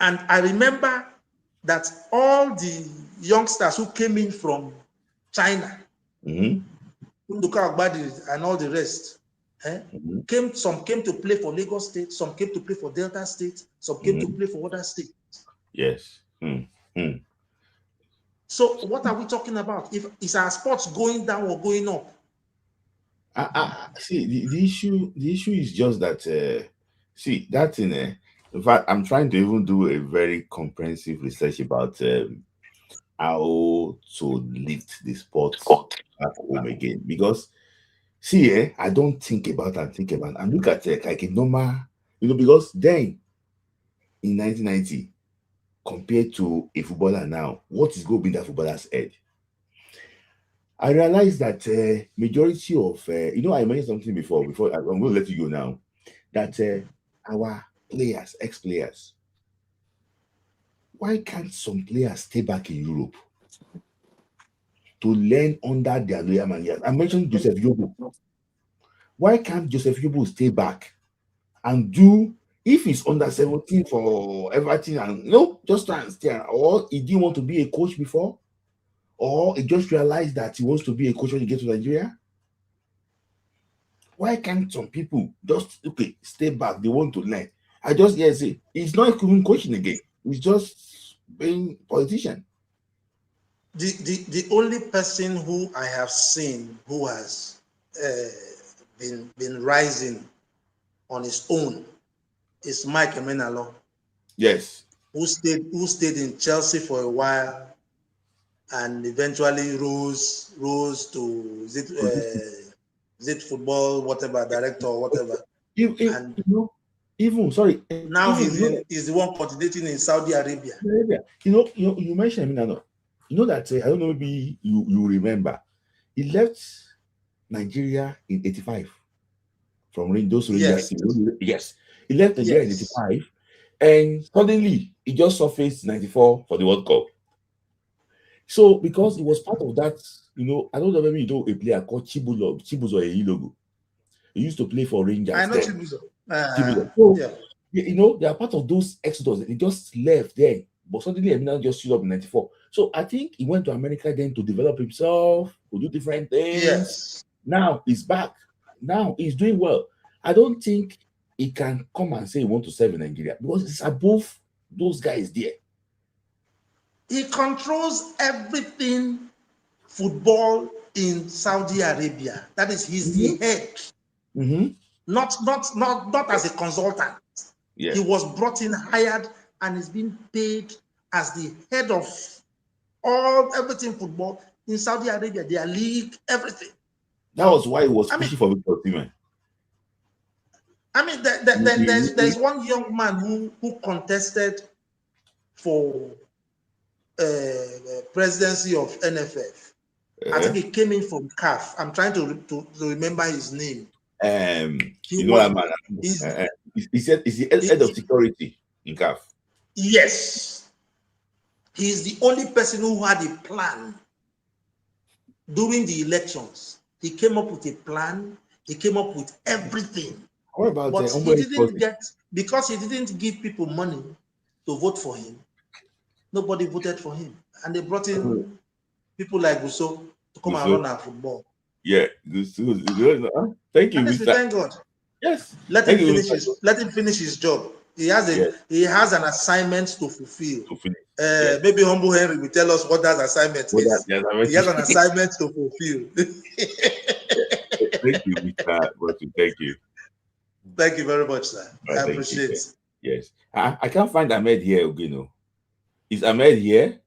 I remember that all the youngsters who came in from China, Nduka Agbadi and all the rest, some came to play for Lagos State, some came to play for Delta State, some came to play for other states. Yes. So what are we talking about? If is our sports going down or going up? See, the issue is just that see that thing. In fact, I'm trying to even do a very comprehensive research about how to lift the sport back home again. Because see, I don't think about and look at like a normal, because then in 1990, compared to a footballer now, what is going to be that footballer's head? I realized that majority of I mentioned something before I'm going to let you go now, that our players, ex-players, why can't some players stay back in Europe to learn under their loyal managers? I mentioned Joseph Yobo. Why can't Joseph Yobo stay back and do, if he's under 17 for everything, and just try and stay, or he didn't want to be a coach before, or he just realized that he wants to be a coach when he gets to Nigeria? Why can't some people just stay back? They want to learn. I just say he's not even coaching again. He's just being politician. The only person who I have seen who has been rising on his own is Mike Emenalo. Yes. Who stayed in Chelsea for a while and eventually rose to is it football, whatever, director or whatever. Now he's the one coordinating in Saudi Arabia. You mentioned Emenalo. That I don't know, maybe you remember, he left Nigeria in 85 from those Rangers. Yes, he left Nigeria in 85, and suddenly he just surfaced 94 for the World Cup. So because he was part of that, I don't know, maybe a player called Chibuzo Eyilogo. He used to play for Rangers. I know Chibuzo. So, they are part of those exodus. They just left there, but suddenly Emmanuel just showed up in 94. So I think he went to America then to develop himself, to do different things. Yes. Now he's back. Now he's doing well. I don't think he can come and say he wants to serve in Nigeria because it's above those guys there. He controls everything football in Saudi Arabia. That is, he's the head. Not as a consultant. Yeah. He was brought in, hired, and is being paid as the head of everything football in Saudi Arabia, their league, everything. That was why he was pushing for Victor Osimhen. I mean, there's one young man who contested for presidency of NFF. I think he came in from CAF. I'm trying to remember his name. That man. He said he's the head of security in CAF. Yes. He's the only person who had a plan during the elections. He came up with a plan. He came up with everything. What about but he didn't because he didn't give people money to vote for him. Nobody voted for him. And they brought in people like Gusso to come and run our football. Yeah, Gusso. Thank you. Thank God. Yes. Let him finish his job. He has an assignment to fulfill. Maybe Humble Henry will tell us what that assignment is. He has an assignment to fulfill. Thank you, Mr. Botu. Thank you. Thank you very much, sir. I appreciate it. Yes. I can't find Ahmed here, Ogino. Is Ahmed here?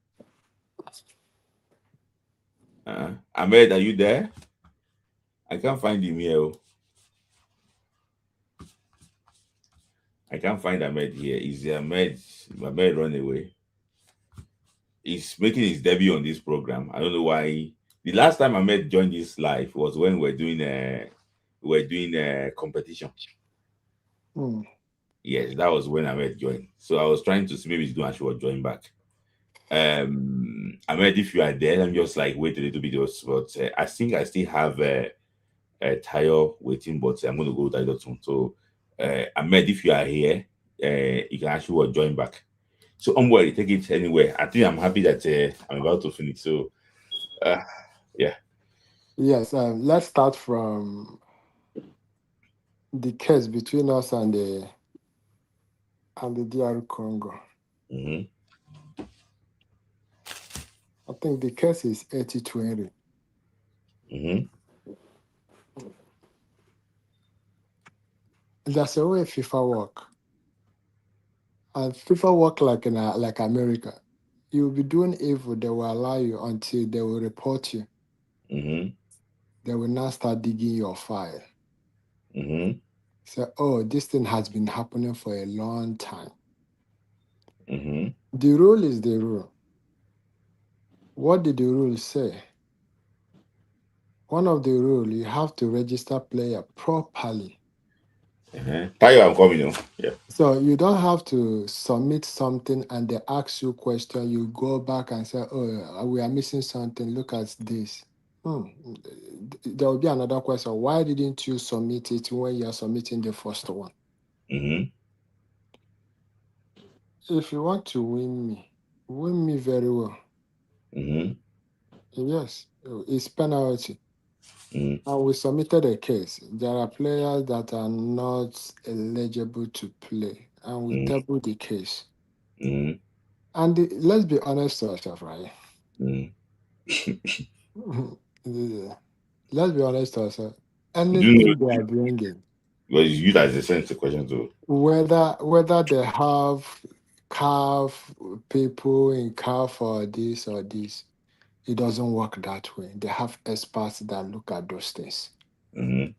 Ahmed, are you there? I can't find him here. I can't find Ahmed here. Is Ahmed run away? He's making his debut on this program. I don't know why. The last time Ahmed joined this live was when we're doing a competition. Yes, that was when Ahmed joined. So I was trying to see maybe he's doing actually join back. Ahmed, if you are there, I'm just like wait a little bit, but I think I still have a Tayo waiting, but I'm going to go Tayo soon. So Ahmed, if you are here, you can actually join back. So onward, take it anywhere. I think I'm happy that I'm about to finish. So, yeah. Yes, let's start from the case between us and the DR Congo. Mm-hmm. I think the case is 80-20. Mm-hmm. That's the way FIFA work. And FIFA work like America. You'll be doing evil, they will allow you until they will report you. Mm-hmm. They will now start digging your file. Mm-hmm. Say, oh, this thing has been happening for a long time. Mm-hmm. The rule is the rule. What did the rule say? One of the rules, you have to register player properly. Tayo, I'm coming. Yeah. So you don't have to submit something and they ask you question. You go back and say, oh, we are missing something. Look at this. There will be another question. Why didn't you submit it when you are submitting the first one? Mm-hmm. If you want to win me very well. Mm-hmm. Yes, it's penalty. Mm-hmm. And we submitted a case. There are players that are not eligible to play, and we tabled the case. Mm-hmm. And let's be honest to ourselves, right? Yeah. Let's be honest to ourselves. Anything they are bringing, Well, you guys are sent the question too. whether they have calf people in calf or this, it doesn't work that way. They have experts that look at those things. Mm-hmm.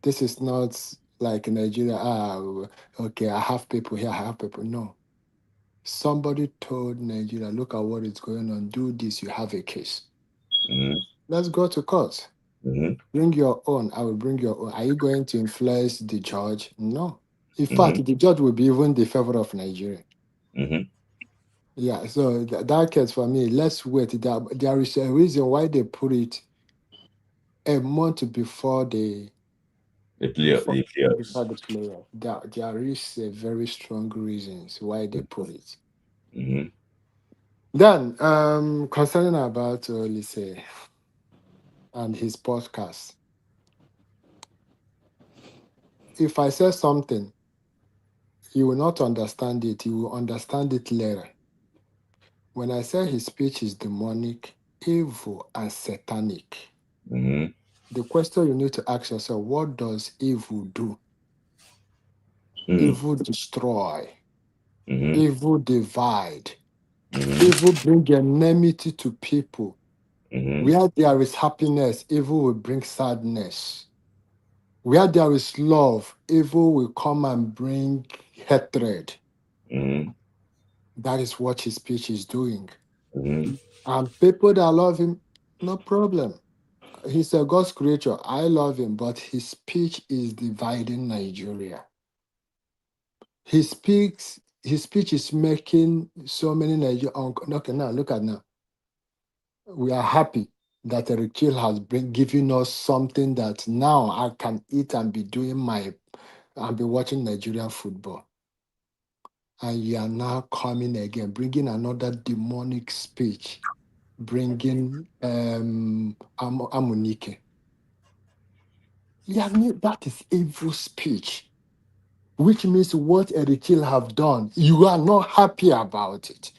This is not like in Nigeria. Okay, I have people here, I have people. No. Somebody told Nigeria, look at what is going on. Do this, you have a case. Mm-hmm. Let's go to court. Mm-hmm. Bring your own. I will bring your own. Are you going to influence the judge? No. In Mm-hmm. fact, the judge will be even the favor of Nigeria. Mm-hmm. Yeah, so that case for me, let's wait. There is a reason why they put it a month before the playoffs. before the player. There is a very strong reasons why they put it. Mm-hmm. Then, concerning about Olise and his podcast, if I say something, you will not understand it. You will understand it later. When I say his speech is demonic, evil, and satanic, the question you need to ask yourself, what does evil do? Evil destroy. Evil divide. Evil bring enmity to people. Where there is happiness, evil will bring sadness. Where there is love, evil will come and bring hatred. That is what his speech is doing. And people that love him, no problem. He's a God's creature. I love him, but his speech is dividing Nigeria. His speech is making so many Nigerians. Okay, now look at now. We are happy that Eric Chill has given us something that now I can eat and be I'll be watching Nigerian football. And you are now coming again, bringing another demonic speech, bringing Amunike. Yeah, that is evil speech, which means what Eric Hill have done, you are not happy about it.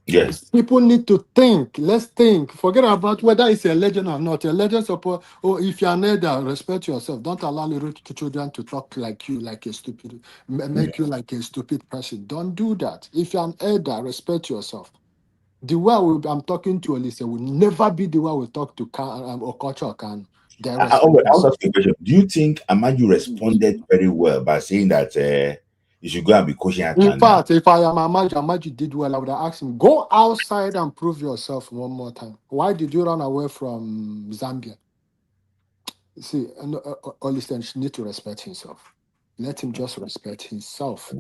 Yes. People need to think. Let's think. Forget about whether it's a legend or not. A legend support. Oh, if you're an elder, respect yourself. Don't allow little children to talk like you, like a stupid, make you like a stupid person. Don't do that. If you're an elder, respect yourself. The way I'm talking to Olise will never be the way we talk to Okocha or Kanu. I want to ask you a question. Do you think Amaju responded very well by saying that you should go and be coaching at In fact, if I am Amaju did well, I would have asked him, go outside and prove yourself one more time. Why did you run away from Zambia? See, Olise need to respect himself. Let him just respect himself.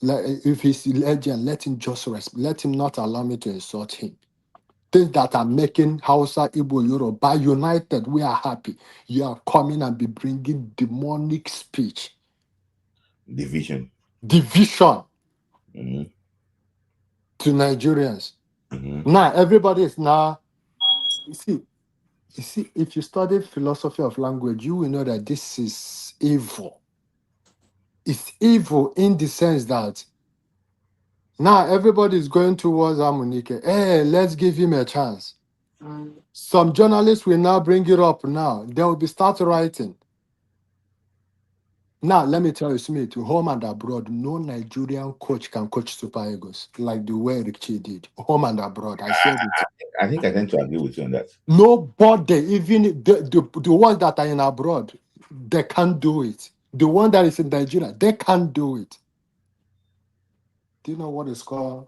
If he's a legend, let him just respect. Let him not allow me to insult him. Things that are making Hausa, Igbo, Yoruba united, we are happy. You are coming and be bringing demonic speech. Division. division Mm-hmm. to Nigerians. Mm-hmm. Now everybody is now. You see, if you study philosophy of language, you will know that this is evil. It's evil in the sense that now everybody is going towards Amunike. Hey, let's give him a chance. Some journalists will now bring it up now. They will be start writing. Now, let me tell you, Smith, home and abroad, no Nigerian coach can coach Super Eagles like the way Richie did. Home and abroad, I said it. I think I tend to agree with you on that. Nobody, even the ones that are in abroad, they can't do it. The one that is in Nigeria, they can't do it. Do you know what it's called?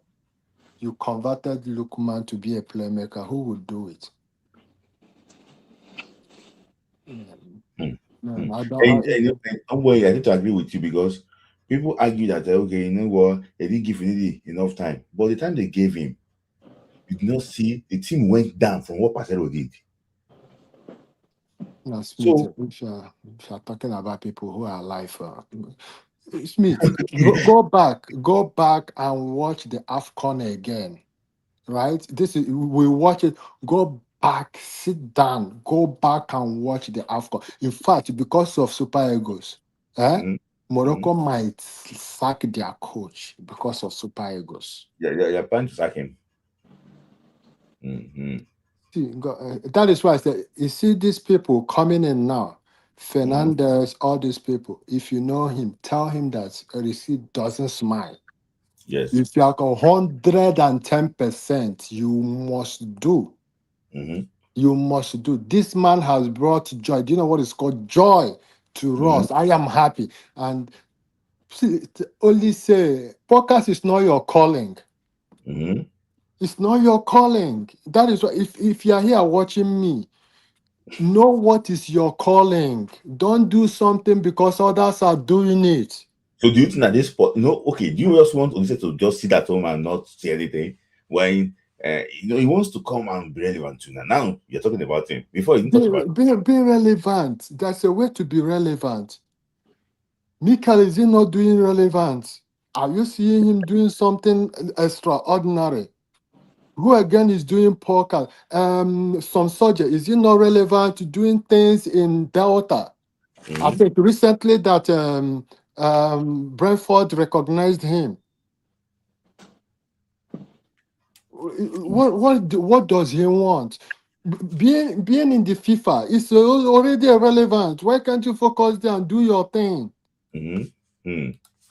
You converted Lukman to be a playmaker. Who would do it? No, I don't. Don't worry, I need to agree with you because people argue that okay, you know what, they didn't give Finidi enough time. But the time they gave him, you did not see the team went down from what Pacero did. No, Smith, So if you're talking about people who are alive, Smith, go back and watch the AFCON again, right? We watch it. Go back, sit down, go back and watch the AFCON. In fact, because of Super Eagles, Morocco might sack their coach because of Super Eagles. You're planning to sack him. Mm-hmm. See, that is why I said, you see these people coming in now, Fernandez, all these people. If you know him, tell him that Receipt doesn't smile. Yes. If you are 110%, you must do. Mm-hmm. You must do. This man has brought joy. Do you know what is called joy to us? I am happy. And see, only say, podcast is not your calling. Mm-hmm. It's not your calling. That is why if you are here watching me, know what is your calling. Don't do something because others are doing it. So do you think that this sport, okay, do you just want Odise to just sit at home and not say anything when he wants to come and be relevant too? Now you're talking about him. Before you didn't talk about be relevant. That's a way to be relevant. Mikel, is he not doing relevant? Are you seeing him doing something extraordinary? Who again is doing podcast? Some soldier, is he not relevant to doing things in Delta? I think recently that Brentford recognized him. What does he want? Being in the FIFA is already irrelevant. Why can't you focus there and do your thing?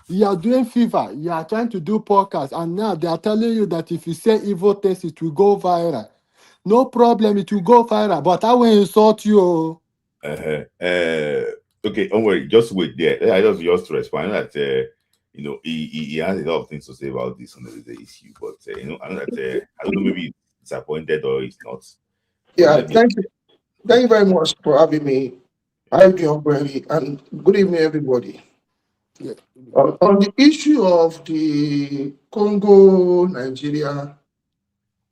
You are doing FIFA, you are trying to do podcast, and now they are telling you that if you say evil things, it will go viral. No problem, it will go viral, but I will insult you. Okay, don't worry, just wait there. I just to respond that he has a lot of things to say about this on the issue, but I know that I don't know, maybe he's disappointed or he's not. Yeah, thank you very much for having me. I hope and good evening, everybody. Yeah. On the issue of the Congo, Nigeria,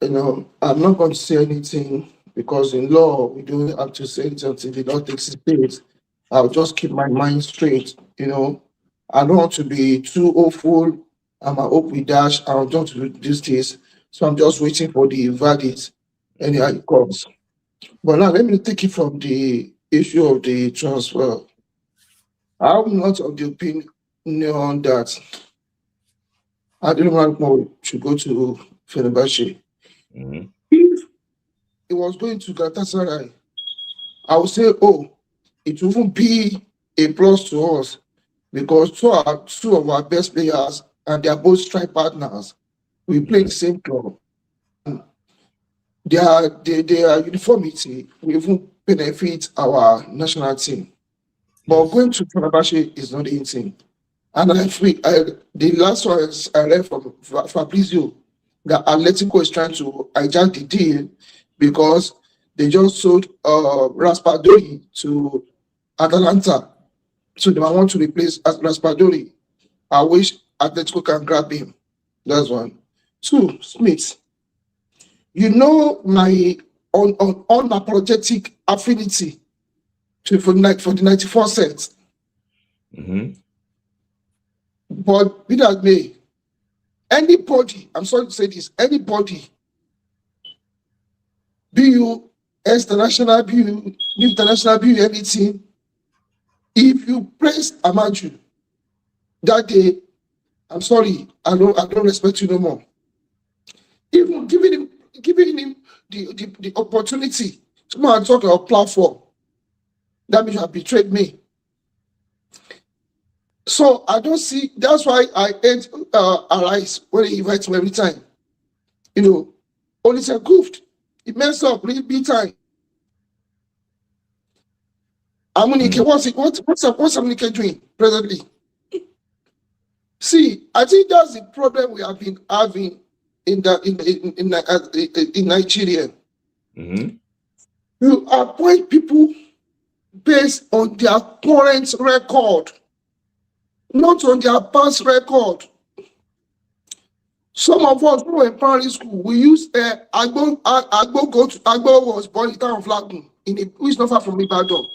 I'm not going to say anything because in law we don't have to say it until the law takes its place. I'll just keep my mind straight. I don't want to be too hopeful. I'm a hope we dash. I don't want to do these things, so I'm just waiting for the verdict. Anyhow it comes. But now let me take it from the issue of the transfer. I'm not of the opinion that I don't know should go to Fenerbahce. If it was going to Galatasaray, I would say, it wouldn't be a plus to us because two of our best players and they are both strike partners. We play in the same club. Their uniformity will even benefit our national team. But going to Fenerbahce is not the thing. And the last one I read from Fabrizio that Atletico is trying to hijack the deal because they just sold Raspadori to Atalanta. So they might want to replace Raspadori. I wish Atletico can grab him. That's one. Two, Smith. My unapologetic affinity for the 94 cents. But be that may, anybody, I'm sorry to say this, anybody, be you international, be you international, be you anything, if you praise Amaju that day, I'm sorry, I don't respect you no more. Even giving him the opportunity to talk about platform, that means you have betrayed me. So I don't see, that's why I hate Arise when he invites me every time. You know, only said goofed. It messed up, really big time. Amunike, what's Amunike doing presently? See, I think that's the problem we have been having in Nigeria. Mm-hmm. You appoint people based on their current record, not on their past record. Some of us who were in primary school, we used Agbo was born in the town of Lagun, who is not far from Ibadan.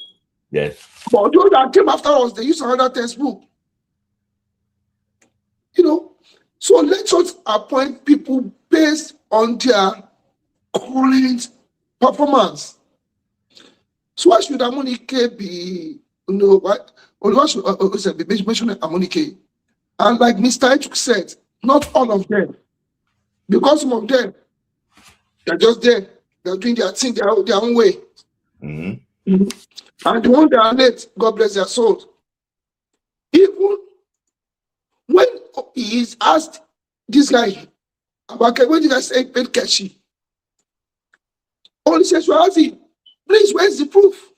Yes. But those that came after us, they used another textbook. You know, so let us appoint people based on their current performance. So why should Amunike be, why should be mentioning Amunike? And like Mr. Echuk said, not all of them. Because some of them, they're just there. They're doing their thing their own way. Mm-hmm. Mm-hmm. And the ones that are late, God bless their souls. Even when he is asked this guy about when did I say paid Keshi, only says, well, please, where's the proof?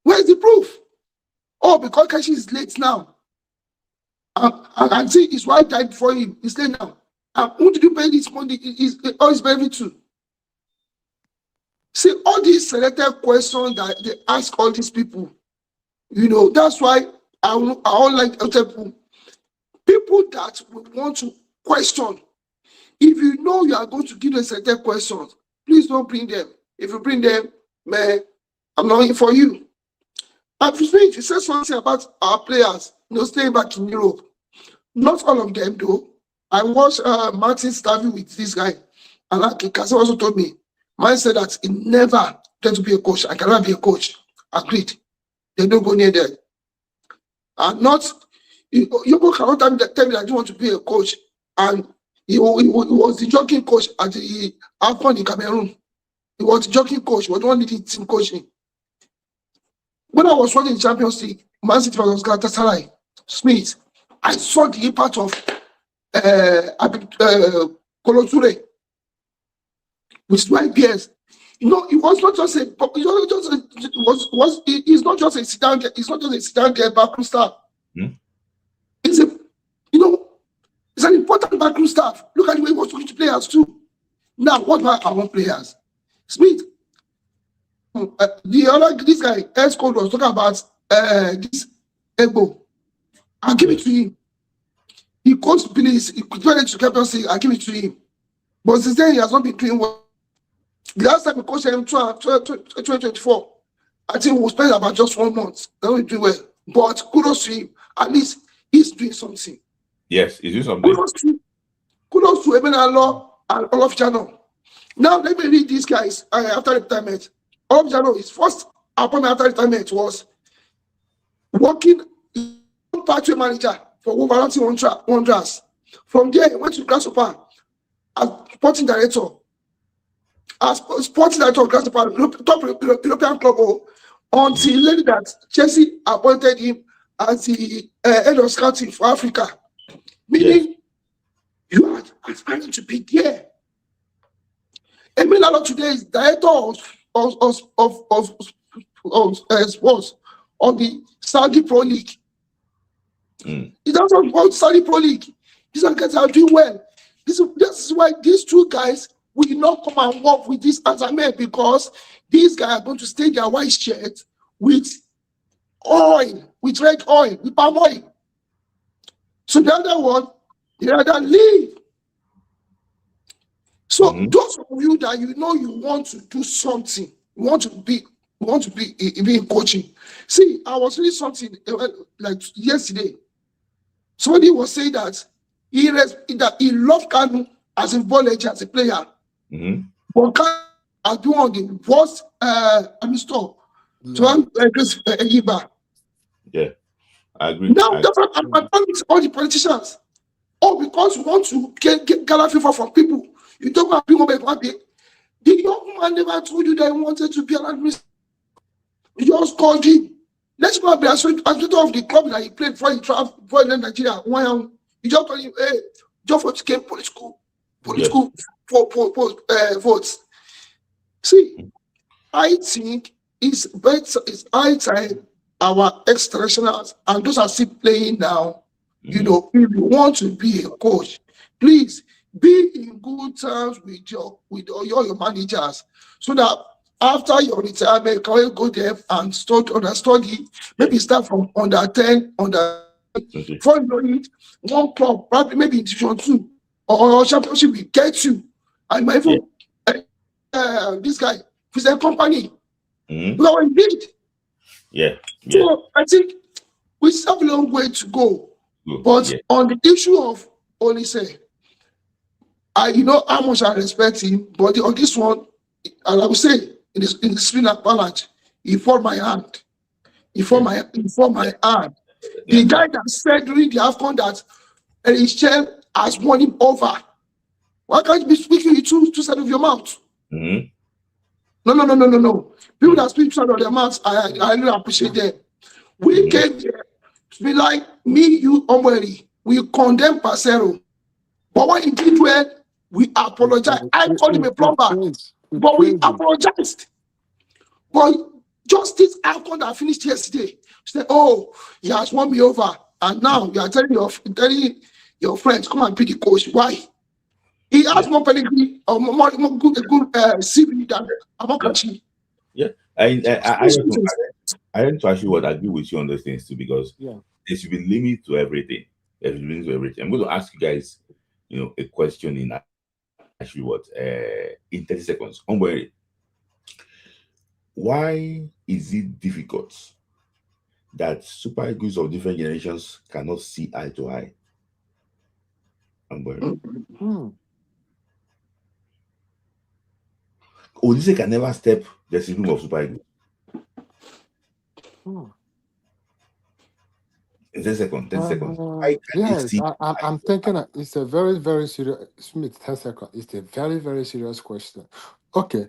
Where's the proof? Oh, because Keshi is late now. And see, his wife died before him. He's late now. And who did you pay this money? All his benefit to? See, all these selected questions that they ask all these people, that's why I don't like people that would want to question. If you know you are going to give them selected questions, please don't bring them. If you bring them, man, I'm not here for you. And you said something about our players, staying back in Europe. Not all of them, though. I watched Martin's interview with this guy, and Kase also told me, man said that he never tried to be a coach. I cannot be a coach. Agreed. They don't go near there. And not, you cannot tell me that you want to be a coach. And he was the jogging coach at the AFCON in Cameroon. He was the jogging coach. He was the one leading team coaching. When I was watching the Champions League, Man City versus Galatasaray, Smith, I saw the impact of Koloture with YBS. It was not just it's not just a sit down there. It's not just a sit down there backroom staff. It's it's an important backroom staff. Look at the way he was talking to players too. Now, what about our players? Smith, this guy, S-Code was talking about this Ego. I'll give it to him. He coached Billy's, he could to Champions League, I'll give it to him. But since then, he has not been doing well. The last time we coached him, 2024, I think we'll spend about just 1 month. That will do well. But kudos to him. At least he's doing something. Yes, he's doing something. Kudos to Emmanuel and Olaf Jano. Now, let me read these guys after retirement. Olaf Jano, his first appointment after retirement was working pathway manager for Wolverhampton Wanderers. From there, he went to Grasshopper as sporting director. As sporting director of Grasshopper, top European club, until later that Chelsea appointed him as the head of scouting for Africa. Meaning, you are aspiring to be there. Emmanuel today is director of sports on the Saudi Pro League. He doesn't want Saudi Pro League. These guys are doing well. This is why these two guys will not come and work with this Azameh, because these guys are going to stay their white shirt with oil, with red oil, with palm oil. So the other one, the other leave. So those of you that you want to do something, you want to be in coaching. See, I was reading something like yesterday. Somebody was saying that he loved Kanu as a volunteer, as a player. But Kanu has been one of the worst Yeah, I agree. Now, all the politicians, because we want to get gather favor from people, you don't want people one day. The young man never told you that he wanted to be an administrator. You just called him. Let's go and be administrator of the club that he played before he traveled for Nigeria. You just call him, hey, just for to get political votes. See, I think it's better. It's high time our ex-nationals and those are still playing now. You know, if you want to be a coach, please be in good terms with your managers, so that after your retirement, you can go there and study. Maybe start from under 10, before you know it, one club, probably maybe in Division 2 or championship will get you. I might even this guy, he's a company. Because what he did. So I think we still have a long way to go. But on the issue of Olise, you know how much I respect him, but on this one, and I would say in the spin and balance, he fought my hand. He fought my hand. The guy that said during the AFCON that his chair has won him over. Why can't you be speaking with two sides of your mouth? No. People that speak two sides of their mouths, I really appreciate them. We came here to be like me, you, Omweri. We condemn Parcero. But when he did well, we apologize. I called him a plumber, but we apologized. But just this AFCON that finished yesterday, said, "Oh, he has won me over," and now you are telling your friends, "Come and be the coach." Why? He has more pedigree or more good CV than Amokachi. Yeah, I don't actually agree with you on those things too, because there should be limit to everything. I'm going to ask you guys, a question in actually in 30 seconds. Unworried. Why is it difficult that super eagles of different generations cannot see eye to eye? Unworried. Olise can never step the system of super eagles. In 10 seconds. Yes, I'm thinking it's a very, very serious. Smith, 10 seconds. It's a very, very serious question. Okay.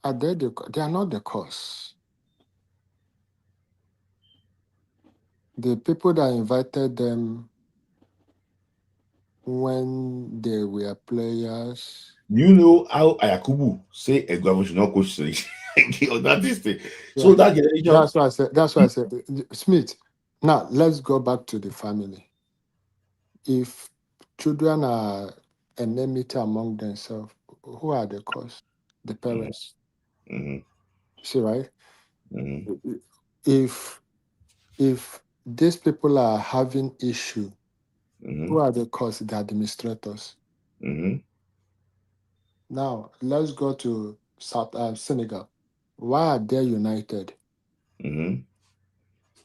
They are not the cause. The people that invited them when they were players. You know how Ayakubu say Egwavo should not coach that is the so that generation. That's why I said Smith. Now let's go back to the family. If children are enmity among themselves, who are the cause? The parents. See, right? If these people are having issue, who are the cause? The administrators. Now let's go to Senegal. Why are they united?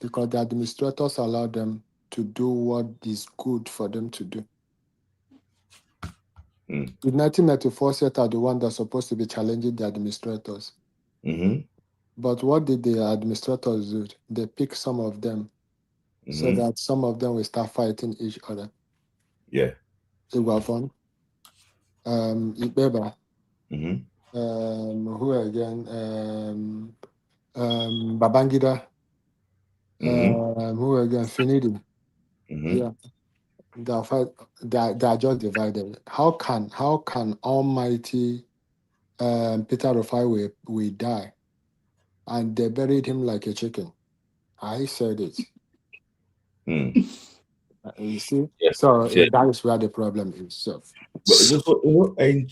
Because the administrators allow them to do what is good for them to do. The 1994 set are the one that's supposed to be challenging the administrators. But what did the administrators do? They pick some of them so that some of them will start fighting each other. Yeah. Igwafon, Ibeba, who again? Babangida, who again? Finidi. Yeah. They are just divided. How can Almighty Peter Rufai will die, and they buried him like a chicken? I said it. You see, so that is where the problem is. So, and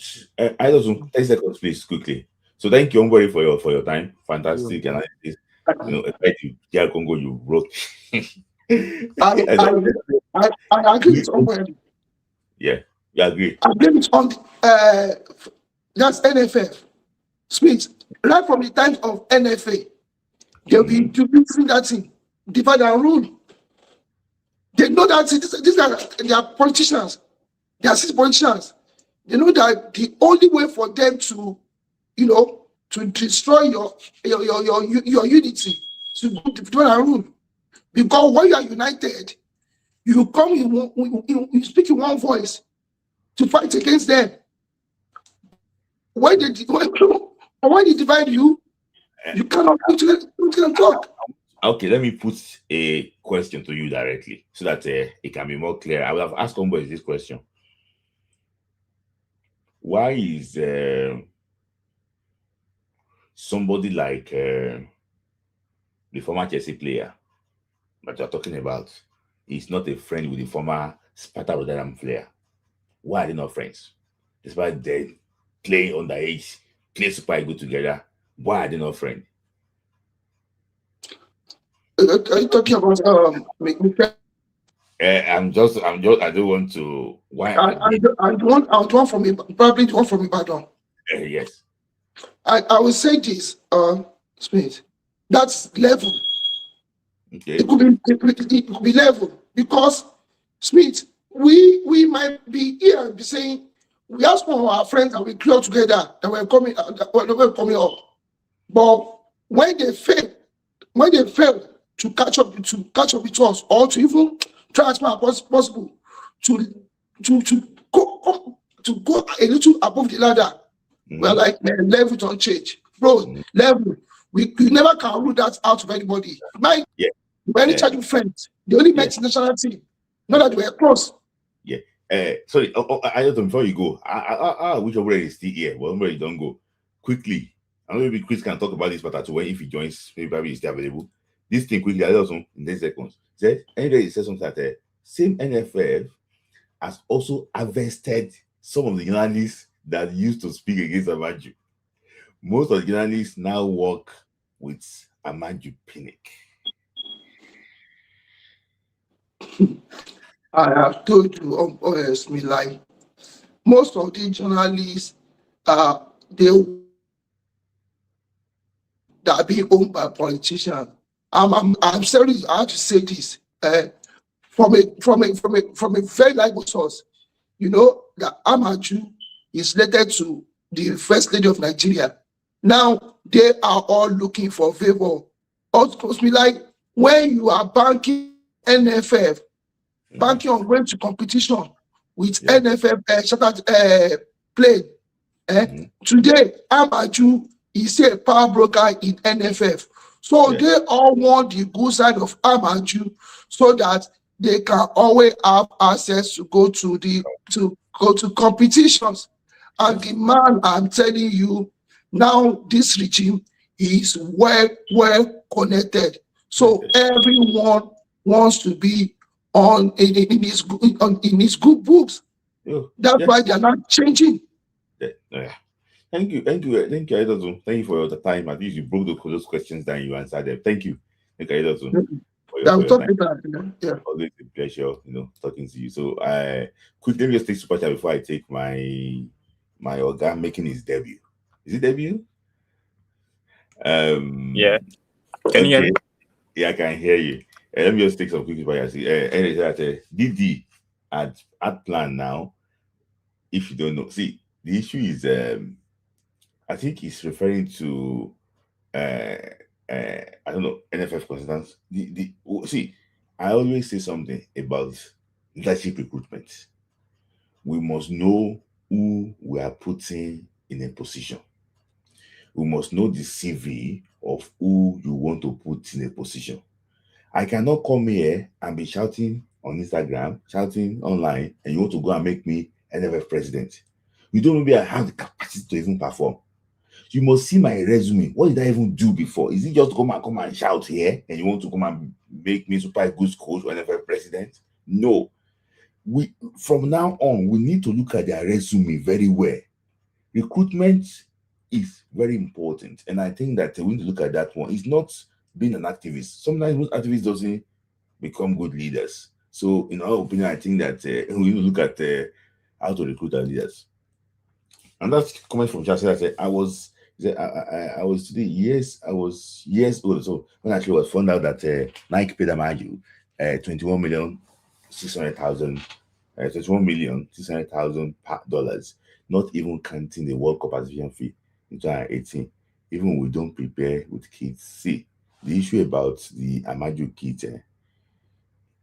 I just 10 seconds, please, quickly. So thank you, Ombori, for your time. Fantastic analysis. Yeah, Congo, you wrote. I agree with Ombori. Yeah, you agree. I blame it on that's NFF. Smith, right from the times of NFA, they'll be introducing that thing. divide and rule. They know that they are politicians. They are politicians. They know that the only way for them to, to destroy your unity, to divide and rule. Because when you are united, you come, you speak in one voice to fight against them. When they divide you, you cannot talk. Okay, let me put a question to you directly so that it can be more clear. I will have asked somebody this question. Why is somebody like the former Chelsea player that you're talking about is not a friend with the former Sparta Rotterdam player? Why are they not friends? Despite they play underage, play super good together, why are they not friends? Are you talking about I don't want to. Why? I want from probably the one from Ibadan. Yes. I will say this, Smith. That's level. Okay. It could be level because Smith, we might be here be saying we have some of our friends that we grew up together that were coming up, but when they fail to catch up with us or to even try as much as possible to go a little above the ladder, we're like, man, level don't change, bro. Level, we never can rule that out of anybody. We're any childhood friends. They only met national team, not that we're close. Yeah. Sorry. I don't know before you go. Which already is still here. Well, where you don't go quickly. I know maybe Chris can talk about this, but at when if he joins, maybe probably he's still available. This thing quickly. I also in 10 seconds. Anyway, says something that same NFF has also harvested some of the journalists that used to speak against Amanju. Most of the journalists now work with Amanju Pinnick. I have told you honestly, like most of the journalists they that are being owned by politicians. I'm sorry, I have to say this from a very reliable source. You know that Amanju is related to the First Lady of Nigeria. Now they are all looking for favor. Also, like when you are banking NFF, banking on going to competition with NFF play. Today, Amanju is a power broker in NFF. So they all want the good side of Amanju so that they can always have access to go to competitions. And the man, I'm telling you, now this regime is well connected. So everyone wants to be in his good books. That's why they are not changing. Thank you, Edozo. Thank you for the time. At least you broke those questions down. You answered them. Thank you, Edozo. Always a pleasure, talking to you. So, quick, let me just take super chat before I take my organ making his debut. Is it debut? Yeah. Can you hear me? Yeah, I can hear you. Let me just take some quick super chat. DD at plan now. If you don't know, see the issue is I think he's referring to I don't know, NFF consultants. See, I always say something about leadership recruitment. We must know who we are putting in a position. We must know the CV of who you want to put in a position. I cannot come here and be shouting on Instagram, shouting online, and you want to go and make me NFF president. You don't maybe have the capacity to even perform. You must see my resume. What did I even do before? Is it just come and shout here and you want to come and make me super good coach or NFL president? No. From now on, we need to look at their resume very well. Recruitment is very important. And I think that we need to look at that one. It's not being an activist. Sometimes most activists doesn't become good leaders. So in our opinion, I think that we need to look at how to recruit our leaders. And that's comment from Chelsea. I was He said, I was today, yes, I was years old. So when I actually was found out that Nike paid Amaju 21,600,000, 21,600,000 dollars, not even counting the World Cup participation fee in 2018. Even we don't prepare with kids. See, the issue about the Amaju kids,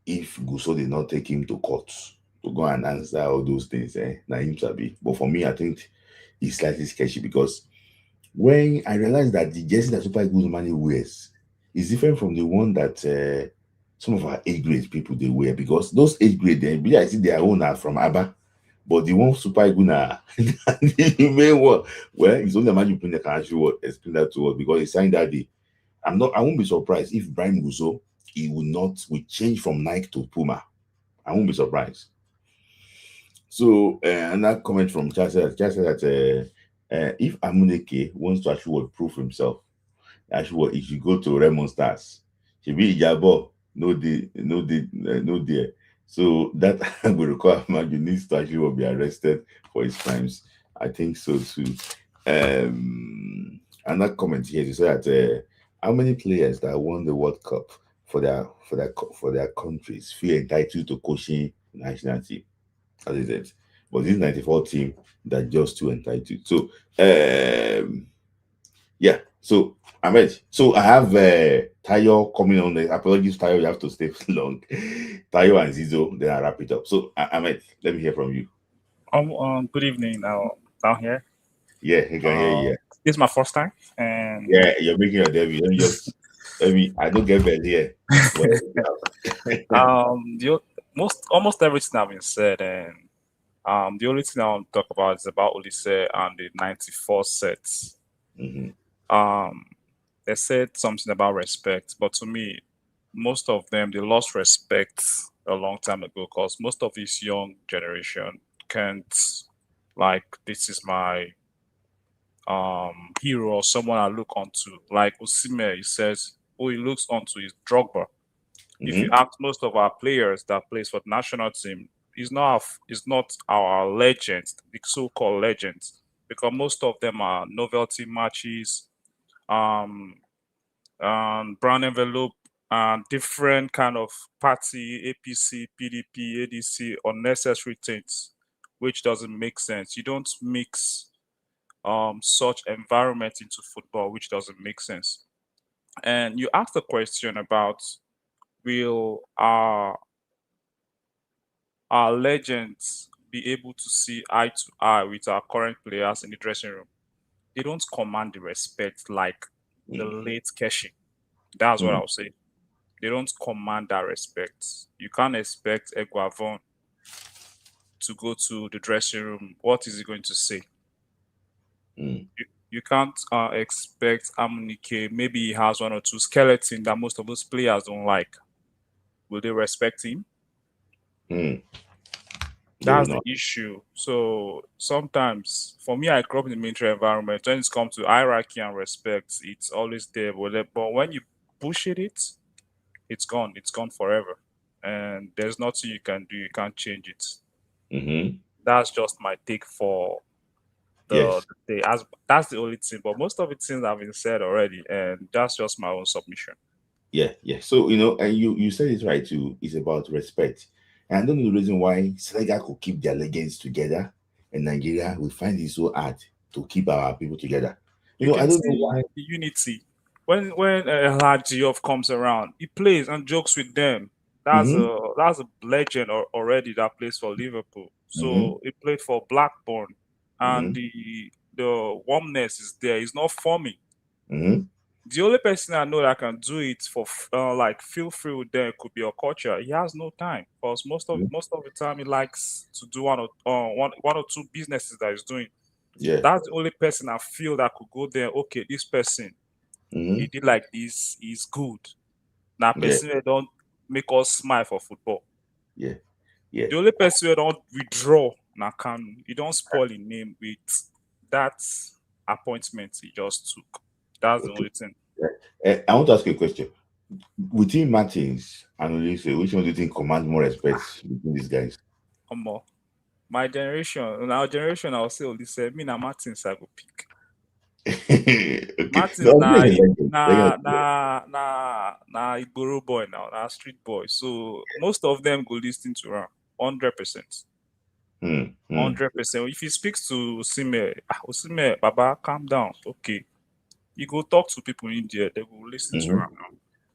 if Guso did not take him to court to go and answer all those things, now him sabi. But for me, I think it's slightly sketchy because when I realized that the jersey that Super Eagles money wears is different from the one that some of our age grade people they wear, because those age grade then I see their own are from ABBA, but the one Super Eagles are the main one. Well, it's only a man you print that can actually explain that to us because he signed that day. I won't be surprised if Brian Guso will change from Nike to Puma. I won't be surprised. So another comment from Charles said that if Amuneke wants to actually prove himself, actually he should go to Raymond Stars. He be Ijabo, no there. So that will require Amaju needs to actually be arrested for his crimes. I think so too. Another comment here, he said that how many players that won the World Cup for their countries feel entitled to coaching the national team? That is it. But this 94 team that just too entitled. So yeah. So Ahmed. So I have Tayo coming on. The apologies, Tayo. You have to stay long. Tayo and Zizo. Then I wrap it up. So Ahmed, let me hear from you. Good evening. Down here. Yeah, I can hear you. Yeah. This is my first time, and yeah, you're making your debut. I don't get bad here. Almost everything I've been said, and the only thing I want to talk about is about Olise and the 94 sets. Mm-hmm. They said something about respect, but to me, most of them they lost respect a long time ago because most of this young generation can't this is my hero or someone I look onto. Like Osimhen, he says, who he looks onto is Drogba. Mm-hmm. If you ask most of our players that plays for the national team, is not our legends, the so-called legends, because most of them are novelty matches, brown envelope, and different kind of party, APC, PDP, ADC, unnecessary things, which doesn't make sense. You don't mix such environment into football, which doesn't make sense. And you asked a question about will our legends be able to see eye to eye with our current players in the dressing room? They don't command the respect like the late Keshi. That's what I'll say. They don't command that respect. You can't expect Eguavon to go to the dressing room. What is he going to say? You can't expect Amunike. Maybe he has one or two skeletons that most of those players don't like. Will they respect him? That's the issue. So sometimes, for me, I grew up in the military environment. When it comes to hierarchy and respect, it's always there. But when you bullshit it, it's gone. It's gone forever. And there's nothing you can do. You can't change it. Mm-hmm. That's just my take for the day. That's the only thing. But most of the things have been said already, and that's just my own submission. Yeah. So and you said it right too. It's about respect. And I don't know the reason why Senegal could keep their legends together and Nigeria will find it so hard to keep our people together. I don't know why. The unity. When Hadjioff comes around, he plays and jokes with them. That's a legend already that plays for Liverpool. So he played for Blackburn, and the warmness is there. He's not forming. The only person I know that can do it for feel free with them could be Okocha. He has no time because most of the time he likes to do one or two businesses that he's doing. Yeah, that's the only person I feel that could go there. Okay, this person he did like this. He's good. Now, person that don't make us smile for football. Yeah. The only person who don't withdraw now can you don't spoil his name with that appointment he just took. That's the only thing. I want to ask you a question. Within Martins and Olise, which one do you think commands more respect between these guys? My generation, in our generation, I'll say Olise. Me and Martins, I go pick. Okay. Martin No, na Nigeria is Igboro boy now, na street boy. So most of them go listen to him 100%. 100%. If he speaks to Osime, Baba, calm down. Okay. You go talk to people in there, they will listen to him now.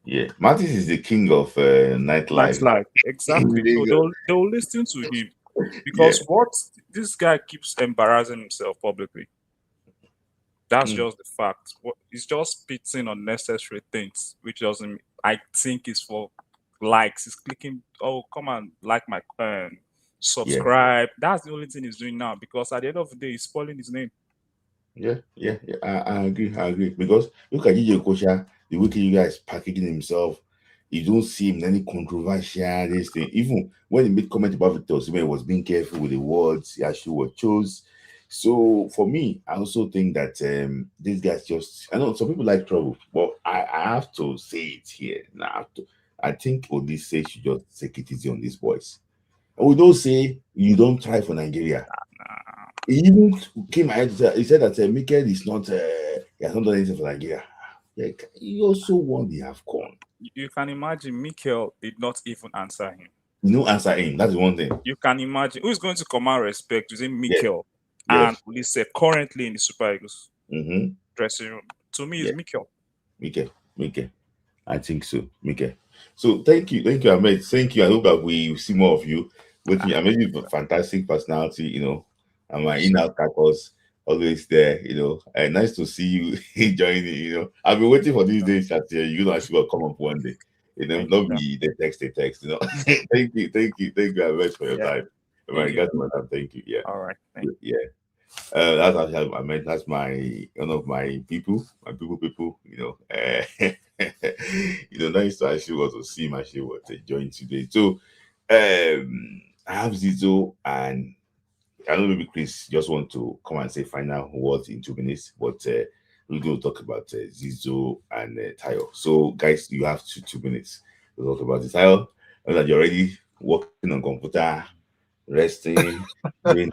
Yeah, Martis is the king of nightlife. Nightlife. Exactly. So they'll listen to him. Because what this guy keeps embarrassing himself publicly. That's just the fact. He's just spitting unnecessary things, which doesn't. I think is for likes. He's clicking. Oh, come and like my subscribe. That's the only thing he's doing now. Because at the end of the day, he's spoiling his name. Yeah. I agree. Because look at DJ Kosha, the way you guys packaging himself. You don't see him in any controversial this thing. Even when he made comment about Victor Osimhen, he was being careful with the words he actually was chose. So for me, I also think that these guys just, I know some people like trouble, but I have to say it here. Now, I think Odise should just take it easy on these boys. And we don't say you don't try for Nigeria. He even came ahead. He said that Mikel is not. He has not done anything for Nigeria. Like, he also won the AFCON. You can imagine Mikel did not even answer him. No answer him. That's one thing. You can imagine who is going to command respect using Mikel and Ulisse currently in the Super Eagles dressing room. To me, it's Mikel. Mikel. I think so, Mikel. So thank you, Ahmed. Thank you. I hope that we see more of you. I mean, you've a fantastic personality, you know. And my in-house caucus always there, you know. And nice to see you joining, you know. I've been waiting for these days that you know actually will come up one day. You know, not be the text, you know. Thank you very much for your time. Thank you. Yeah. All right. That's actually, I mean, that's one of my people, you know. You know, nice to actually want to see him actually want to join today. So I have Zizo, and I don't know, maybe Chris just want to come and say final words in 2 minutes, but we're going to talk about Zizo and Tayo. So guys, you have 2 minutes to talk about this. Tayo, I know that you're already working on computer, resting, doing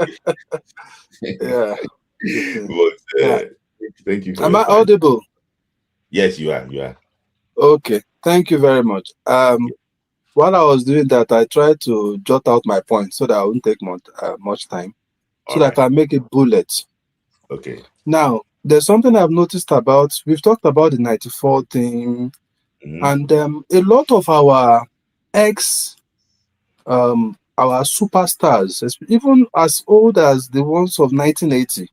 yeah. But thank you. Am I audible? Yes, you are. Okay, thank you very much. While I was doing that, I tried to jot out my points so that I wouldn't take much time, so that I can make it bullets. Okay. Now, there's something I've noticed about. We've talked about the '94 thing, and a lot of our our superstars, even as old as the ones of 1980,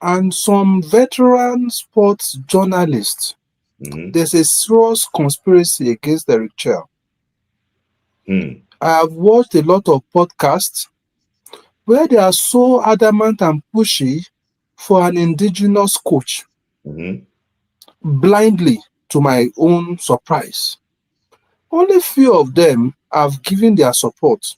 and some veteran sports journalists, there's a serious conspiracy against Eric Chell. I have watched a lot of podcasts where they are so adamant and pushy for an indigenous coach, blindly to my own surprise. Only few of them have given their support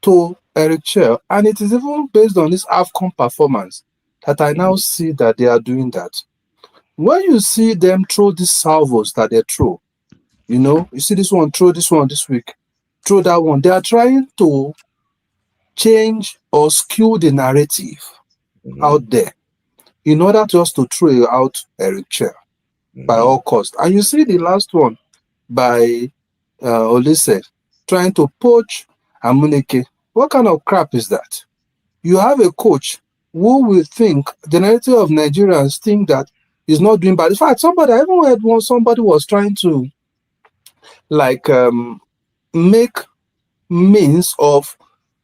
to Eric Chell, and it is even based on this AFCON performance that I now see that they are doing that. When you see them throw these salvos that they throw, you know, you see this one, throw this one this week, throw that one, they are trying to change or skew the narrative out there in order just to throw out Eric Chell by all costs. And you see the last one by Olise trying to poach Amuneke. What kind of crap is that? You have a coach who will think, the narrative of Nigerians think that he's not doing bad. In fact, I even heard somebody was trying to make means of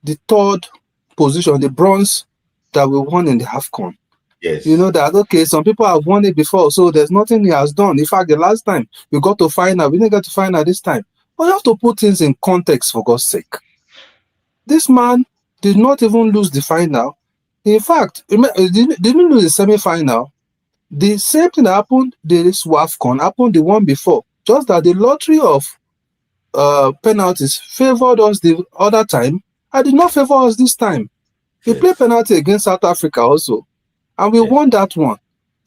the third position, the bronze that we won in the AFCON. Yes. You know that, okay, some people have won it before, so there's nothing he has done. In fact, the last time we got to final, we didn't get to final this time. But you have to put things in context, for God's sake. This man did not even lose the final. In fact, he didn't lose the semi-final. The same thing that happened this AFCON happened the one before. Just that the lottery of penalties favored us the other time. I did not favor us this time. We played penalty against South Africa also, and we won that one.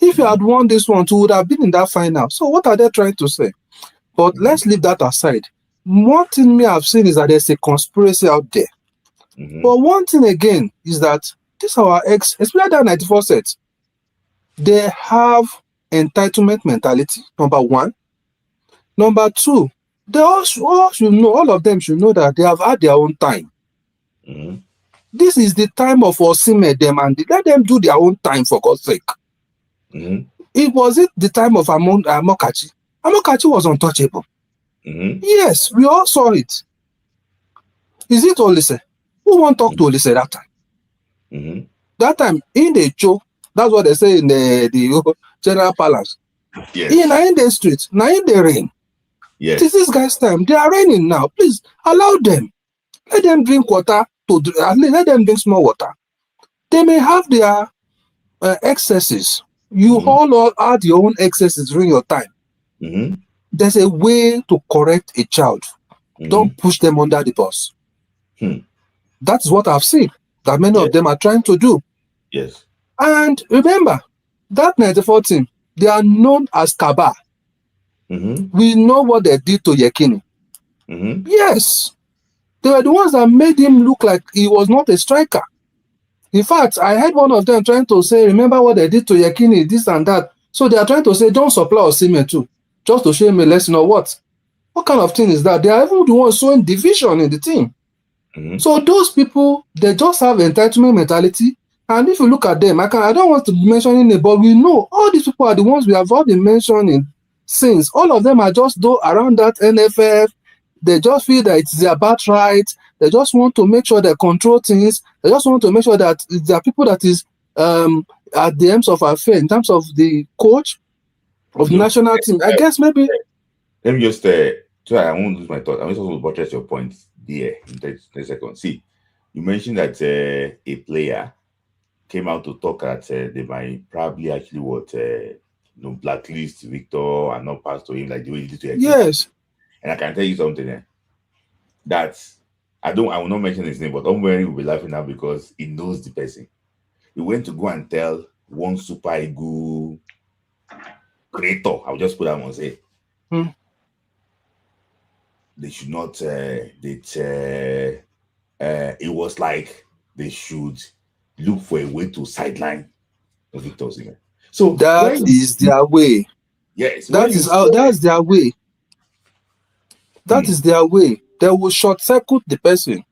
If you had won this one, we would have been in that final. So what are they trying to say? But let's leave that aside. One thing me I've seen is that there's a conspiracy out there. But one thing again is that this our especially that '94 set, they have entitlement mentality, number one. Number two, they all should know, all of them should know that they have had their own time. This is the time of Osimhen them, and let them do their own time, for God's sake. It wasn't the time of Amokachi. Amokachi was untouchable. Yes, we all saw it. Is it Olise? Who won't talk to Olise that time? That time, in the show, that's what they say in the General Palace. Yes. In the streets, now in the rain. Yes. It is this guy's time. They are raining now. Please allow them. Let them drink water. Let them drink small water. They may have their excesses. You all had your own excesses during your time. There's a way to correct a child. Don't push them under the bus. That's what I've seen that many of them are trying to do. Yes. And remember, that 94 team, they are known as Kaba. We know what they did to Yekini. Yes. They were the ones that made him look like he was not a striker. In fact, I heard one of them trying to say, remember what they did to Yekini, this and that. So they are trying to say, don't supply Osimhen too, just to show him a lesson or what? What kind of thing is that? They are even the ones showing division in the team. So those people, they just have entitlement mentality. And if you look at them, I don't want to be mentioning it, but we know all these people are the ones we have all been mentioning since. All of them are just around that NFF. They just feel that it's their birthright. They just want to make sure they control things. They just want to make sure that there are people that is at the ends of our fair in terms of the coach of the national team. I guess maybe. Let me just so I won't lose my thought. I'm just going to buttress your point there in 30 seconds. See, you mentioned that a player came out to talk that they might probably actually blacklist Victor and not pass to him like the way he did to him. Yes. And I can tell you something that I will not mention his name, but Omweri will be laughing now because he knows the person. He went to go and tell one Super Eagle creator, I'll just put that one say, they should not it was like they should look for a way to sideline Victor Osimhen. So that is their way. Yes, that's their way. That is their way. They will short circuit the person.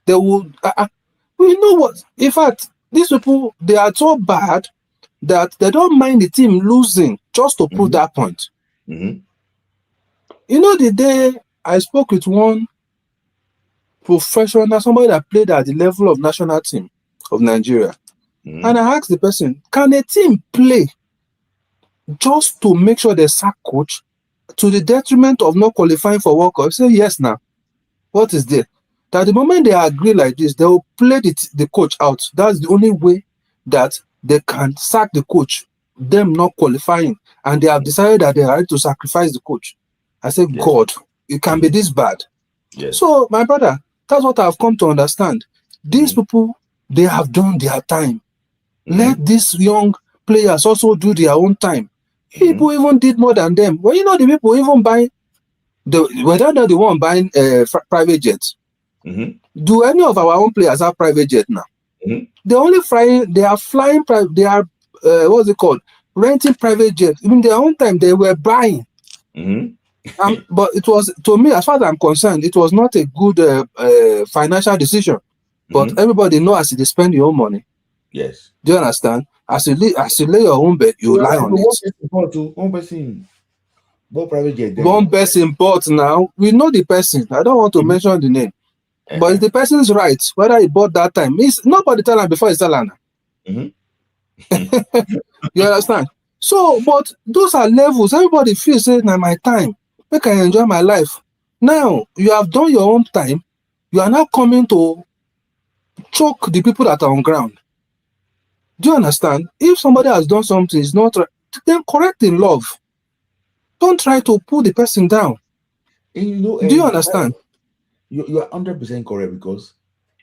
They will. We know what. In fact, these people, they are so bad that they don't mind the team losing just to prove that point. You know, the day I spoke with one professional, somebody that played at the level of national team of Nigeria, and I asked the person, can a team play just to make sure they sack coach to the detriment of not qualifying for World Cup? Say yes now. What is there? That the moment they agree like this, they will play the coach out. That's the only way that they can sack the coach, them not qualifying. And they have decided that they are ready to sacrifice the coach. I said, yes. God, it can be this bad. Yes. So, my brother, that's what I've come to understand. These people, they have done their time. Let these young players also do their own time. People even did more than them. Well, you know, the people even buy whether they're the one buying private jets. Do any of our own players have private jet now? They're only flying. They are flying. They are what's it called? Renting private jets. In their own time, they were buying. But it was, to me, as far as I'm concerned, it was not a good financial decision. But everybody knows as you spend your own money. Yes. Do you understand? As you lay your own bed, you lie on it. One private jet. One person bought now. We know the person. I don't want to mention the name. But it's the person's right, whether he bought that time. It's nobody tell him before he sell him. You understand? So, but those are levels. Everybody feels saying, now my time. Make I enjoy my life. Now, you have done your own time. You are now coming to choke the people that are on ground. Do you understand? If somebody has done something, it's not right, then correct in love. Don't try to pull the person down. And you know, do you understand? You are 100% correct because,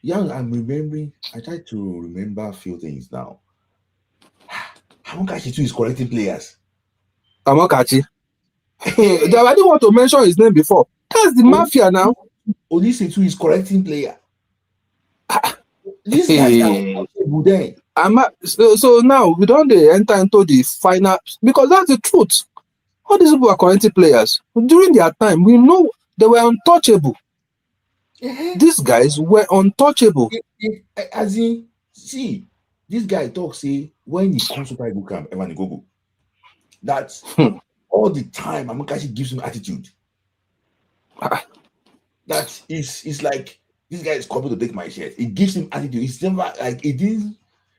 I'm remembering. I try to remember a few things now. Amokachi too is correcting players. Amokachi. I didn't want to mention his name before. That's the mafia now. Olise too is correcting player. These guys are good then. So now we don't enter into the final, because that's the truth. All these people are quality players. During their time, we know they were untouchable. These guys were untouchable. As in, see, this guy talks, say, when he comes to Bible camp, Emmanuel Gogo, that all the time, Amokachi gives him attitude. That is like, this guy is coming to take my shirt. It gives him attitude. It's never like it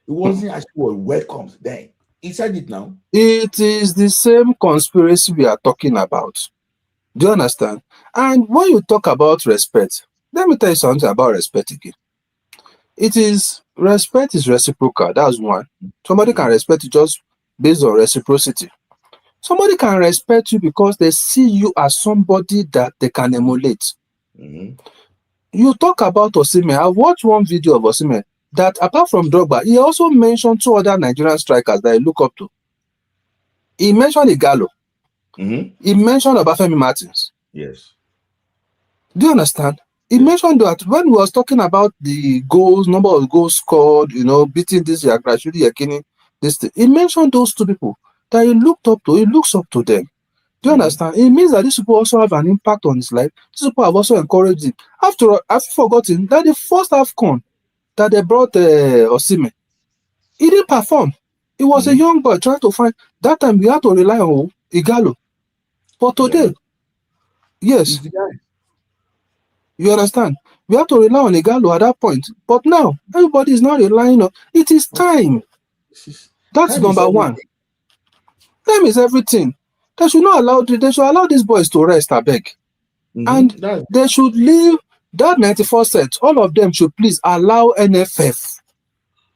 wasn't actually welcomed then. He said it now. It is the same conspiracy we are talking about. Do you understand? And when you talk about respect, let me tell you something about respect again. Respect is reciprocal. That's one. Somebody can respect you just based on reciprocity. Somebody can respect you because they see you as somebody that they can emulate. You talk about Osimhen. I've watched one video of Osimhen that, apart from Drogba, he also mentioned 2 other Nigerian strikers that I look up to. He mentioned Igalo. He mentioned Obafemi Martins. Yes. Do you understand? He mentioned that when he was talking about the goals, number of goals scored, beating this Yagrashudi Yakini, this thing. He mentioned those 2 people that he looked up to. He looks up to them. Do you understand? It means that these people also have an impact on his life. These people have also encouraged him. After all, I've forgotten that the first AFCON that they brought Osimhen, he didn't perform. He was a young boy trying to find. That time we had to rely on Igalo. But today, yes, you understand? We have to rely on Igalo at that point. But now, everybody is not relying on. It is time. That's number one. Time is everything. They should allow these boys to rest, I beg. And they should leave that 94 set. All of them should please allow NFF.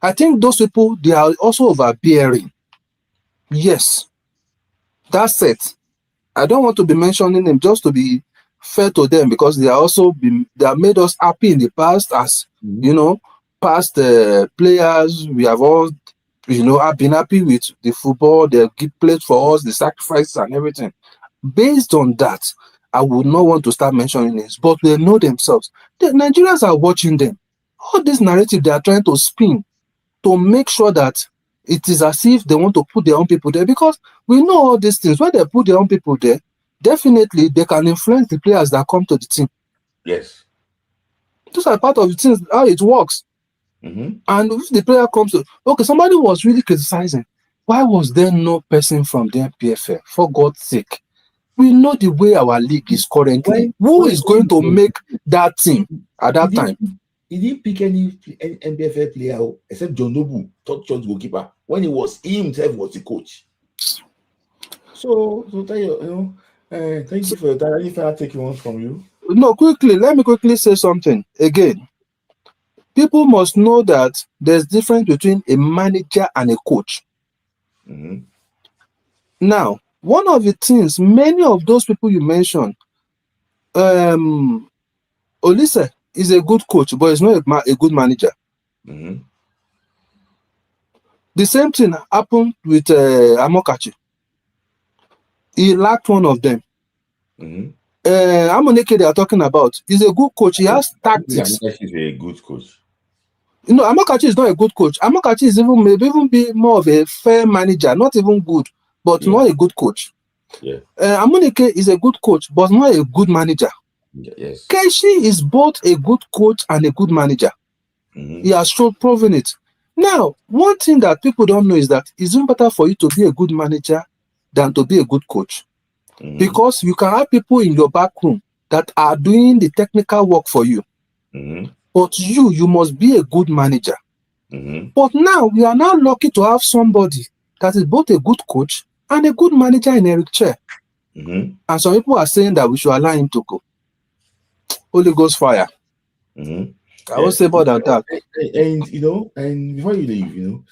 I think those people, they are also overbearing. Yes. That's it. I don't want to be mentioning them just to be fair to them, because they have made us happy in the past as, past players. We have all, I've been happy with the football. They played for us, the sacrifices and everything. Based on that, I would not want to start mentioning this, but they know themselves. The Nigerians are watching them. All this narrative they are trying to spin to make sure that it is as if they want to put their own people there, because we know all these things. When they put their own people there, definitely they can influence the players that come to the team. Yes. Those are part of the things, how it works. And if the player comes to, somebody was really criticizing, why was there no person from the MPFL? For God's sake. We know the way our league is currently. Who is going to make that team at that time? He didn't pick any MPFL player except John Nobu, top choice goalkeeper, when he himself was the coach. So thank you, thank you for your time. If I take one from you. No, let me quickly say something again. People must know that there's difference between a manager and a coach. Now, one of the things, many of those people you mentioned, Olise is a good coach, but he's not a good manager. The same thing happened with Amokachi. He lacked one of them. Amoneke they are talking about is a good coach. He has tactics. Amokachi is a good coach. Amokachi is not a good coach. Amokachi is maybe even be more of a fair manager, not even good, but not a good coach. Amoneke is a good coach, but not a good manager. Yes. Keshi is both a good coach and a good manager. He has proven it. Now, one thing that people don't know is that it's even better for you to be a good manager than to be a good coach. Because you can have people in your back room that are doing the technical work for you. But you must be a good manager. But now, we are now lucky to have somebody that is both a good coach and a good manager in Eric Chair. And some people are saying that we should allow him to go. Holy Ghost fire. I won't say more than that. And before you leave,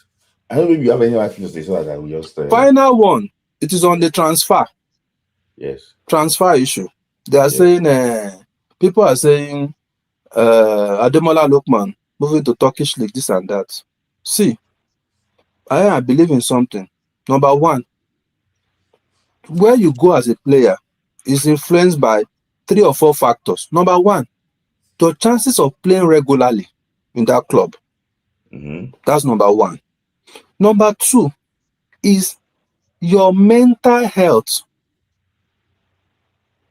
I don't know if you have any other things to say so that I will just. Final one. It is on the transfer. Yes. Transfer issue. They are saying, people are saying, Ademola Lokman moving to Turkish league, this and that. See, I believe in something. Number one, where you go as a player is influenced by 3 or 4 factors. Number one, the chances of playing regularly in that club. That's number one. Number 2 is your mental health.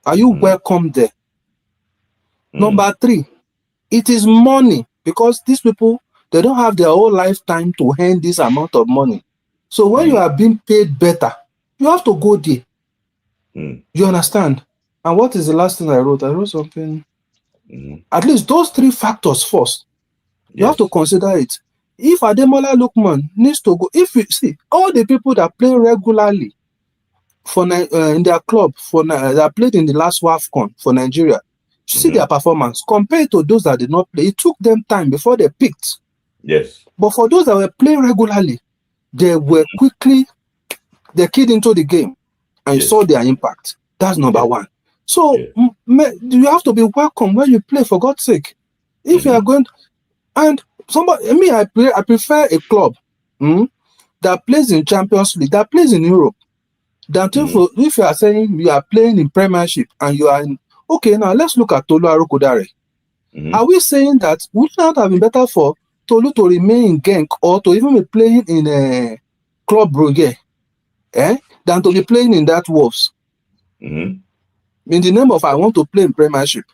Are you welcome there? Number 3, it is money, because these people, they don't have their whole lifetime to earn this amount of money. So when you are being paid better, you have to go there. You understand? And what is the last thing I wrote? I wrote something. At least those 3 factors first. You have to consider it. If Ademola Lookman needs to go, if you see all the people that play regularly for in their club that played in the last WAFCON for Nigeria, you see their performance compared to those that did not play. It took them time before they picked. Yes. But for those that were playing regularly, they were quickly keyed into the game, and you saw their impact. That's number 1. So you have to be welcome when you play, for God's sake. If you are going and somebody, I prefer a club that plays in Champions League, that plays in Europe, than if you are saying you are playing in Premiership and you are in. Okay, now let's look at Tolu Arokodare. Are we saying that would not have been better for Tolu to remain in Genk or to even be playing in Club Brugge, than to be playing in that Wolves? In the name of I want to play in Premiership.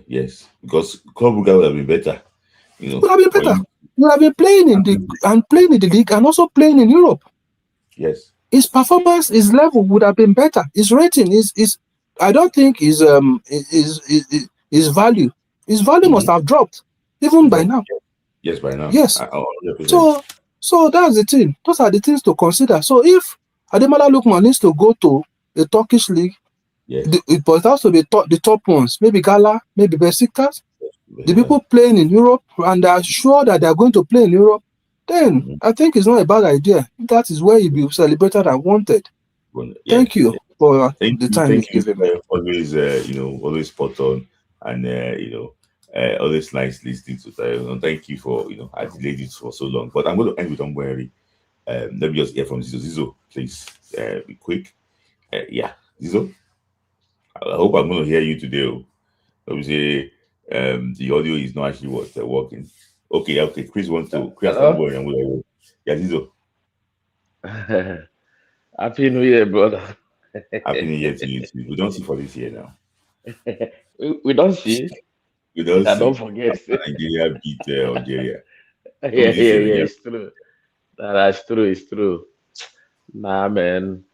Yes, because Club Brugge would have been better. Would have been better. You have been playing in the league and also playing in Europe. Yes. His performance, his level would have been better. His rating is I don't think his value. His value must have dropped even by now. Yes, by now. Yes. So that's the thing. Those are the things to consider. So if Ademola Lookman needs to go to a Turkish league, it has to be the top ones. Maybe Gala, maybe Besiktas. The people playing in Europe and are sure that they are going to play in Europe, then I think it's not a bad idea. That is where you'll be celebrated and wanted. Thank you for the time you've given me. Always, always spot on, and always nice listening to that. Thank you for I delayed it for so long, but I'm going to end with Umweri. Let me just hear from Zizo. Zizo, please, be quick. Zizo. I hope I'm going to hear you today. Let me say, the audio is not actually working. Okay. Chris wants to. Chris, yeah, Zizo. Happy New Year, brother. Happy New Year to you too. We don't see for this year now. we don't see. We don't see. Don't forget. Nigeria beat Algeria. Yeah, it's true. That's true. It's true. Nah, man.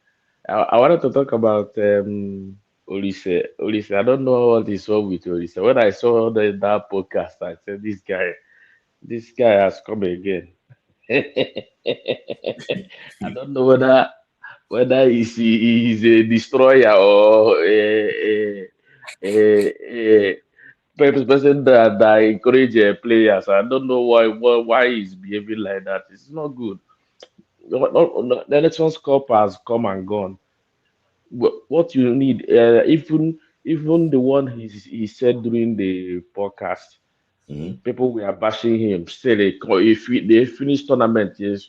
I wanted to talk about Olise. I don't know what is wrong with Olise. When I saw that podcast, I said, this guy has come again. I don't know whether he's a destroyer or a person that encourage players. I don't know why he's behaving like that. It's not good. The Elections Cup has come and gone. What you need, even the one he said during the podcast, people were bashing him. Still, if they finish tournament, yes,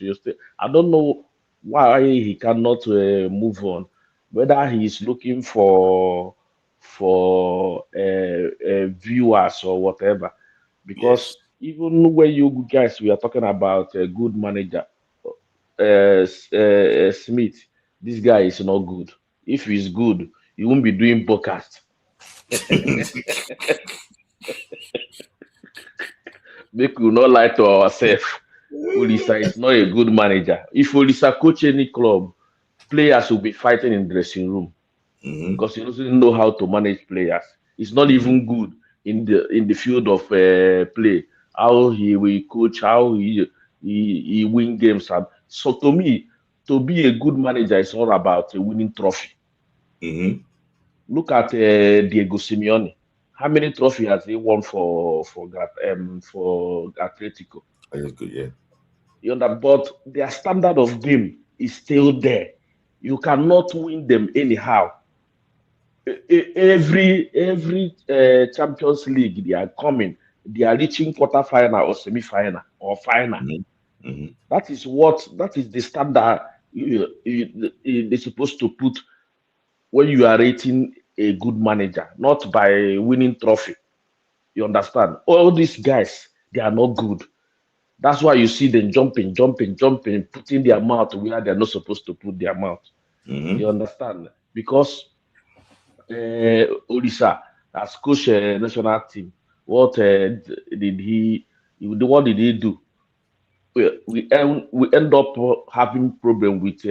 I don't know why he cannot move on. Whether he's looking for viewers or whatever, because even when you guys we are talking about a good manager, Smith, this guy is not good. If he's good, he won't be doing podcast. Make we not lie to ourselves. Olisa is not a good manager. If Olisa coach any club, players will be fighting in the dressing room because he doesn't know how to manage players. He's not even good in the field of play. How he will coach, how he win games. So to me, to be a good manager is all about a winning trophy. Look at Diego Simeone. How many trophies has he won for Atletico? That's good, yeah. You know, but their standard of game is still there. You cannot win them anyhow. Every Champions League they are coming, they are reaching quarterfinal or semi-final or final. That is the standard they're supposed to put when you are rating a good manager, not by winning trophy. You understand? All these guys, they are not good. That's why you see them jumping, putting their mouth where they're not supposed to put their mouth. You understand? Because Odisha, as coach national team, what did he? What did he do? We end up having problem with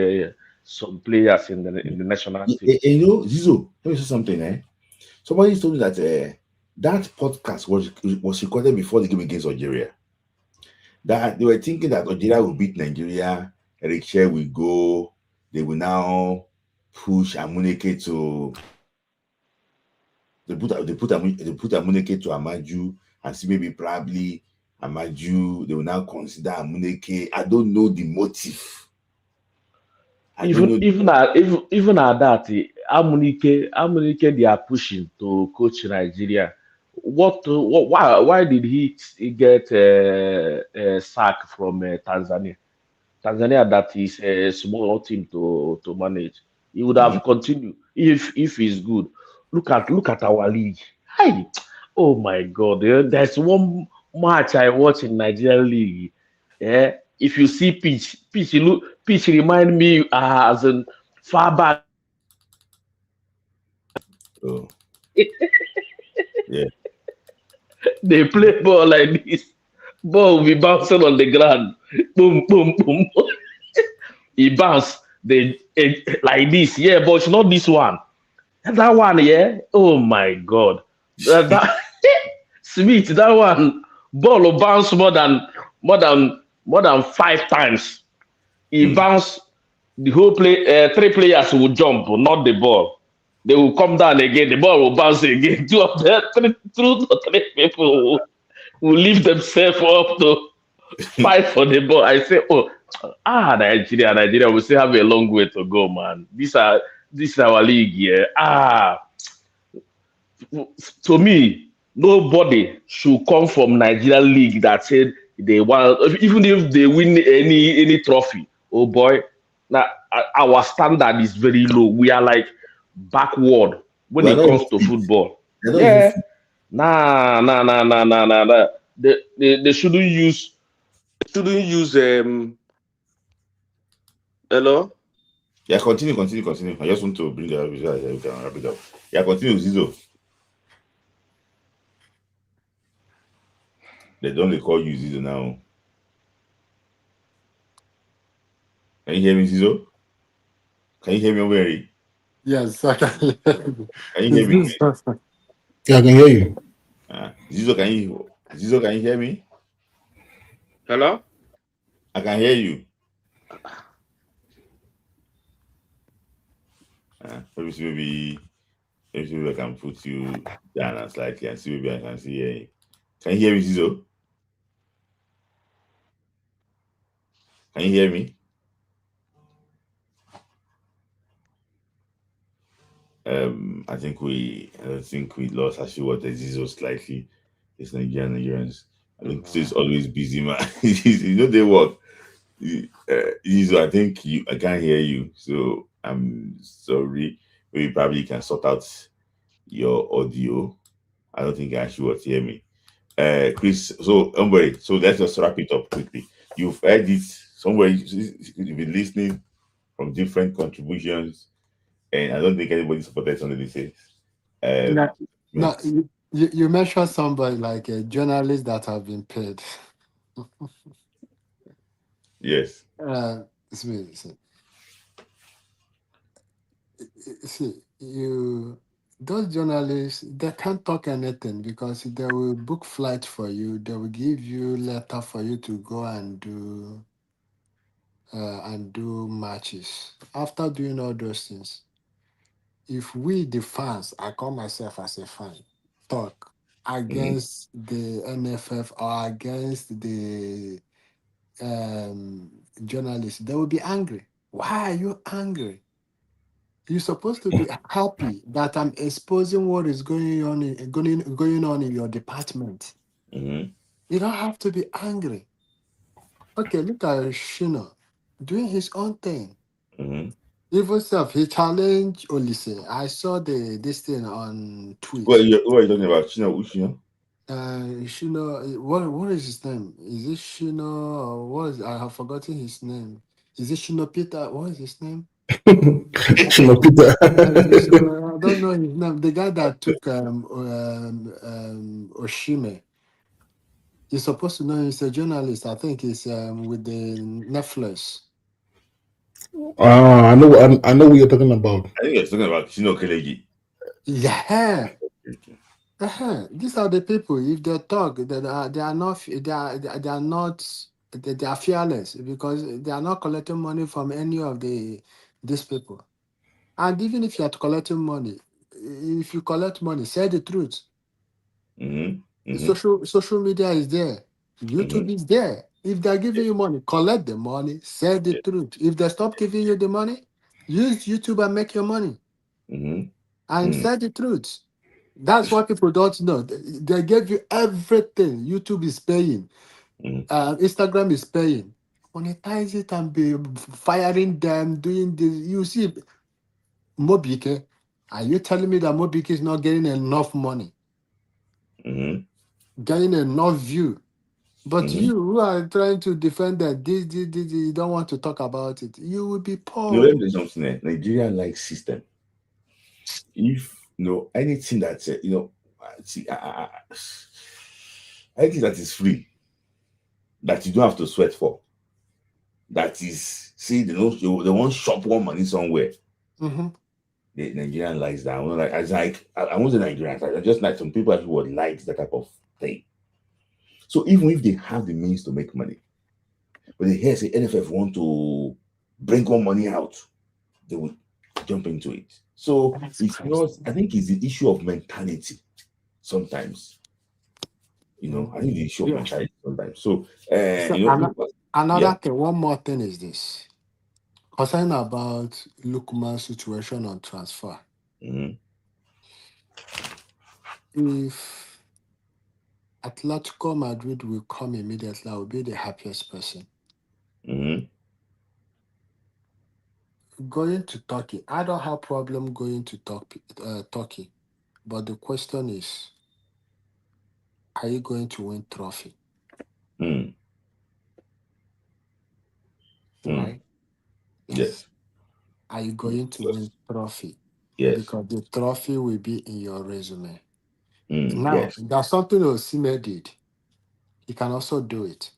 some players in the national team. You know, Zizo, let me say something. Somebody told me that that podcast was recorded before the game against Algeria. That they were thinking that Algeria will beat Nigeria, Eric Cher will go, they will now push Amuneke to they put Amuneke to Amaju and see maybe probably Amaju, they will now consider Amuneke. I don't know the motive. Even at that, Amunike, they are pushing to coach Nigeria. Why did he get sacked from Tanzania? Tanzania, that is a small team to manage. He would have continued if he's good. Look at our league. Hi, oh my God! There's one match I watch in Nigerian league. Yeah, if you see pitch remind me as in far back. Oh. Yeah. They play ball like this. Ball will be bouncing on the ground. Boom, boom, boom. He bounce like this. Yeah, but it's not this one. That one, yeah. Oh my God. That Smith, that one ball will bounce more than 5 times. He bounce the whole play. 3 players will jump, not the ball. They will come down again. The ball will bounce again. 2 or 3 people will lift themselves up to fight for the ball. I say, Nigeria, we still have a long way to go, man. This is our league here. To me, nobody should come from Nigerian league that said they want, even if they win any trophy. Oh boy, now our standard is very low. We are like backward when it comes to football. Yeah. Nah. They shouldn't use hello? Yeah, continue. I just want to bring it up. We can wrap it up. Yeah, continue, Zizo. They don't call you Zizo now. Can you hear me, Zizo? Can you hear me, Mary? Yes, I can hear you. Can you hear me? Yeah, I can hear you. Zizo, can you hear me? Hello? I can hear you. Maybe I can put you down and slightly and see maybe I can see you. Can you hear me, Zizo? Can you hear me? I think we lost actually what the Zizo slightly. It's Nigerians. I think it's always busy, man. You know they work. Zizo, I think I can't hear you, so I'm sorry. Maybe probably you can sort out your audio. I don't think you actually want to hear me. Chris, so let's just wrap it up quickly. You've heard it somewhere, you've been listening from different contributions, and I don't think anybody supported something they say. No, you mentioned somebody like a journalist that have been paid. Yes. See, those journalists, they can't talk anything because they will book flight for you. They will give you letter for you to go and do matches. After doing all those things, if we the fans, I call myself as a fan, talk against the NFF or against the journalists, they will be angry. Why are you angry? You're supposed to be happy that I'm exposing what is going on in your department. You don't have to be angry. Okay, look at Shino doing his own thing. Even self, he challenged Olise. I saw this thing on Twitch. What are you talking about? Shino? Shino, what is his name? Is it Shino or what is I have forgotten his name. Is it Shino Peter? What is his name? Peter. I don't know his name. The guy that took Oshime. You're supposed to know he's a journalist. I think he's with the Netflix. I know what you're talking about. I think you're talking about Shino Keleji. Yeah. These are the people. If they talk, they are not they are fearless because they are not collecting money from any of these people. And even if you are collecting money, if you collect money, say the truth. The social media is there. YouTube is there. If they're giving you money, collect the money, say the truth. If they stop giving you the money, use YouTube and make your money. And say the truth. That's what people don't know. They gave you everything. YouTube is paying. Instagram is paying. Monetize it and be firing them, doing this. You see, Mobike, are you telling me that Mobike is not getting enough money? Getting enough view? But you who are trying to defend that this, you don't want to talk about it. You will be poor. Let me tell you something. Nigeria likes system. If anything that's anything that is free, that you don't have to sweat for, that is they won't shop one money somewhere. The Nigerian likes that. I won't say Nigerians. I just like some people who would like that type of thing. So even if they have the means to make money, but they hear say NFF want to bring more money out, they will jump into it. So it's not. I think it's the issue of mentality. Sometimes, I think the issue of mentality sometimes. So, another thing. One more thing is this. Concerning about Lukman's situation on transfer. If Atletico Madrid will come immediately, I will be the happiest person. Going to Turkey, I don't have problem going to Turkey, but the question is, are you going to win trophy? Right? Yes. Are you going to win trophy? Yes. Because the trophy will be in your resume. Now, yes. There's something Osimhen did. He can also do it.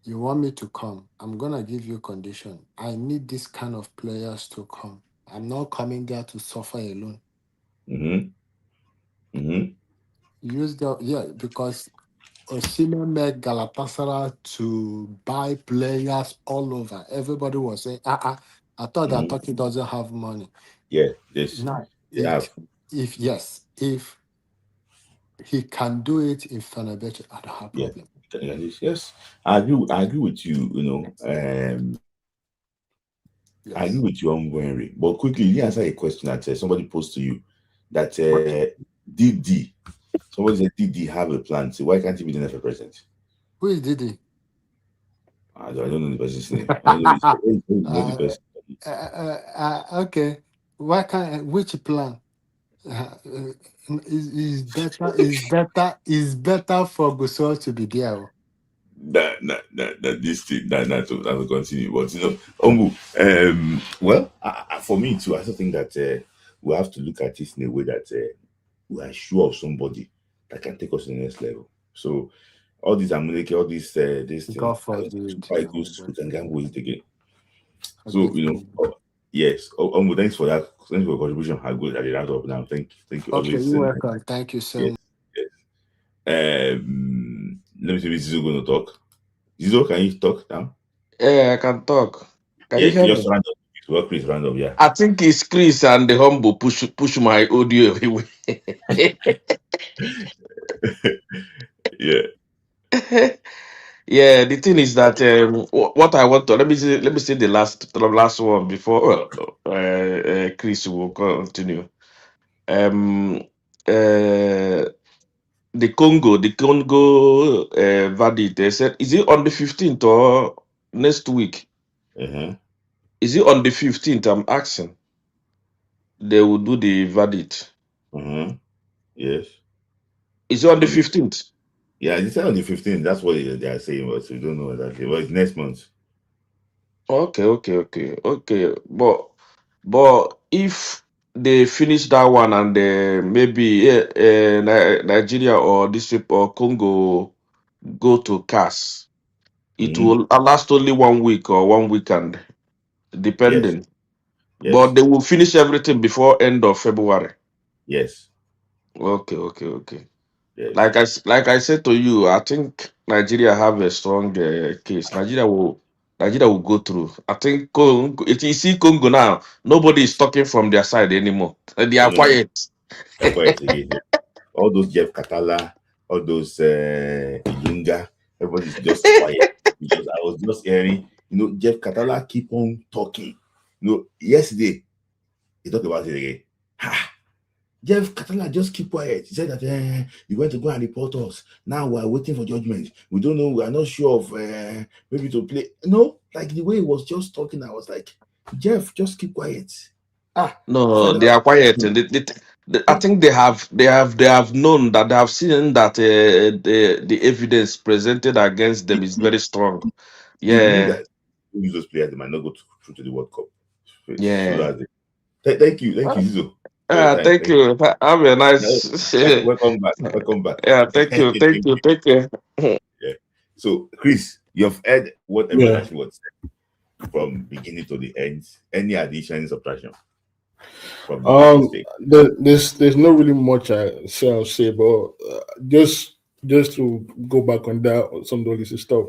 You want me to come? I'm gonna give you condition. I need this kind of players to come. I'm not coming there to suffer alone. Use because Osimhen made Galatasaray to buy players all over. Everybody was saying, I thought that Turkey doesn't have money. Yeah, yes. Now, if he can do it in Fenerbahce, I don't have problem. Yes, I agree with you. I agree with you on Henry. But quickly, you answer a question that somebody posed to you that DD. Somebody said DD have a plan. So why can't he be the next president? Who is DD? I don't know the person's name. I don't know the person. Okay. Why can't which plan? Is better for Gusau to be there. That will continue. But well, for me too, I also think that we have to look at this in a way that we are sure of somebody that can take us to the next level. So all these American, all these this thing, God forbid, we can gamble with it again. So yes. Thanks for that. Thanks for your contribution. How good at the round up now. Thank you. Okay, you're welcome. Thank you so much. Yes. Let me see if Zizo going to talk. Zizo, can you talk now? Yeah, I can talk. Can you hear just me? round up. Well, Chris, round up, yeah. I think it's Chris and the humble push my audio away. Yeah. Yeah, the thing is that what I want to let me say the last one before Chris will continue. The Congo verdict. They said, is it on the 15th or next week? Is it on the 15th? I'm asking. They will do the verdict. Yes. Is it on the 15th? Yeah, they said on the 15th. That's what they are saying, but we don't know exactly. But it's next month. Okay. But if they finish that one and maybe Nigeria or this or Congo go to CAS, it will last only 1 week or 1 weekend, depending. But they will finish everything before end of February. Yes. Okay. Yes. Like I said to you, I think Nigeria have a strong case. Nigeria will go through. I think Congo, if you see Congo now, nobody is talking from their side anymore. They are quiet. They're quiet again. All those Jeff Katala, all those Ilunga, everybody's just quiet. Because I was just hearing, Jeff Katala keep on talking. Yesterday, he talked about it again. Jeff Katala just keep quiet. He said that he went to go and report us. Now we're waiting for judgment. We don't know. We are not sure of maybe to play. No, like the way he was just talking, I was like, Jeff, just keep quiet. No, they are quiet. I think they have known that they have seen that the evidence presented against them is very strong. They believe Yeah. that use those players, they might not go through to the World Cup. Yeah. So that's it. Thank you, Zizo. Thank you. Have a nice. Welcome back. Yeah, thank you. Take care. Yeah. So, Chris, you've heard what everyone actually was said from beginning to the end. Any addition, subtraction? There's not really much I'll say, but just to go back on that, some of the stuff.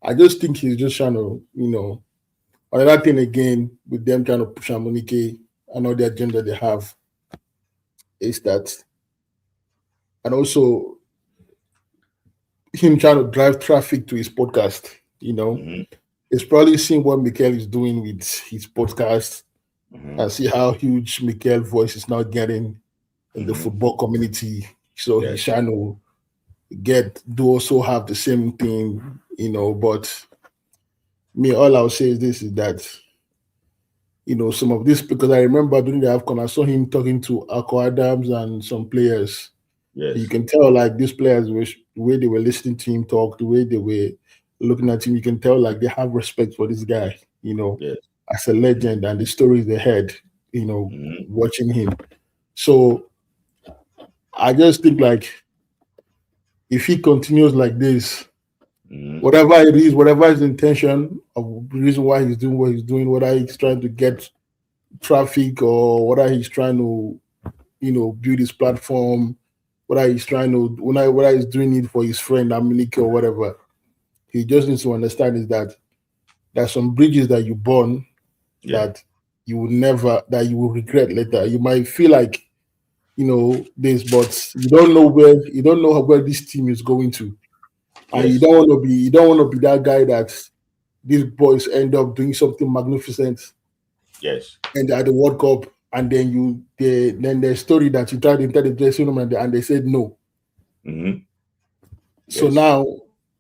I just think he's just trying to, another thing again with them trying to push Amunike and all the agenda they have is that, and also him trying to drive traffic to his podcast. He's probably seen what Mikel is doing with his podcast and see how huge Mikel's voice is now getting in the football community. So he's trying to do also have the same thing, but me, all I'll say is this is that, some of this, because I remember during the AFCON, I saw him talking to Akko Adams and some players. Yes. You can tell like these players, the way they were listening to him talk, the way they were looking at him, you can tell like they have respect for this guy, as a legend and the stories they had, watching him. So I just think like if he continues like this, whatever it is, whatever his intention of the reason why he's doing what he's doing, whether he's trying to get traffic or whether he's trying to, build his platform, whether he's trying to, whether he's doing it for his friend Amunike or whatever, he just needs to understand is that there's some bridges that you burn that you will regret later. You might feel like, this, but you don't know where this team is going to. And you don't want to be that guy that these boys end up doing something magnificent. Yes. And at the World Cup, and then then the story that you tried to enter the dressing room and they said no. So now,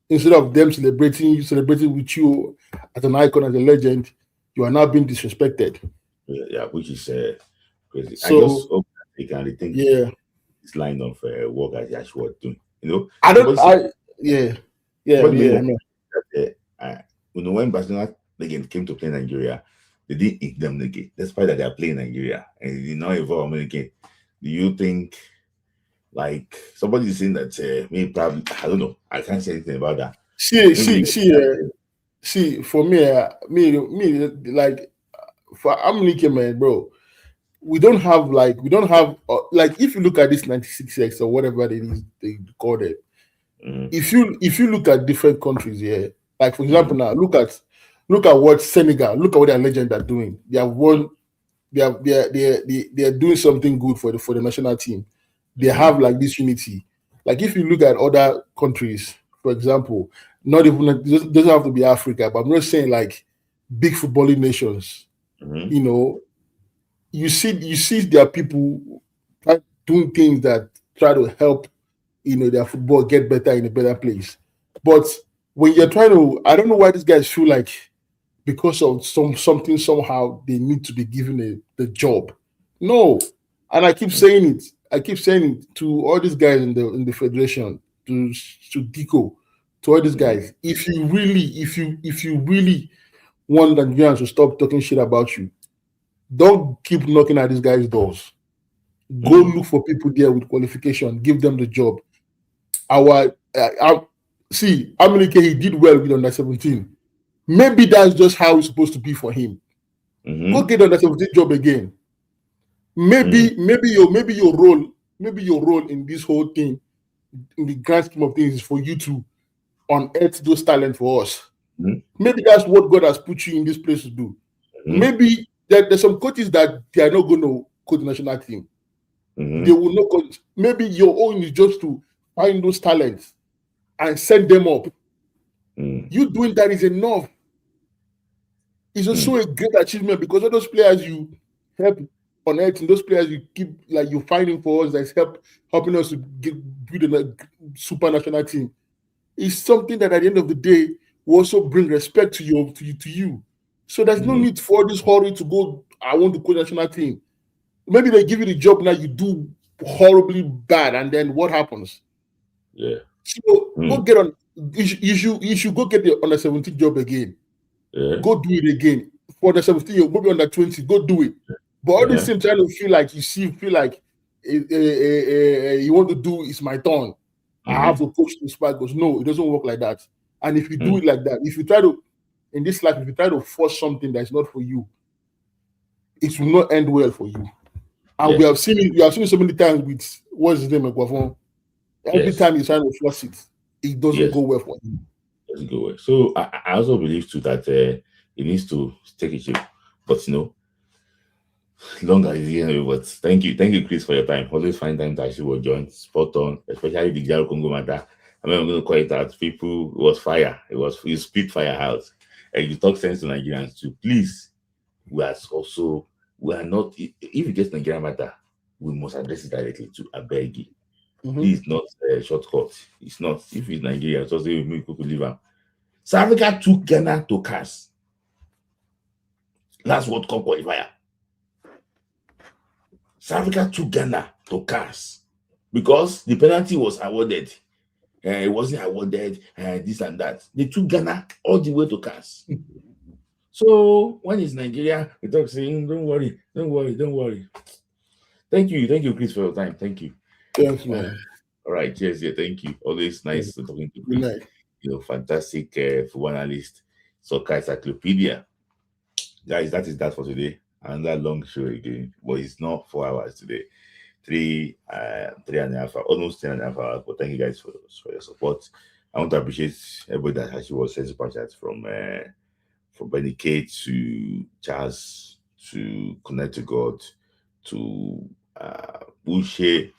instead of them celebrating with you as an icon, as a legend, you are now being disrespected. Yeah, which is crazy. So, I just hope that they can rethink this line of work as they actually doing. When Barcelona again came to play Nigeria, they didn't eat them again, despite that they are playing Nigeria and they did not involve them again. Do you think, like somebody is saying that maybe probably I don't know, I can't say anything about that. See, for me, like for Amunike, man, bro, we don't have like if you look at this 96X or whatever it is they call it, if you look at different countries here, like for example now, look at what Senegal, look at what their legends are doing. They have won, they are doing something good for the national team. They have like this unity. Like if you look at other countries, for example, not even it doesn't have to be Africa, but I'm not saying like big footballing nations. You see their people doing things that try to help their football get better in a better place. But when you're trying to, I don't know why these guys feel like because of something somehow they need to be given the job. No, and I keep saying it. I keep saying to all these guys in the federation, to Dico, to all these guys, if you really want Nigerians to stop talking shit about you, don't keep knocking at these guys' doors. Go look for people there with qualification. Give them the job. See, Amunike, he did well with under 17. Maybe that's just how it's supposed to be for him. Go get under 17 job again. Maybe your role in this whole thing, in the grand scheme of things, is for you to unearth those talents for us. Maybe that's what God has put you in this place to do. Maybe there's some coaches that they are not going to coach the national team. They will not coach. Maybe your own is just to find those talents and send them up. You doing that is enough. It's also a great achievement because all those players you help unearthing, those players you keep like you're finding for us that's helping us to build a super national team. It's something that at the end of the day will also bring respect to you. So there's no need for this hurry to go. I want to coach national team. Maybe they give you the job now, you do horribly bad, and then what happens? Yeah. So go get on. You should go get the under 17 job again. Yeah. Go do it again. For the 17, maybe under 20, go do it. But all the same time, you feel like you want to do is my turn. I have to coach the spot. Goes no, it doesn't work like that. And if you do it like that, if you try to in this life, if you try to force something that's not for you, it will not end well for you. And we have seen it so many times with what's his name, Guavon. Every time he's trying to force it, it doesn't go well for him. It doesn't go well. So I also believe too that it needs to take a shape. But longer is here. But thank you, Chris, for your time. Always find time to actually join. Spot on, especially the Jaro Congo matter. I mean, I'm going to call it that. People, it was fire. You spit fire out. And you talk sense to Nigerians too. Please, we are not. If it gets Nigerian matter, we must address it directly to Abegi. Please, not shortcut. It's not. If it's Nigeria, it's also we could leave them. South Africa took Ghana to CAS. Last World Cup qualifier. South Africa took Ghana to CAS because the penalty was awarded. It wasn't awarded, this and that. They took Ghana all the way to CAS. So when it's Nigeria, we talk saying, don't worry. Thank you, Chris, for your time. Thank you. Thank you, man. All right, cheers. Yeah, thank you. Always nice talking to Good night. Fantastic football analyst, soccer encyclopedia. Guys, that is that for today. Another long show again, but it's not 4 hours today. 3 and a half hours, almost 10.5 hours. But thank you guys for your support. I want to appreciate everybody that actually was sent super chats from Benny K to Charles to Connect to God to Bushe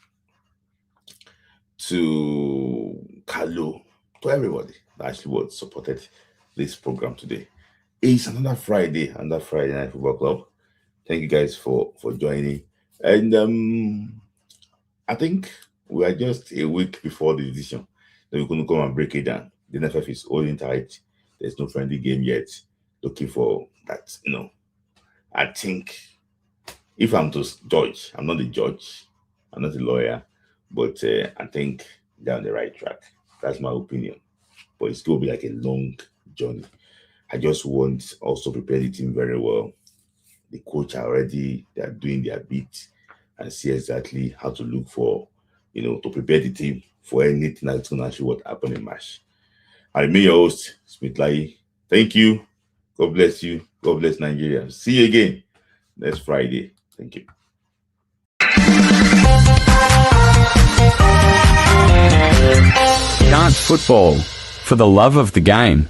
to Carlo, to everybody that actually was supported this program today. It's another Friday Night Football Club. Thank you guys for joining. And I think we are just a week before the decision. Then we're going to come and break it down. The NFF is holding tight. There's no friendly game yet. Looking for that, I think if I'm to judge, I'm not a judge, I'm not a lawyer, but I think they're on the right track. That's my opinion. But it's going to be like a long journey. I just want also prepare the team very well. The coach already, they are doing their bit and see exactly how to look for, to prepare the team for anything that's going to actually what happen in March. I remain your host, Smith Lai. Thank you. God bless you. God bless Nigeria. See you again next Friday. Thank you. Dance football for the love of the game.